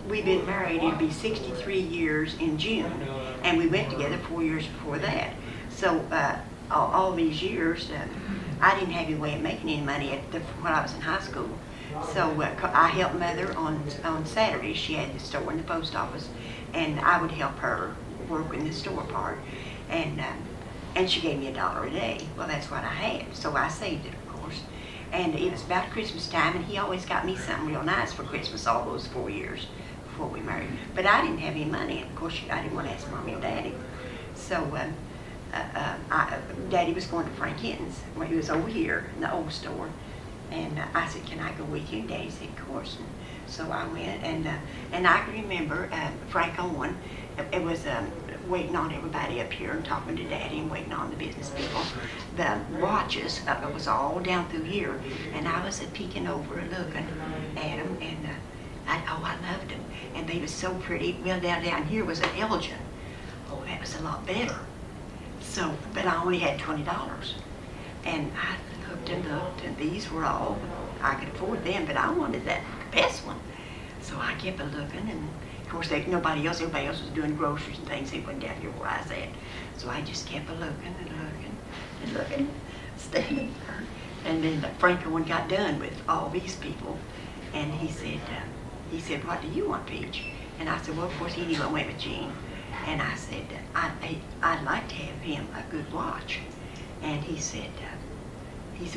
We've been married, it'll be 63 years in June, and we went together 4 years before that. So all these years, I didn't have any way of making any money when I was in high school. So I helped Mother on Saturdays. She had the store in the post office, and I would help her work in the store part. And she gave me $1 a day. Well, that's what I had, so I saved it, of course. And it was about Christmas time, and he always got me something real nice for Christmas all those 4 years before we married. But I didn't have any money, and of course I didn't want to ask Mommy and Daddy. So Daddy was going to Frank Hinton's when he was over here in the old store. And I said, "Can I go with you?" And Daddy said, "Of course." And so I went, and I can remember Frank Owen. It was waiting on everybody up here and talking to Daddy and waiting on the business people. The watches was all down through here, and I was peeking over and looking at them, and I loved them, and they was so pretty. Well, down here was an Elgin. Oh, that was a lot better. So, but I only had $20, and I looked, and these were all, I could afford them, but I wanted that best one. So I kept looking, and of course everybody else was doing groceries and things. They went down here where I was at. So I just kept looking and looking and looking, standing there. And then Franco one got done with all these people, and he said, what do you want, Peach? And I said, well, of course he knew I went with Gene. And I said, I'd like to have him a good watch. And he said,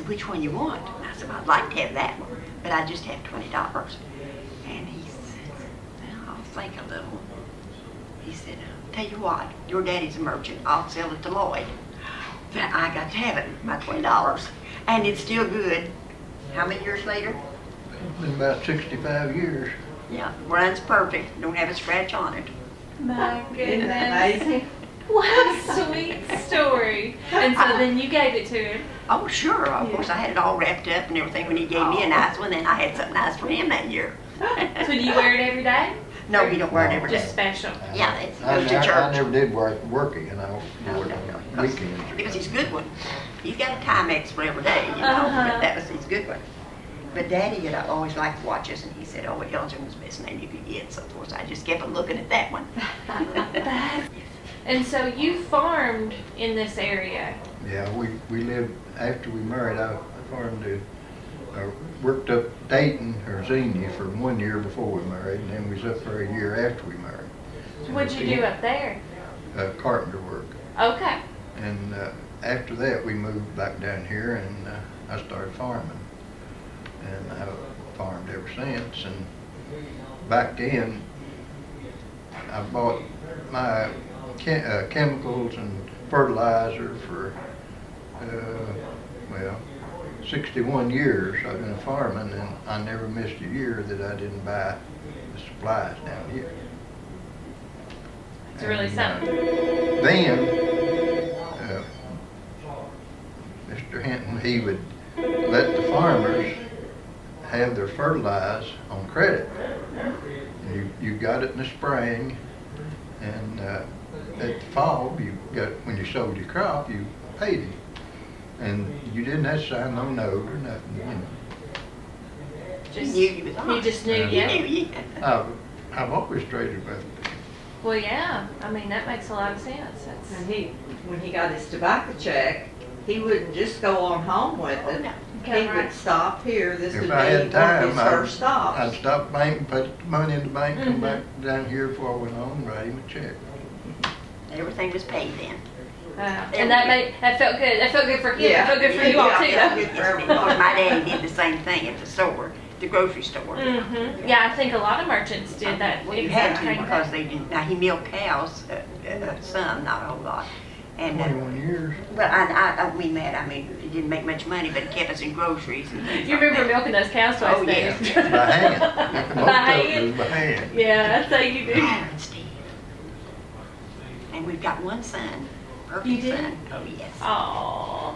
which one you want? And I said, well, I'd like to have that one, but I just have $20. And he said, well, I'll think a little. He said, tell you what, your daddy's a merchant. I'll sell it to Lloyd. Then I got to have it, my $20. And it's still good. How many years later? It's been about 65 years. Yeah, runs perfect. Don't have a scratch on it. My Isn't that goodness. amazing? What a sweet story. And so then you gave it to him. Oh, sure. Of course, I had it all wrapped up and everything when he gave me a nice one. Then I had something nice for him that year. So do you wear it every day? No, we don't wear it every Just day. special. Yeah, it I goes to church. never did work it, and I wore it on weekends. It was his good one. He's got a Timex for every day, you know, but that was his good one. But Daddy had always liked watches, and he said, oh, Elgin was the best name you could get. So, of course, I just kept looking at that one. And so you farmed in this area. Yeah, we lived, after we married, I farmed worked up Dayton or Xenia for 1 year before we married, and then we was up for a year after we married. What'd you do up there? Carpenter work. Okay. And after that, we moved back down here, and I started farming. And I've farmed ever since. And back then, I bought my chemicals and fertilizer for, 61 years I've been farming, and I never missed a year that I didn't buy the supplies down here. It's really something. Then, Mr. Hinton, he would let the farmers have their fertilizer on credit. And you got it in the spring, and at the fall, when you sold your crop, you paid him. And you didn't have to sign no note or nothing, you know. Just, He knew you was he honest. just knew He you. knew you. I've always traded with them. Well, yeah. I mean, that makes a lot of sense. That's, And when he got his tobacco check, he wouldn't just go on home with it. Okay, He right. would stop here. This would If be I one had of time, his first stops. I'd stop the bank, put the money in the bank, come back down here before I went home, write him a check. Everything was paid then. and that felt good. That felt good for him. Yeah. That felt good for you all too, Yeah. though. Yes, because my daddy did the same thing at the store, the grocery store. Yeah, I think a lot of merchants did that. Well, you had exact to same because thing. they didn't. Now he milked cows, some, not a whole lot. And 21 years. well, I don't mean that. I mean, he didn't make much money, but it kept us in groceries and things You like remember that. milking those cows twice Oh, a day? yeah. By hand. Most By of it hand? was by hand. Yeah, that's how you do. And Steve. And we've got one son. Perfect You did? son. Oh, yes. Aww.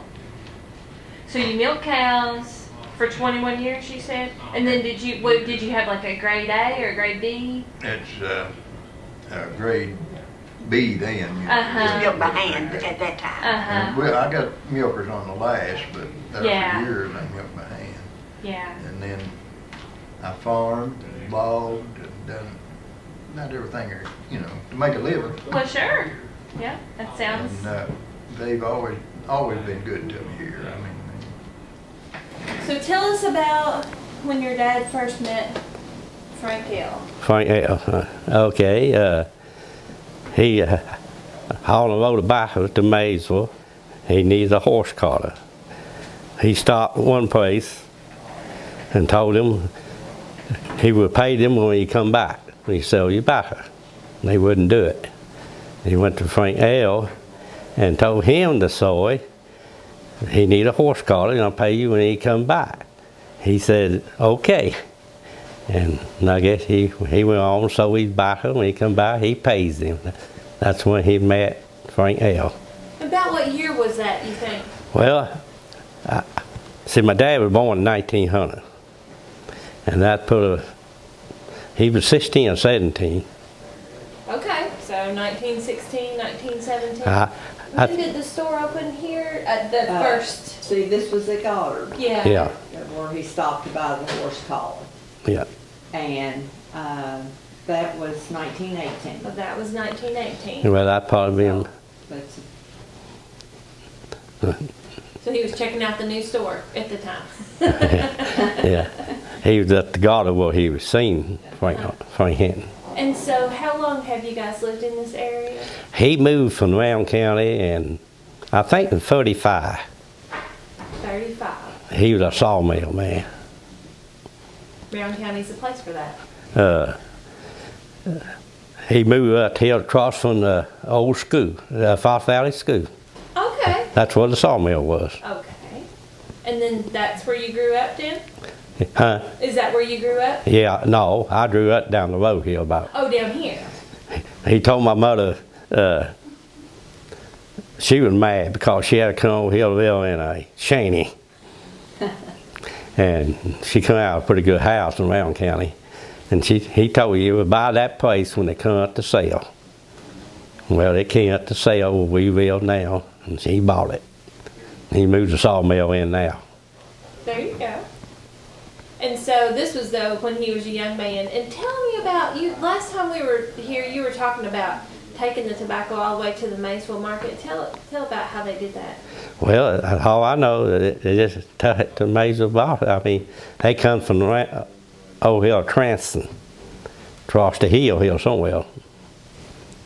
So you milk cows for 21 years, you said, and then did you have like a grade A or a grade B? It's grade B then. You know. Uh-huh. Milked by hand at that time. And, well, I got milkers on the last, but there Yeah. for years I milked by hand. Yeah. And then I farmed and logged and done not everything, you know, to make a living. Well, sure. Yeah, that sounds. And they've always been good to me here. I mean, So tell us about when your dad first met Frank L. Frank L. Okay. He on the road back to Maysville. He needs a horse collar. He stopped at one place and told him he would pay them when he come back. When he sell you back. They wouldn't do it. He went to Frank L. and told him the story. He need a horse collar and I'll pay you when he come back. He said, okay. And I guess he went on, so he's back when he come back, he pays him. That's when he met Frank L. About what year was that, you think? Well, see, my dad was born in 1900, and that he was 16 or 17. Okay, so 1916, 1917. When did the store open here? The first. See, this was at Goddard. Yeah. Yeah. Where he stopped to buy the horse collar. Yeah. And that was 1918. Well, that was 1918. Well, that probably been. That's So he was checking out the new store at the time. Yeah. He was at the Goddard where he was seen Frank Hinton. And so how long have you guys lived in this area? He moved from Round County, and I think in 35. 35. He was a sawmill man. Round County's a place for that. He moved up here across from the old school, the Foss Valley School. Okay. That's where the sawmill was. Okay. And then that's where you grew up, then? Huh? Is that where you grew up? Yeah, no, I grew up down the road here about. Oh, down here. He told my mother she was mad because she had to come over here to live in a shanty. And she come out of a pretty good house in Round County. And he told you would buy that place when they come up to sale. Well, they came up to sale where we live now, and she bought it. He moved the sawmill in now. There you go. And so this was though when he was a young man. And tell me about you. Last time we were here, you were talking about taking the tobacco all the way to the Maysville market. Tell about how they did that. Well, all I know is they just took it to Maysville market. I mean, they come from the old hill Cranston, across the hill somewhere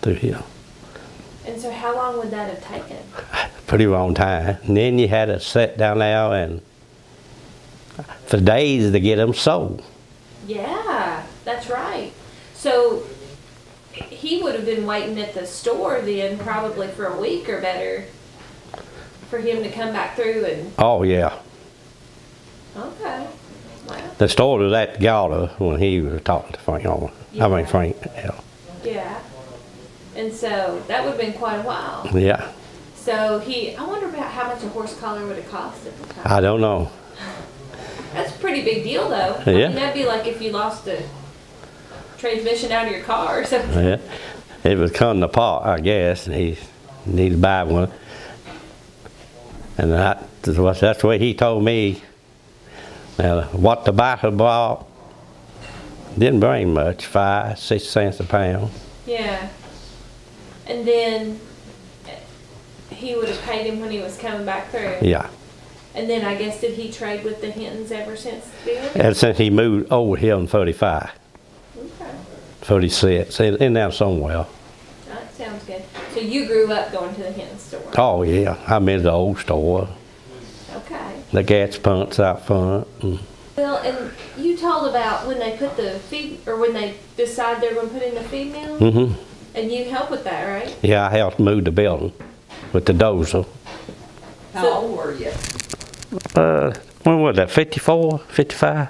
through here. And so how long would that have taken? Pretty long time. And then you had to sit down there and for days to get them sold. Yeah, that's right. So he would have been waiting at the store then probably for a week or better for him to come back through and... Oh, yeah. Okay. Wow. The store was at Gouda when he was talking to Frank Owen. Yeah. I mean, Frank, yeah. Yeah. And so that would have been quite a while. Yeah. So I wonder about how much a horse collar would have cost at the time. I don't know. That's a pretty big deal though. Yeah. I mean, that'd be like if you lost a transmission out of your car or something. Yeah. It was coming apart, I guess, and he needed to buy one. And that's the way he told me. Now, what the tobacco bought didn't bring much, 5, 6 cents a pound. Yeah. And then he would have paid him when he was coming back through. Yeah. And then I guess did he trade with the Hintons ever since then? And since he moved over here in 35. Okay. 36, in there somewhere. That sounds good. So you grew up going to the Hinton store? Oh, yeah. I mean, the old store. Okay. The gas pumps out front. Well, and you told about when they put the feed, or when they decide they're going to put in the feed mill? Mm-hmm. And you help with that, right? Yeah, I helped move the building with the dozer. How old were you? When was that, 54, 55?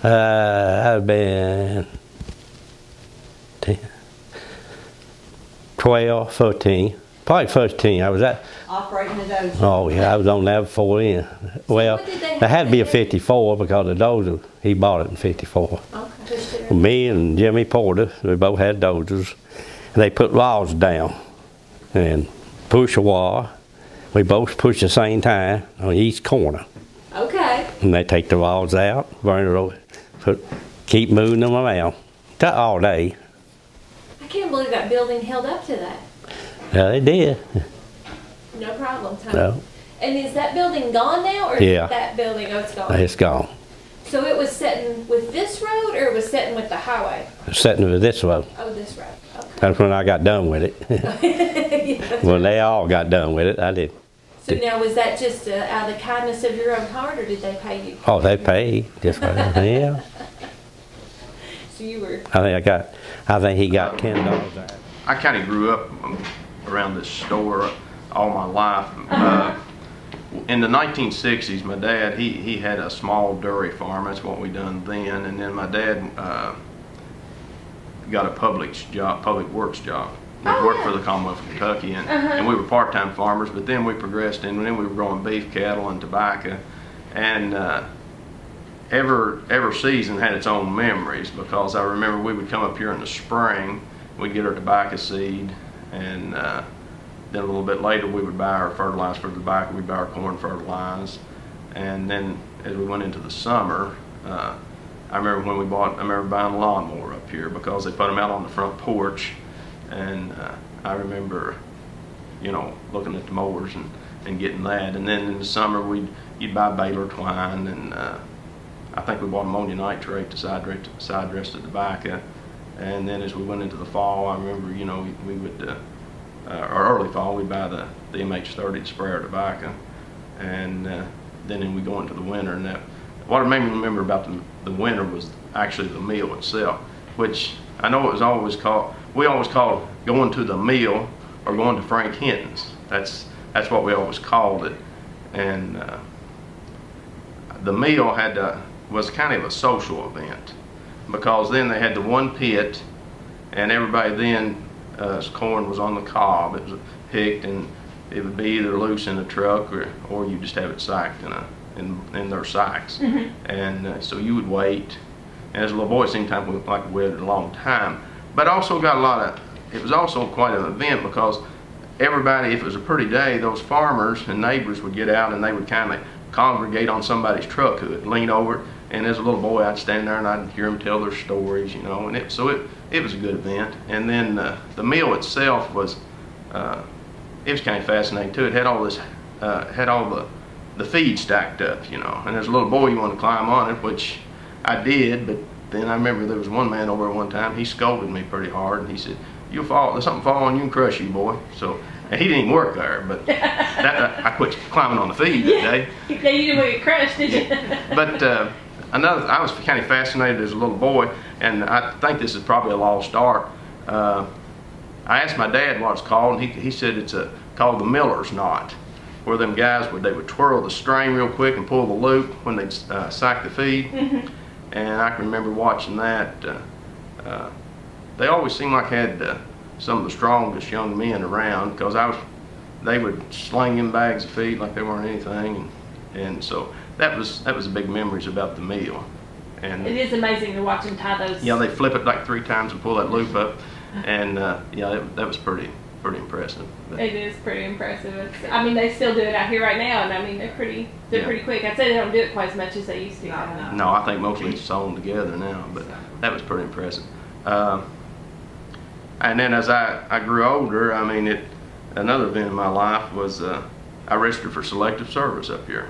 I've been 10, 12, 13, probably 13. I was at. Operating the dozer. Oh, yeah, I was on that before then. Well, there had to be a 54 because the dozer, he bought it in 54. Okay. Me and Jimmy Porter, we both had dozers. And they put rods down and push a wire. We both push at the same time on each corner. Okay. And they take the rods out, burn it over, keep moving them around. All day. I can't believe that building held up to that. Yeah, they did. No problem, Tom. No. And is that building gone now, or Yeah. is that building, oh, it's gone? It's gone. So it was setting with this road, or it was setting with the highway? Sitting with this road. Oh, this road. That's when I got done with it. Yeah. Well, they all got done with it. I did. So now, was that just out of the kindness of your own heart, or did they pay you? Oh, they paid. Just for that. Yeah. So you were... I think he got $10 out. I kind of grew up around this store all my life. In the 1960s, my dad, he had a small dairy farm. That's what we done then. And then my dad got a public works job. We worked for the Commonwealth of Kentucky, and we were part-time farmers, but then we progressed, and then we were growing beef cattle and tobacco, and every season had its own memories, because I remember we would come up here in the spring, we'd get our tobacco seed, and then a little bit later we would buy our fertilizer for the tobacco, we'd buy our corn fertilized, and then as we went into the summer, I remember buying a lawnmower up here because they put them out on the front porch, and I remember, looking at the mowers and getting that. And then in the summer you'd buy baler twine, and I think we bought ammonia nitrate to side dress the tobacco. And then as we went into the fall, I remember, we would, or early fall, we'd buy the MH30 to spray our tobacco, and then we go into the winter, and that. What made me remember about the winter was actually the meal itself, which I know it was always called, we always called going to the meal or going to Frank Hinton's. That's what we always called it. And the meal was kind of a social event, because then they had the one pit, and everybody then, corn was on the cob. It was picked, and it would be either loose in a truck or you just have it sacked in their sacks. And so you would wait, and as a little boy it seemed like we waited a long time, but also got it was also quite an event, because everybody, if it was a pretty day, those farmers and neighbors would get out and they would kind of congregate on somebody's truck hood, lean over, and as a little boy I'd stand there and I'd hear them tell their stories, and it was a good event. And then the meal itself was it was kind of fascinating too. It had all this had all the feed stacked up, and as a little boy you wanted to climb on it, which I did, but then I remember there was one man over one time, he scolded me pretty hard, and he said, there's something fall on you and crush you, boy. So, and he didn't even work there, but I quit climbing on the feed that day. You didn't want to get crushed, did you? But I was kind of fascinated as a little boy, and I think this is probably a lost art. I asked my dad what it's called, and he said it's called the miller's knot, where them guys would twirl the string real quick and pull the loop when they'd sack the feed. And I can remember watching that. They always seemed like had some of the strongest young men around, because they would sling in bags of feed like they weren't anything, and so that was the big memories about the meal. And it is amazing to watch them tie those. Yeah, they flip it like 3 times and pull that loop up, and that was pretty impressive. But it is pretty impressive. They still do it out here right now, and they're pretty quick. I'd say they don't do it quite as much as they used to. No, I think mostly it's sewn together now, but that was pretty impressive. And then as I grew older, another event in my life was I registered for selective service up here.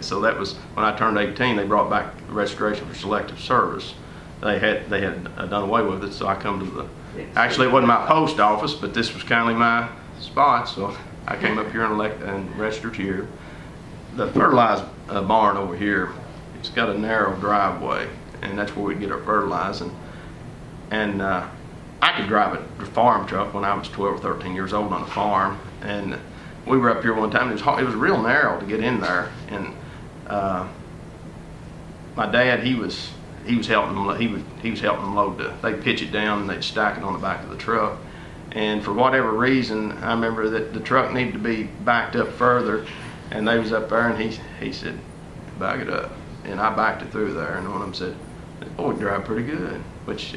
So that was when I turned 18. They brought back registration for selective service. They had done away with it, so I come to the. Actually, it wasn't my post office, but this was kind of my spot, so I came up here and registered here. The fertilizer barn over here, it's got a narrow driveway, and that's where we get our fertilizing. And I could drive a farm truck when I was 12 or 13 years old on a farm, and we were up here one time. It was real narrow to get in there, and my dad, he was helping them. He was helping them load they'd pitch it down and they'd stack it on the back of the truck. And for whatever reason, I remember that the truck needed to be backed up further, and they was up there, and he said, back it up, and I backed it through there, and one of them said, "Boy, you drive pretty good," which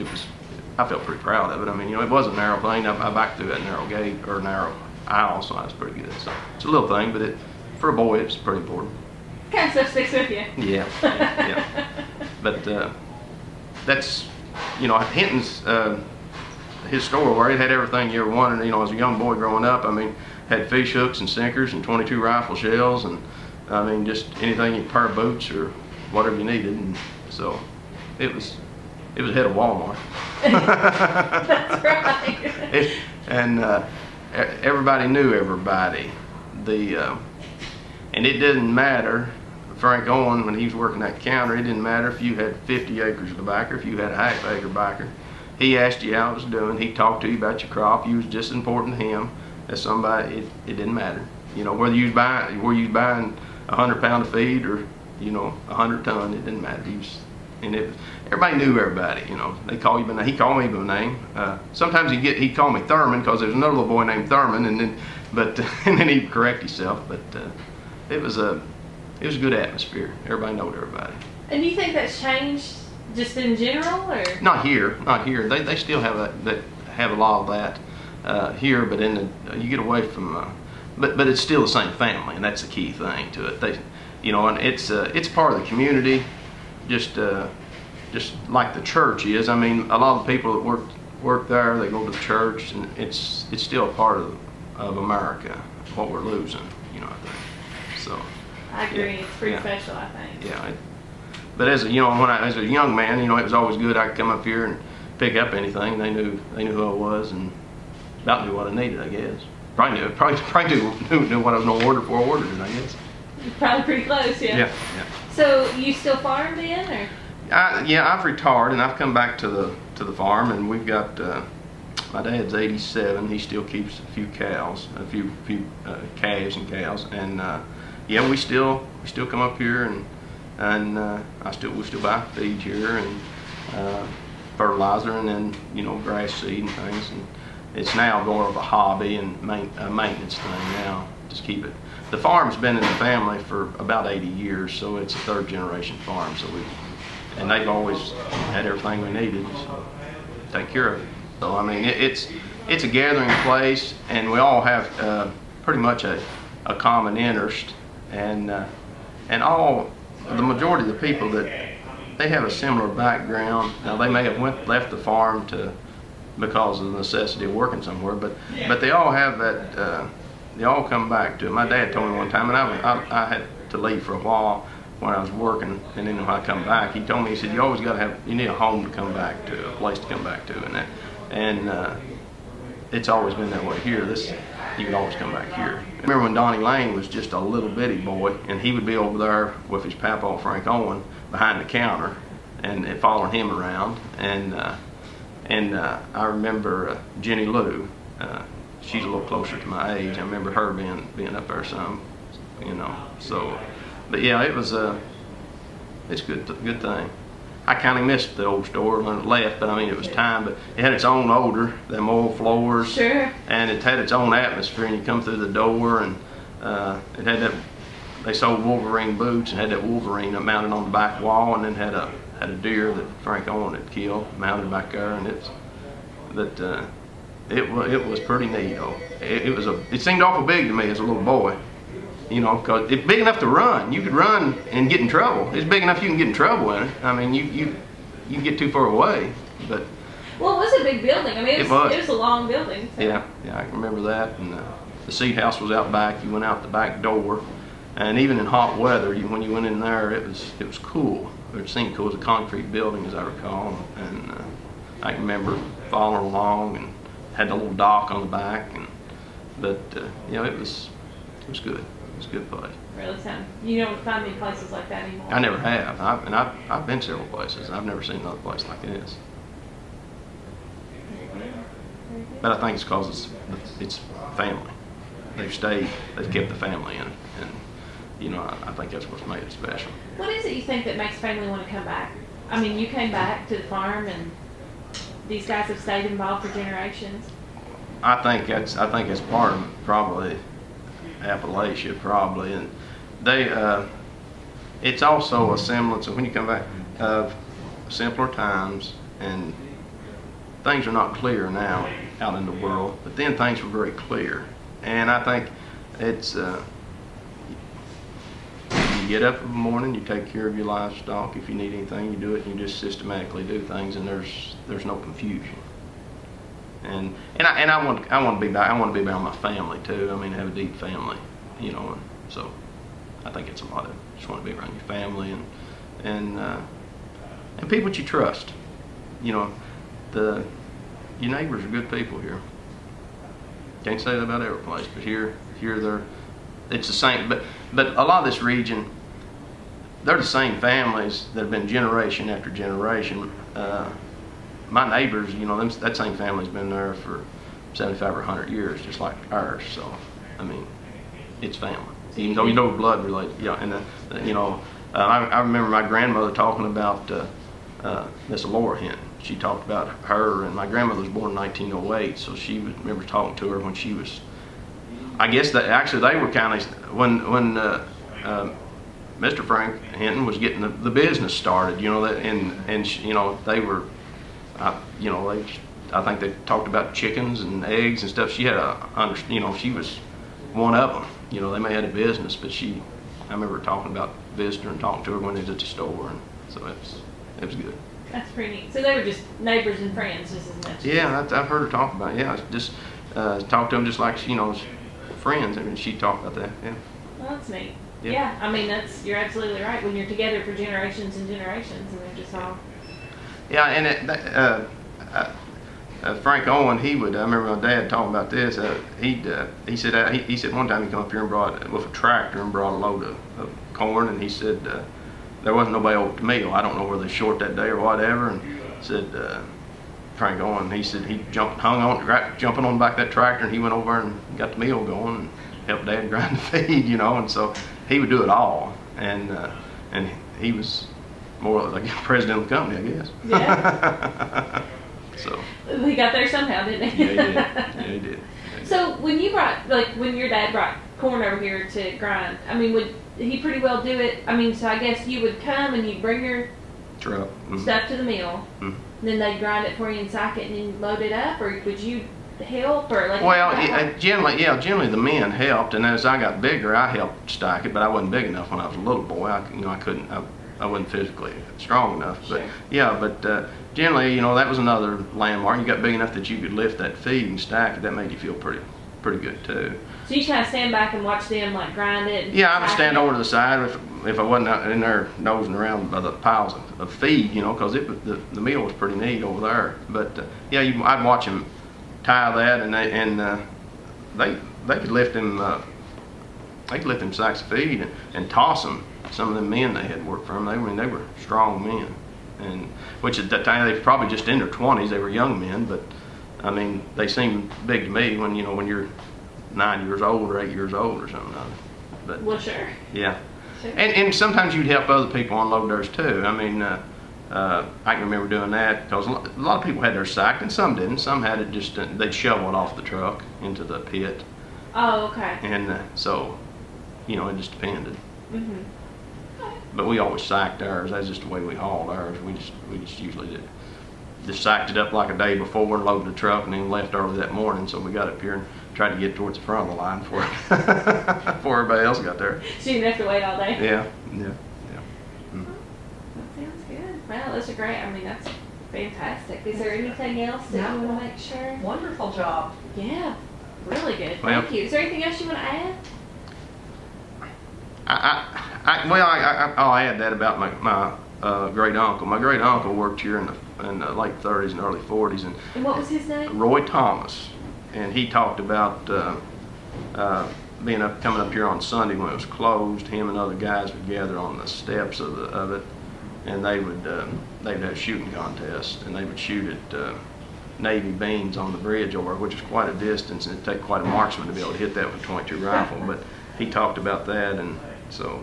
I felt pretty proud of it. It was a narrow thing. I backed through that narrow gate or narrow aisle, so I was pretty good. So it's a little thing, but for a boy, it's pretty important. Kind of stuff sticks with you. Yeah. But that's, Hinton's, his store where it had everything you ever wanted. As a young boy growing up, had fish hooks and sinkers and 22 rifle shells, and just anything, a pair of boots or whatever you needed. And so it was ahead of Walmart. That's right. Everybody knew everybody. And it didn't matter. Frank Owen, when he was working that counter, it didn't matter if you had 50 acres of tobacco, if you had a half acre tobacco. He asked you how it was doing. He talked to you about your crop. You was just as important to him as somebody. It didn't matter. Whether you was buying 100 pound of feed or 100 ton, it didn't matter. and everybody knew everybody. You know, they call you by name. He called me by name. Sometimes he'd call me Thurman because there's another little boy named Thurman, and then he'd correct himself. But it was a good atmosphere. Everybody knowed everybody. And you think that's changed just in general, or? Not here. They still have a lot of that here, but you get away from. But it's still the same family, and that's the key thing to it. And it's part of the community, just like the church is. I mean, a lot of the people that work there, they go to the church, and it's still a part of America. What we're losing, I think. So. I agree. Yeah, it's pretty special, I think. Yeah. But as a young man, it was always good. I could come up here and pick up anything. They knew who I was and about knew what I needed, I guess. Probably knew what I was going to order before I ordered it, I guess. You're probably pretty close, yeah. Yeah. So you still farm then, or? I've retired and I've come back to the farm, and we've got my dad's 87. He still keeps a few cows, a few calves and cows, and we still come up here and we still buy feed here and fertilizer, and then grass seed and things. And it's now more of a hobby and a maintenance thing now. Just keep it. The farm's been in the family for about 80 years, so it's a third generation farm. And they've always had everything we needed, so take care of it. So I mean, it's a gathering place, and we all have pretty much a common interest, and all the majority of the people that they have a similar background. Now they may have left the farm because of the necessity of working somewhere, but they all have that. They all come back to it. My dad told me one time, and I had to leave for a while when I was working, and then when I come back, he told me, he said, you always got to you need a home to come back to, a place to come back to, and it's always been that way here. You can always come back here. I remember when Donnie Lane was just a little bitty boy, and he would be over there with his papa, Frank Owen, behind the counter, and following him around. And I remember Jenny Lou. She's a little closer to my age. I remember her being up there some, So, but yeah, it's a good thing. I kind of missed the old store when it left, but I mean, it was time. But it had its own odor, them old floors. Sure. And it had its own atmosphere, and you come through the door, and it had that. They sold Wolverine boots, and had that Wolverine mounted on the back wall, and then had a deer that Frank Owen had killed mounted back there, and it was pretty neat though. It seemed awful big to me as a little boy. Because it's big enough to run. You could run and get in trouble. It's big enough you can get in trouble in it. I mean, you can get too far away, but. Well, it was a big building. I mean, it was a long building. So. Yeah, I can remember that. And the seed house was out back. You went out the back door, and even in hot weather, when you went in there, it was cool. It seemed cool. It was a concrete building, as I recall, and I can remember following along and had the little dock on the back, but it was good. It's a good place. Really sound. You don't find many places like that anymore. I never have. I've been several places. I've never seen another place like this. But I think it's because it's family. They've kept the family in it, and I think that's what's made it special. What is it you think that makes family want to come back? I mean, you came back to the farm, and these guys have stayed involved for generations. I think that's part of probably Appalachia, probably, and it's also a semblance of when you come back of simpler times, and things are not clear now out in the world, but then things were very clear, and I think it's you get up in the morning, you take care of your livestock. If you need anything, you do it, and you just systematically do things, and there's no confusion. And I want to be back. I want to be around my family too. I mean, have a deep family, and so I think it's a lot of just want to be around your family and people that you trust. Your neighbors are good people here. Can't say that about every place, but here it's the same. But a lot of this region, they're the same families that have been generation after generation. My neighbors, that same family's been there for 75 or 100 years, just like ours. So, I mean, it's family. Even though blood related, and I remember my grandmother talking about Miss Laura Hinton. She talked about her, and my grandmother was born in 1908, so she remember talking to her when she was, I guess that actually they were kind of, when Mr. Frank Hinton was getting the business started, you know, and you know, they were, you know, I think they talked about chickens and eggs and stuff. She had you know, she was one of them. You know, they may have had a business, but I remember talking about visiting her and talking to her when they was at the store, and so it was good. That's pretty neat. So they were just neighbors and friends just as much. Yeah, I've heard her talk about it. Yeah, just talk to them just like, you know, friends. I mean, she talked about that. Yeah. Well, that's neat. Yeah. Yeah, I mean, you're absolutely right. When you're together for generations and generations, and they're just all. Yeah, and Frank Owen, I remember my dad talking about this. He said one time he come up here and brought with a tractor and brought a load of corn, and he said there wasn't nobody over at the mill. I don't know whether they short that day or whatever. And said Frank Owen, he said he jumping on the back of that tractor, and he went over and got the mill going and helped Dad grind the feed, you know. And so he would do it all, and he was more like president of the company, I guess. Yeah. So He got there somehow, didn't he? Yeah, he did. Yeah, he did. So when your dad brought corn over here to grind, I mean, would he pretty well do it? I mean, so I guess you would come and you'd bring your truck stuff to the mill, and then they'd grind it for you and sack it and then load it up, or would you help, or like? Well, generally the men helped, and as I got bigger, I helped stack it, but I wasn't big enough when I was a little boy. I wasn't physically strong enough. But Sure. Generally, you know, that was another landmark. You got big enough that you could lift that feed and stack it. That made you feel pretty good too. So you kind of stand back and watch them like grind it? And Yeah, I would stand sack it? over to the side if I wasn't out in there nosing around by the piles of feed, you know, because the meal was pretty neat over there. But I'd watch them tie that, and they could lift them. They could lift them sacks of feed and toss them. Some of them men they had worked for them. They were strong men, and which at that time they were probably just in their 20s. They were young men, but I mean they seemed big to me when you're 9 years old or 8 years old or something. But well, sure. Yeah, Sure. and sometimes you'd help other people unload theirs too. I mean, I can remember doing that because a lot of people had theirs sacked and some didn't. Some had it just they'd shovel it off the truck into the pit. Oh, okay. And so, you know, it just depended. Mhm. But we always sacked ours. That's just the way we hauled ours. We just usually just sacked it up like a day before and loaded the truck and then left early that morning. So we got up here and tried to get towards the front of the line before everybody else got there. So you didn't have to wait all day? Yeah. That sounds good. Wow, that's great. I mean, that's fantastic. Is there anything else that you want to make sure? Wonderful job. Yeah, really good. Well, Thank you. Is there anything else you want to add? I'll add that about my great uncle. My great uncle worked here in the late 30s and early 40s, And what was his name? Roy Thomas, and he talked about coming up here on Sunday when it was closed. Him and other guys would gather on the steps of it, and they would have a shooting contest, and they would shoot at Navy beans on the bridge over, which is quite a distance, and it'd take quite a marksman to be able to hit that with a .22 rifle. But he talked about that, and so.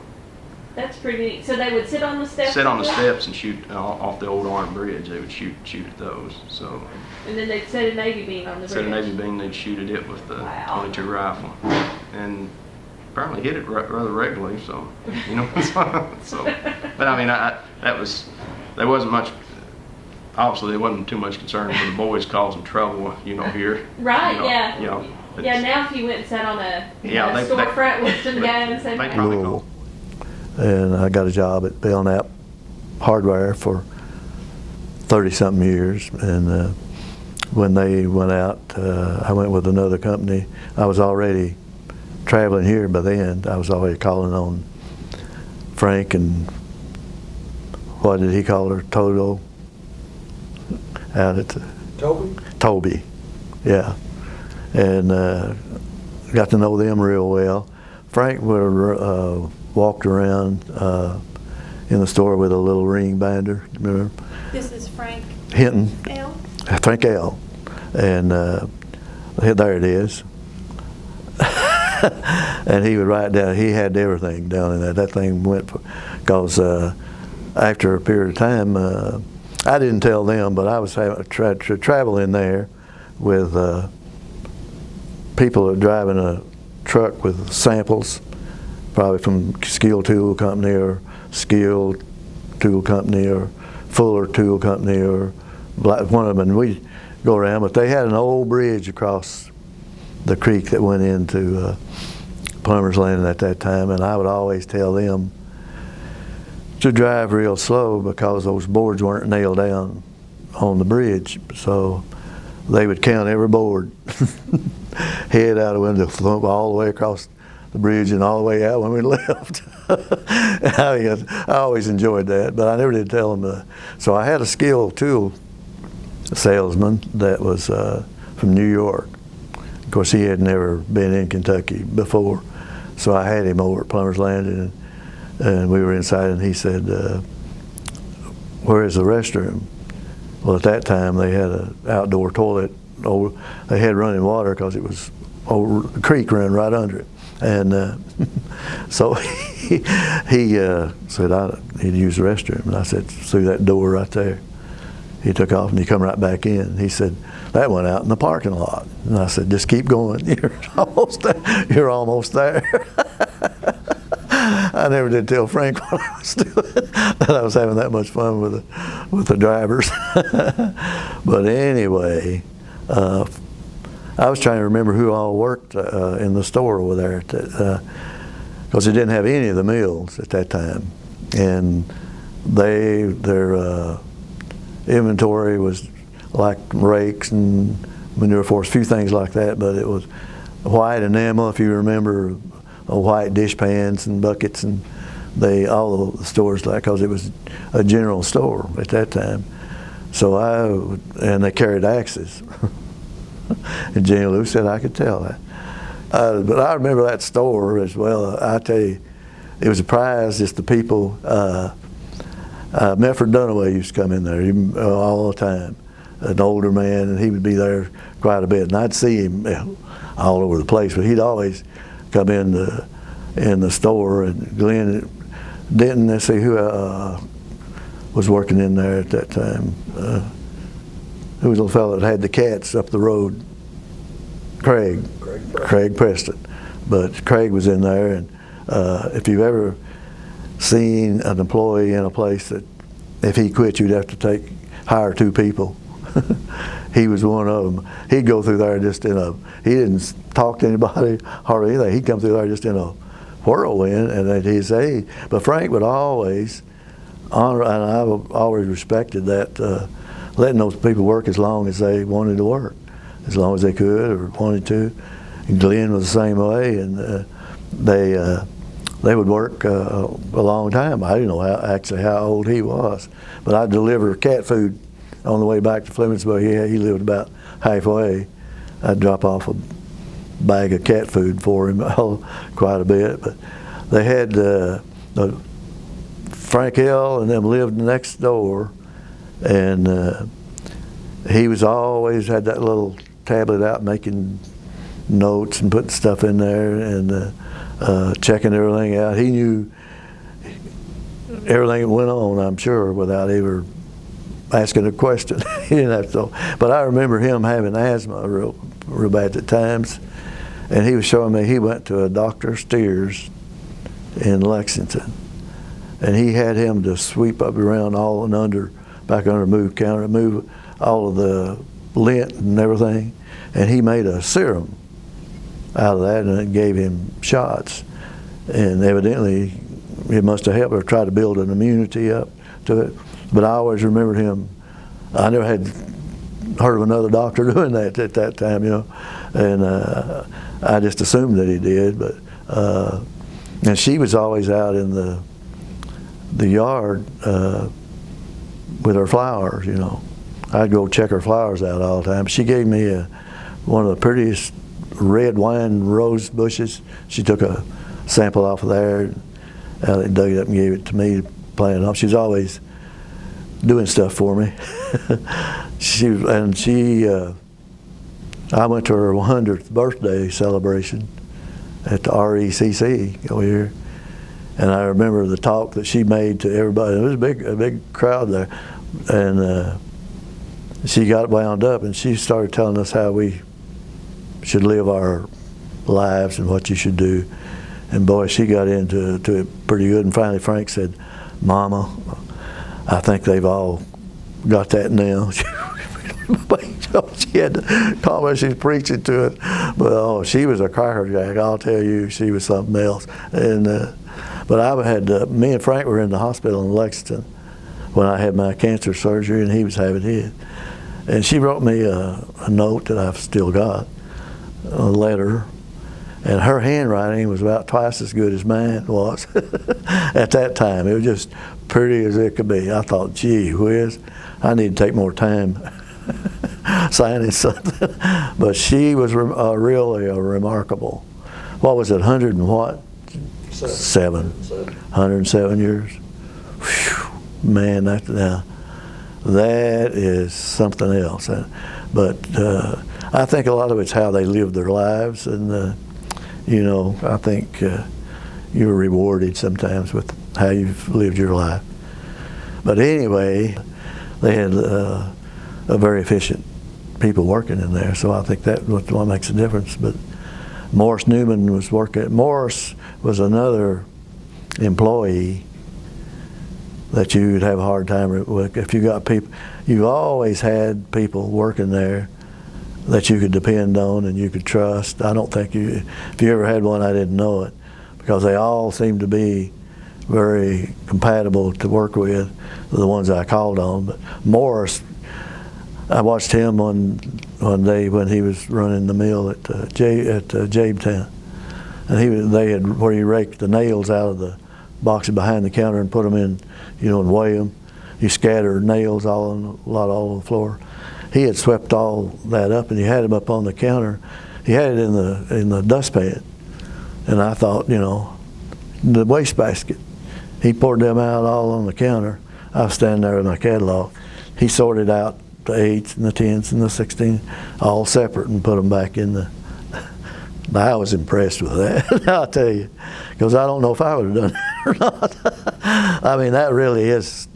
That's pretty neat. So they would sit on the steps? Sit on the steps and shoot off the old Arm Bridge. They would shoot at those. So. And then they'd set a Navy bean on the bridge? Set a Navy bean, they'd shoot at it with the .22 rifle. And apparently hit it rather regularly, so, you know. So, but I mean, there wasn't much, obviously there wasn't too much concern for the boys causing trouble, you know, here. Right, you know, yeah. You know, Yeah, now if you went and sat on a Yeah, storefront with some guys and they probably call. And I got a job at Belknap Hardware for 30-something years. And when they went out, I went with another company. I was already traveling here by then. I was already calling on Frank and what did he call her? Toto? Out at Toby, yeah. And got to know them real well. Frank would walked around in the store with a little ring binder. Remember? This is Frank Hinton. L. Frank L. And there it is. And he would write down. He had everything down in that. That thing went because after a period of time, I didn't tell them, but I was having to travel in there with people that are driving a truck with samples, probably from Skill Tool Company or Skill Tool Company or Fuller Tool Company or one of them, and we go around. But they had an old bridge across the creek that went into Plumber's Landing at that time, and I would always tell them to drive real slow because those boards weren't nailed down on the bridge. So they would count every board, head out the window, thump all the way across the bridge and all the way out when we left. I always enjoyed that, but I never did tell them. So I had a Skill Tool salesman that was from New York. Of course, he had never been in Kentucky before, so I had him over at Plumber's Landing, and we were inside, and he said, "Where is the restroom?" Well, at that time, they had an outdoor toilet. They had running water because it was over the creek ran right under it, and so he said he'd use the restroom, and I said, "Through that door right there." He took off and he come right back in. He said, "That went out in the parking lot." And I said, "Just keep going. You're almost there. You're almost there." I never did tell Frank what I was doing, that I was having that much fun with the drivers. But anyway, I was trying to remember who all worked in the store over there, because they didn't have any of the mills at that time, and their inventory was like rakes and manure force, a few things like that, but it was white enamel, if you remember, white dish pans and buckets, and all the stores, like, because it was a general store at that time. So and they carried axes. And Jenny Lou said I could tell that. But I remember that store as well. I tell you, it was a prize, just the people. Medford Dunaway used to come in there all the time, an older man, and he would be there quite a bit. And I'd see him all over the place, but he'd always come in the store. And Glenn Denton, let's see who was working in there at that time. Who was the little fellow that had the cats up the road? Craig Preston. But Craig was in there, and if you've ever seen an employee in a place that if he quit, you'd have to hire two people. He was one of them. He'd go through there just he didn't talk to anybody, hardly anything. He'd come through there just in a whirlwind, and he'd say, but Frank would always honor, and I've always respected that, letting those people work as long as they wanted to work, as long as they could or wanted to. And Glenn was the same way, and they would work a long time. I didn't know how old he was, but I'd deliver cat food on the way back to Flemingsburg. He lived about halfway. I'd drop off a bag of cat food for him quite a bit. But they had Frank L. and them lived next door, and he was always had that little tablet out making notes and putting stuff in there and checking everything out. He knew everything that went on, I'm sure, without ever asking a question. He didn't have to. But I remember him having asthma real bad at times, and he was showing me he went to a Dr. Steers in Lexington, and he had him to sweep up around all and back under move counter, move all of the lint and everything, and he made a serum out of that, and it gave him shots, and evidently it must have helped or try to build an immunity up to it. But I always remember him. I never had heard of another doctor doing that at that time, and I just assumed that he did. But and she was always out in the yard with her flowers. I'd go check her flowers out all the time. She gave me one of the prettiest red wine rose bushes. She took a sample off of there, and dug it up and gave it to me to plant it on. She was always doing stuff for me. I went to her 100th birthday celebration at the RECC over here, and I remember the talk that she made to everybody. There was a big crowd there. And she got wound up, and she started telling us how we should live our lives and what you should do. And boy, she got into it pretty good. And finally Frank said, "Mama, I think they've all got that now." She had to call her, she's preaching to it. But oh, she was a crackerjack, I'll tell you. She was something else. And but I had, me and Frank were in the hospital in Lexington when I had my cancer surgery, and he was having his. And she wrote me a note that I've still got, a letter. And her handwriting was about twice as good as mine was at that time. It was just pretty as it could be. I thought, gee whiz, I need to take more time signing something. But she was really remarkable. What was it, 100 and what? 107 years. Whew, man, that is something else. But I think a lot of it's how they live their lives, and you know, I think you're rewarded sometimes with how you've lived your life. But anyway, they had a very efficient people working in there, so I think that was what makes a difference. But Morris Newman was working. Morris was another employee that you'd have a hard time with. If you got people, you always had people working there that you could depend on and you could trust. I don't think if you ever had one, I didn't know it, because they all seemed to be very compatible to work with, the ones I called on. But Morris, I watched him one day when he was running the mill at Jabetown, and they had where he raked the nails out of the boxes behind the counter and put them in, you know, and weigh them. He scattered nails all over the floor. He had swept all that up, and he had them up on the counter. He had it in the dustpan, and I thought, you know, the wastebasket. He poured them out all on the counter. I was standing there with my catalog. He sorted out the 8s and the 10s and the 16s all separate and put them back in the. I was impressed with that, I'll tell you, because I don't know if I would have done that or not. I mean, that really is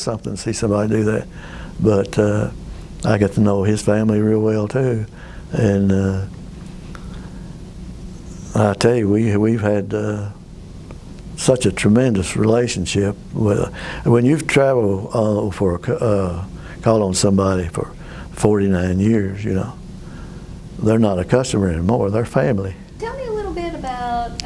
something to see somebody do that. But I got to know his family real well too, and I tell you, we've had such a tremendous relationship with. When you've traveled called on somebody for 49 years, you know, they're not a customer anymore, they're family. Tell me a little bit about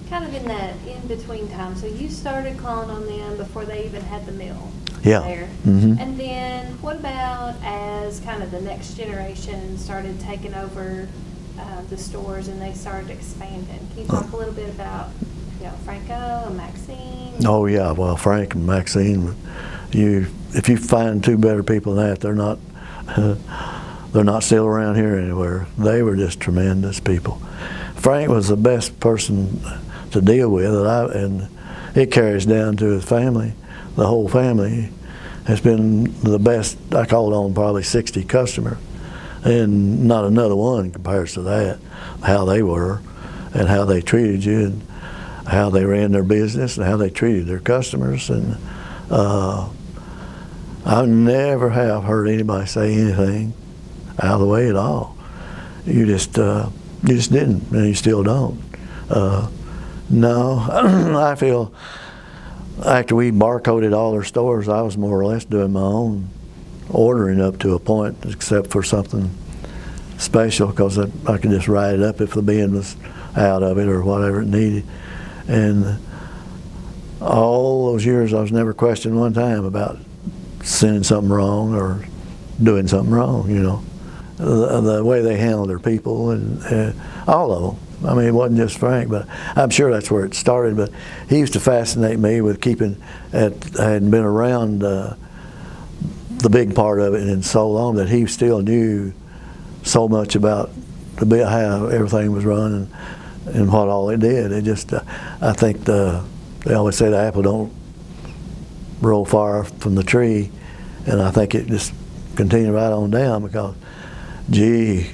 kind of in that in-between time. So you started calling on them before they even had the mill there. Mm-hmm. And then what about as kind of the next generation started taking over the stores and they started expanding? Can you talk a little bit about, you know, Franco and Maxine? Oh yeah, well, Frank and Maxine, if you find two better people than that, they're not still around here anywhere. They were just tremendous people. Frank was the best person to deal with, and it carries down to his family. The whole family has been the best. I called on probably 60 customers, and not another one compares to that, how they were and how they treated you and how they ran their business and how they treated their customers. And I never have heard anybody say anything out of the way at all. You just didn't, and you still don't. No, I feel after we barcoded all our stores, I was more or less doing my own ordering up to a point, except for something special, because I could just write it up if the bin was out of it or whatever it needed. And all those years, I was never questioned one time about sending something wrong or doing something wrong, you know. The way they handled their people, and all of them. I mean, it wasn't just Frank, but I'm sure that's where it started. But he used to fascinate me with keeping, I hadn't been around the big part of it in so long that he still knew so much about how everything was run and what all it did. It just, I think they always say the apple don't roll far from the tree, and I think it just continued right on down because, gee,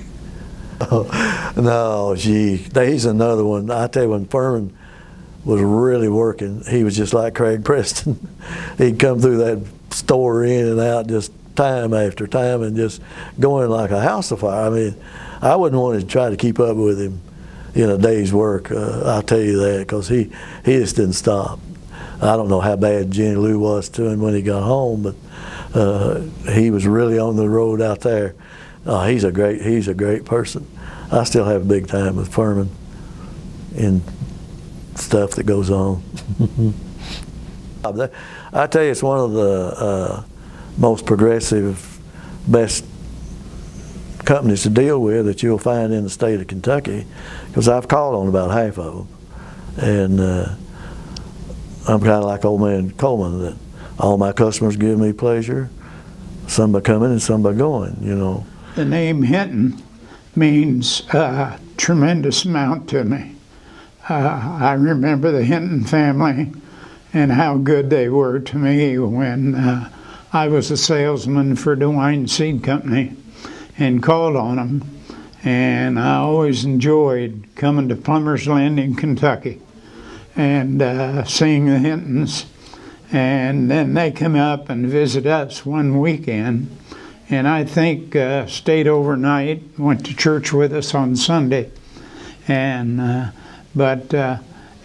no, gee, he's another one. I tell you, when Furman was really working, he was just like Craig Preston. He'd come through that store in and out just time after time and just going like a house afire. I mean, I wouldn't want to try to keep up with him in a day's work. I'll tell you that, because he just didn't stop. I don't know how bad Jenny Lou was to him when he got home, but he was really on the road out there. He's a great person. I still have a big time with Furman in stuff that goes on. I tell you, it's one of the most progressive, best companies to deal with that you'll find in the state of Kentucky, because I've called on about half of them. And I'm kind of like old man Coleman, that all my customers give me pleasure, some by coming and some by going, you know. The name Hinton means a tremendous amount to me. I remember the Hinton family and how good they were to me when I was a salesman for DeWine Seed Company and called on them. And I always enjoyed coming to Plummer's Landing, Kentucky, and seeing the Hintons. And then they come up and visit us one weekend, and I think stayed overnight, went to church with us on Sunday. And but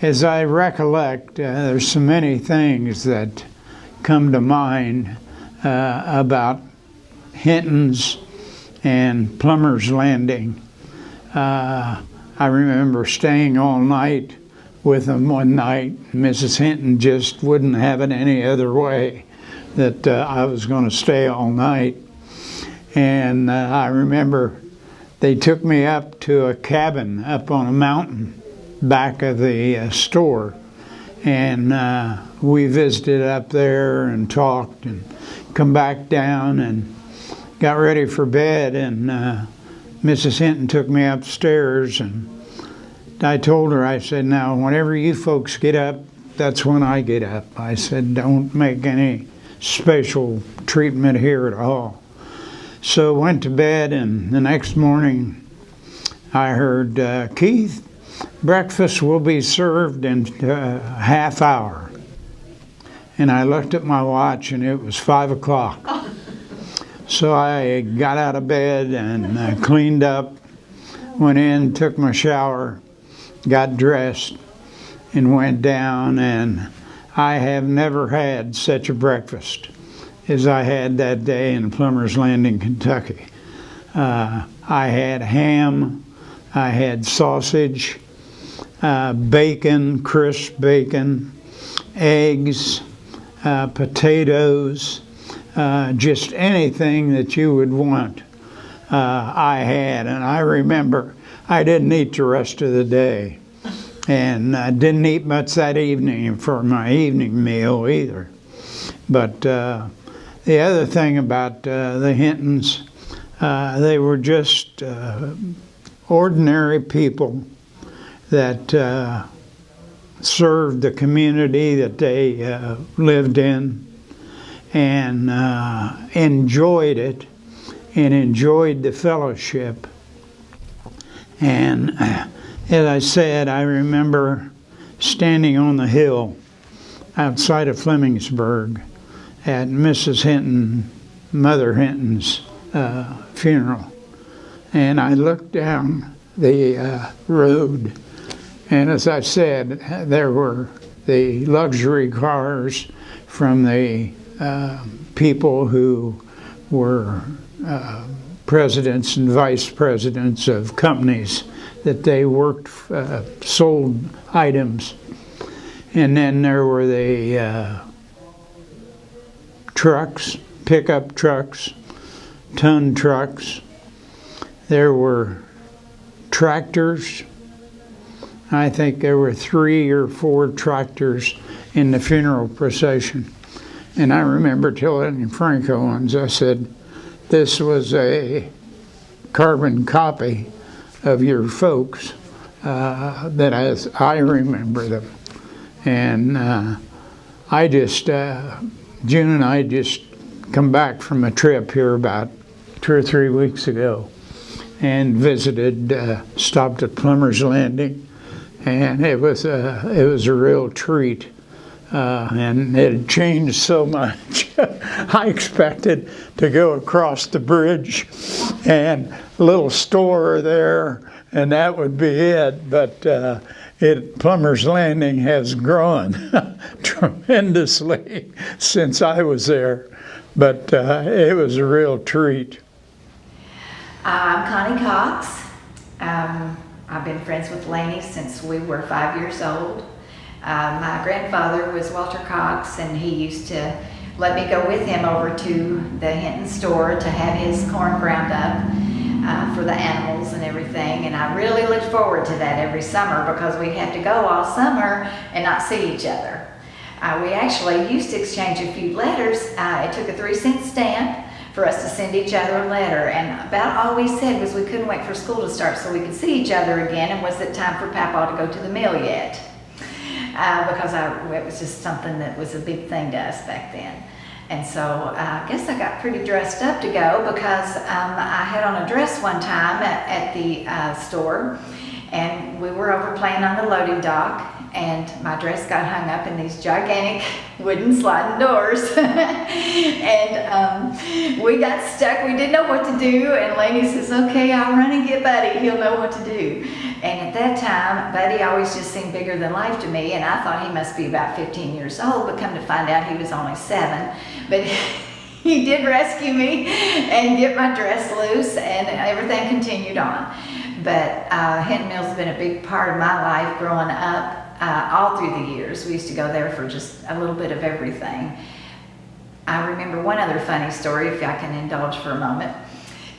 as I recollect, there's so many things that come to mind about Hinton's and Plummer's Landing. I remember staying all night with them one night. Mrs. Hinton just wouldn't have it any other way, that I was going to stay all night. And I remember they took me up to a cabin up on a mountain back of the store, and we visited up there and talked and come back down and got ready for bed. And Mrs. Hinton took me upstairs, and I told her, I said, now whenever you folks get up, that's when I get up. I said, don't make any special treatment here at all. So went to bed, and the next morning I heard, Keith, breakfast will be served in a half hour. And I looked at my watch, and it was 5 o'clock. So I got out of bed and cleaned up, went in, took my shower, got dressed, and went down, and I have never had such a breakfast as I had that day in Plummer's Landing, Kentucky. I had ham, I had sausage, bacon, crisp bacon, eggs, potatoes, just anything that you would want, I had. And I remember I didn't eat the rest of the day, and I didn't eat much that evening for my evening meal either. But the other thing about the Hintons, they were just ordinary people that served the community that they lived in, and enjoyed it, and enjoyed the fellowship. And as I said, I remember standing on the hill outside of Flemingsburg at Mrs. Hinton, Mother Hinton's funeral. And I looked down the road, and as I said, there were the luxury cars from the people who were presidents and vice presidents of companies that they worked, sold items. And then there were the trucks, pickup trucks, ton trucks. There were tractors. I think there were 3 or 4 tractors in the funeral procession. And I remember telling Franco once, I said, this was a carbon copy of your folks, that as I remember them. And I just, June and I just come back from a trip here about 2 or 3 weeks ago, and visited, stopped at Plummer's Landing, and it was a real treat and it had changed so much. I expected to go across the bridge and a little store there, and that would be it. But Plummer's Landing has grown tremendously since I was there. But it was a real treat. I'm Connie Cox. I've been friends with Laney since we were 5 years old. My grandfather was Walter Cox, and he used to let me go with him over to the Hinton store to have his corn ground up for the animals and everything. And I really looked forward to that every summer because we'd have to go all summer and not see each other. We actually used to exchange a few letters. It took a 3-cent stamp for us to send each other a letter, and about all we said was we couldn't wait for school to start so we could see each other again, and was it time for Papa to go to the mill yet? Because it was just something that was a big thing to us back then. And so I guess I got pretty dressed up to go because I had on a dress one time at the store, and we were over playing on the loading dock, and my dress got hung up in these gigantic wooden sliding doors. And we got stuck. We didn't know what to do, and Laney says, okay, I'll run and get Buddy. He'll know what to do. And at that time, Buddy always just seemed bigger than life to me, and I thought he must be about 15 years old, but come to find out he was only 7. But he did rescue me and get my dress loose, and everything continued on. But Hinton Mills has been a big part of my life growing up. All through the years. We used to go there for just a little bit of everything. I remember one other funny story, if I can indulge for a moment.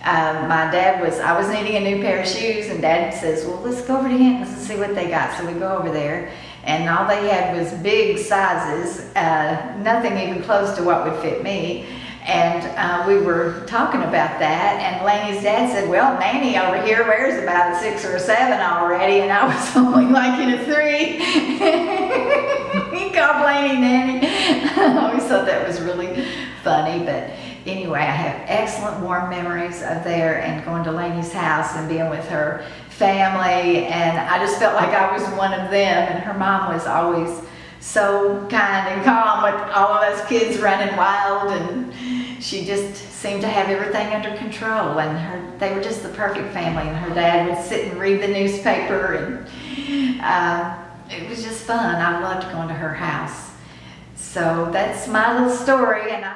I was needing a new pair of shoes, and Dad says, well, let's go over to Hinton's and see what they got. So we go over there, and all they had was big sizes, nothing even close to what would fit me. And we were talking about that, and Laney's dad said, well, Nanny over here wears about a 6 or a 7 already, and I was only like in a 3. He called Laney Nanny. I always thought that was really funny, but anyway, I have excellent warm memories of there and going to Laney's house and being with her family, and I just felt like I was one of them, and her mom was always so kind and calm with all of us kids running wild, and she just seemed to have everything under control, and they were just the perfect family, and her dad would sit and read the newspaper, and it was just fun. I loved going to her house. So that's my little story, and I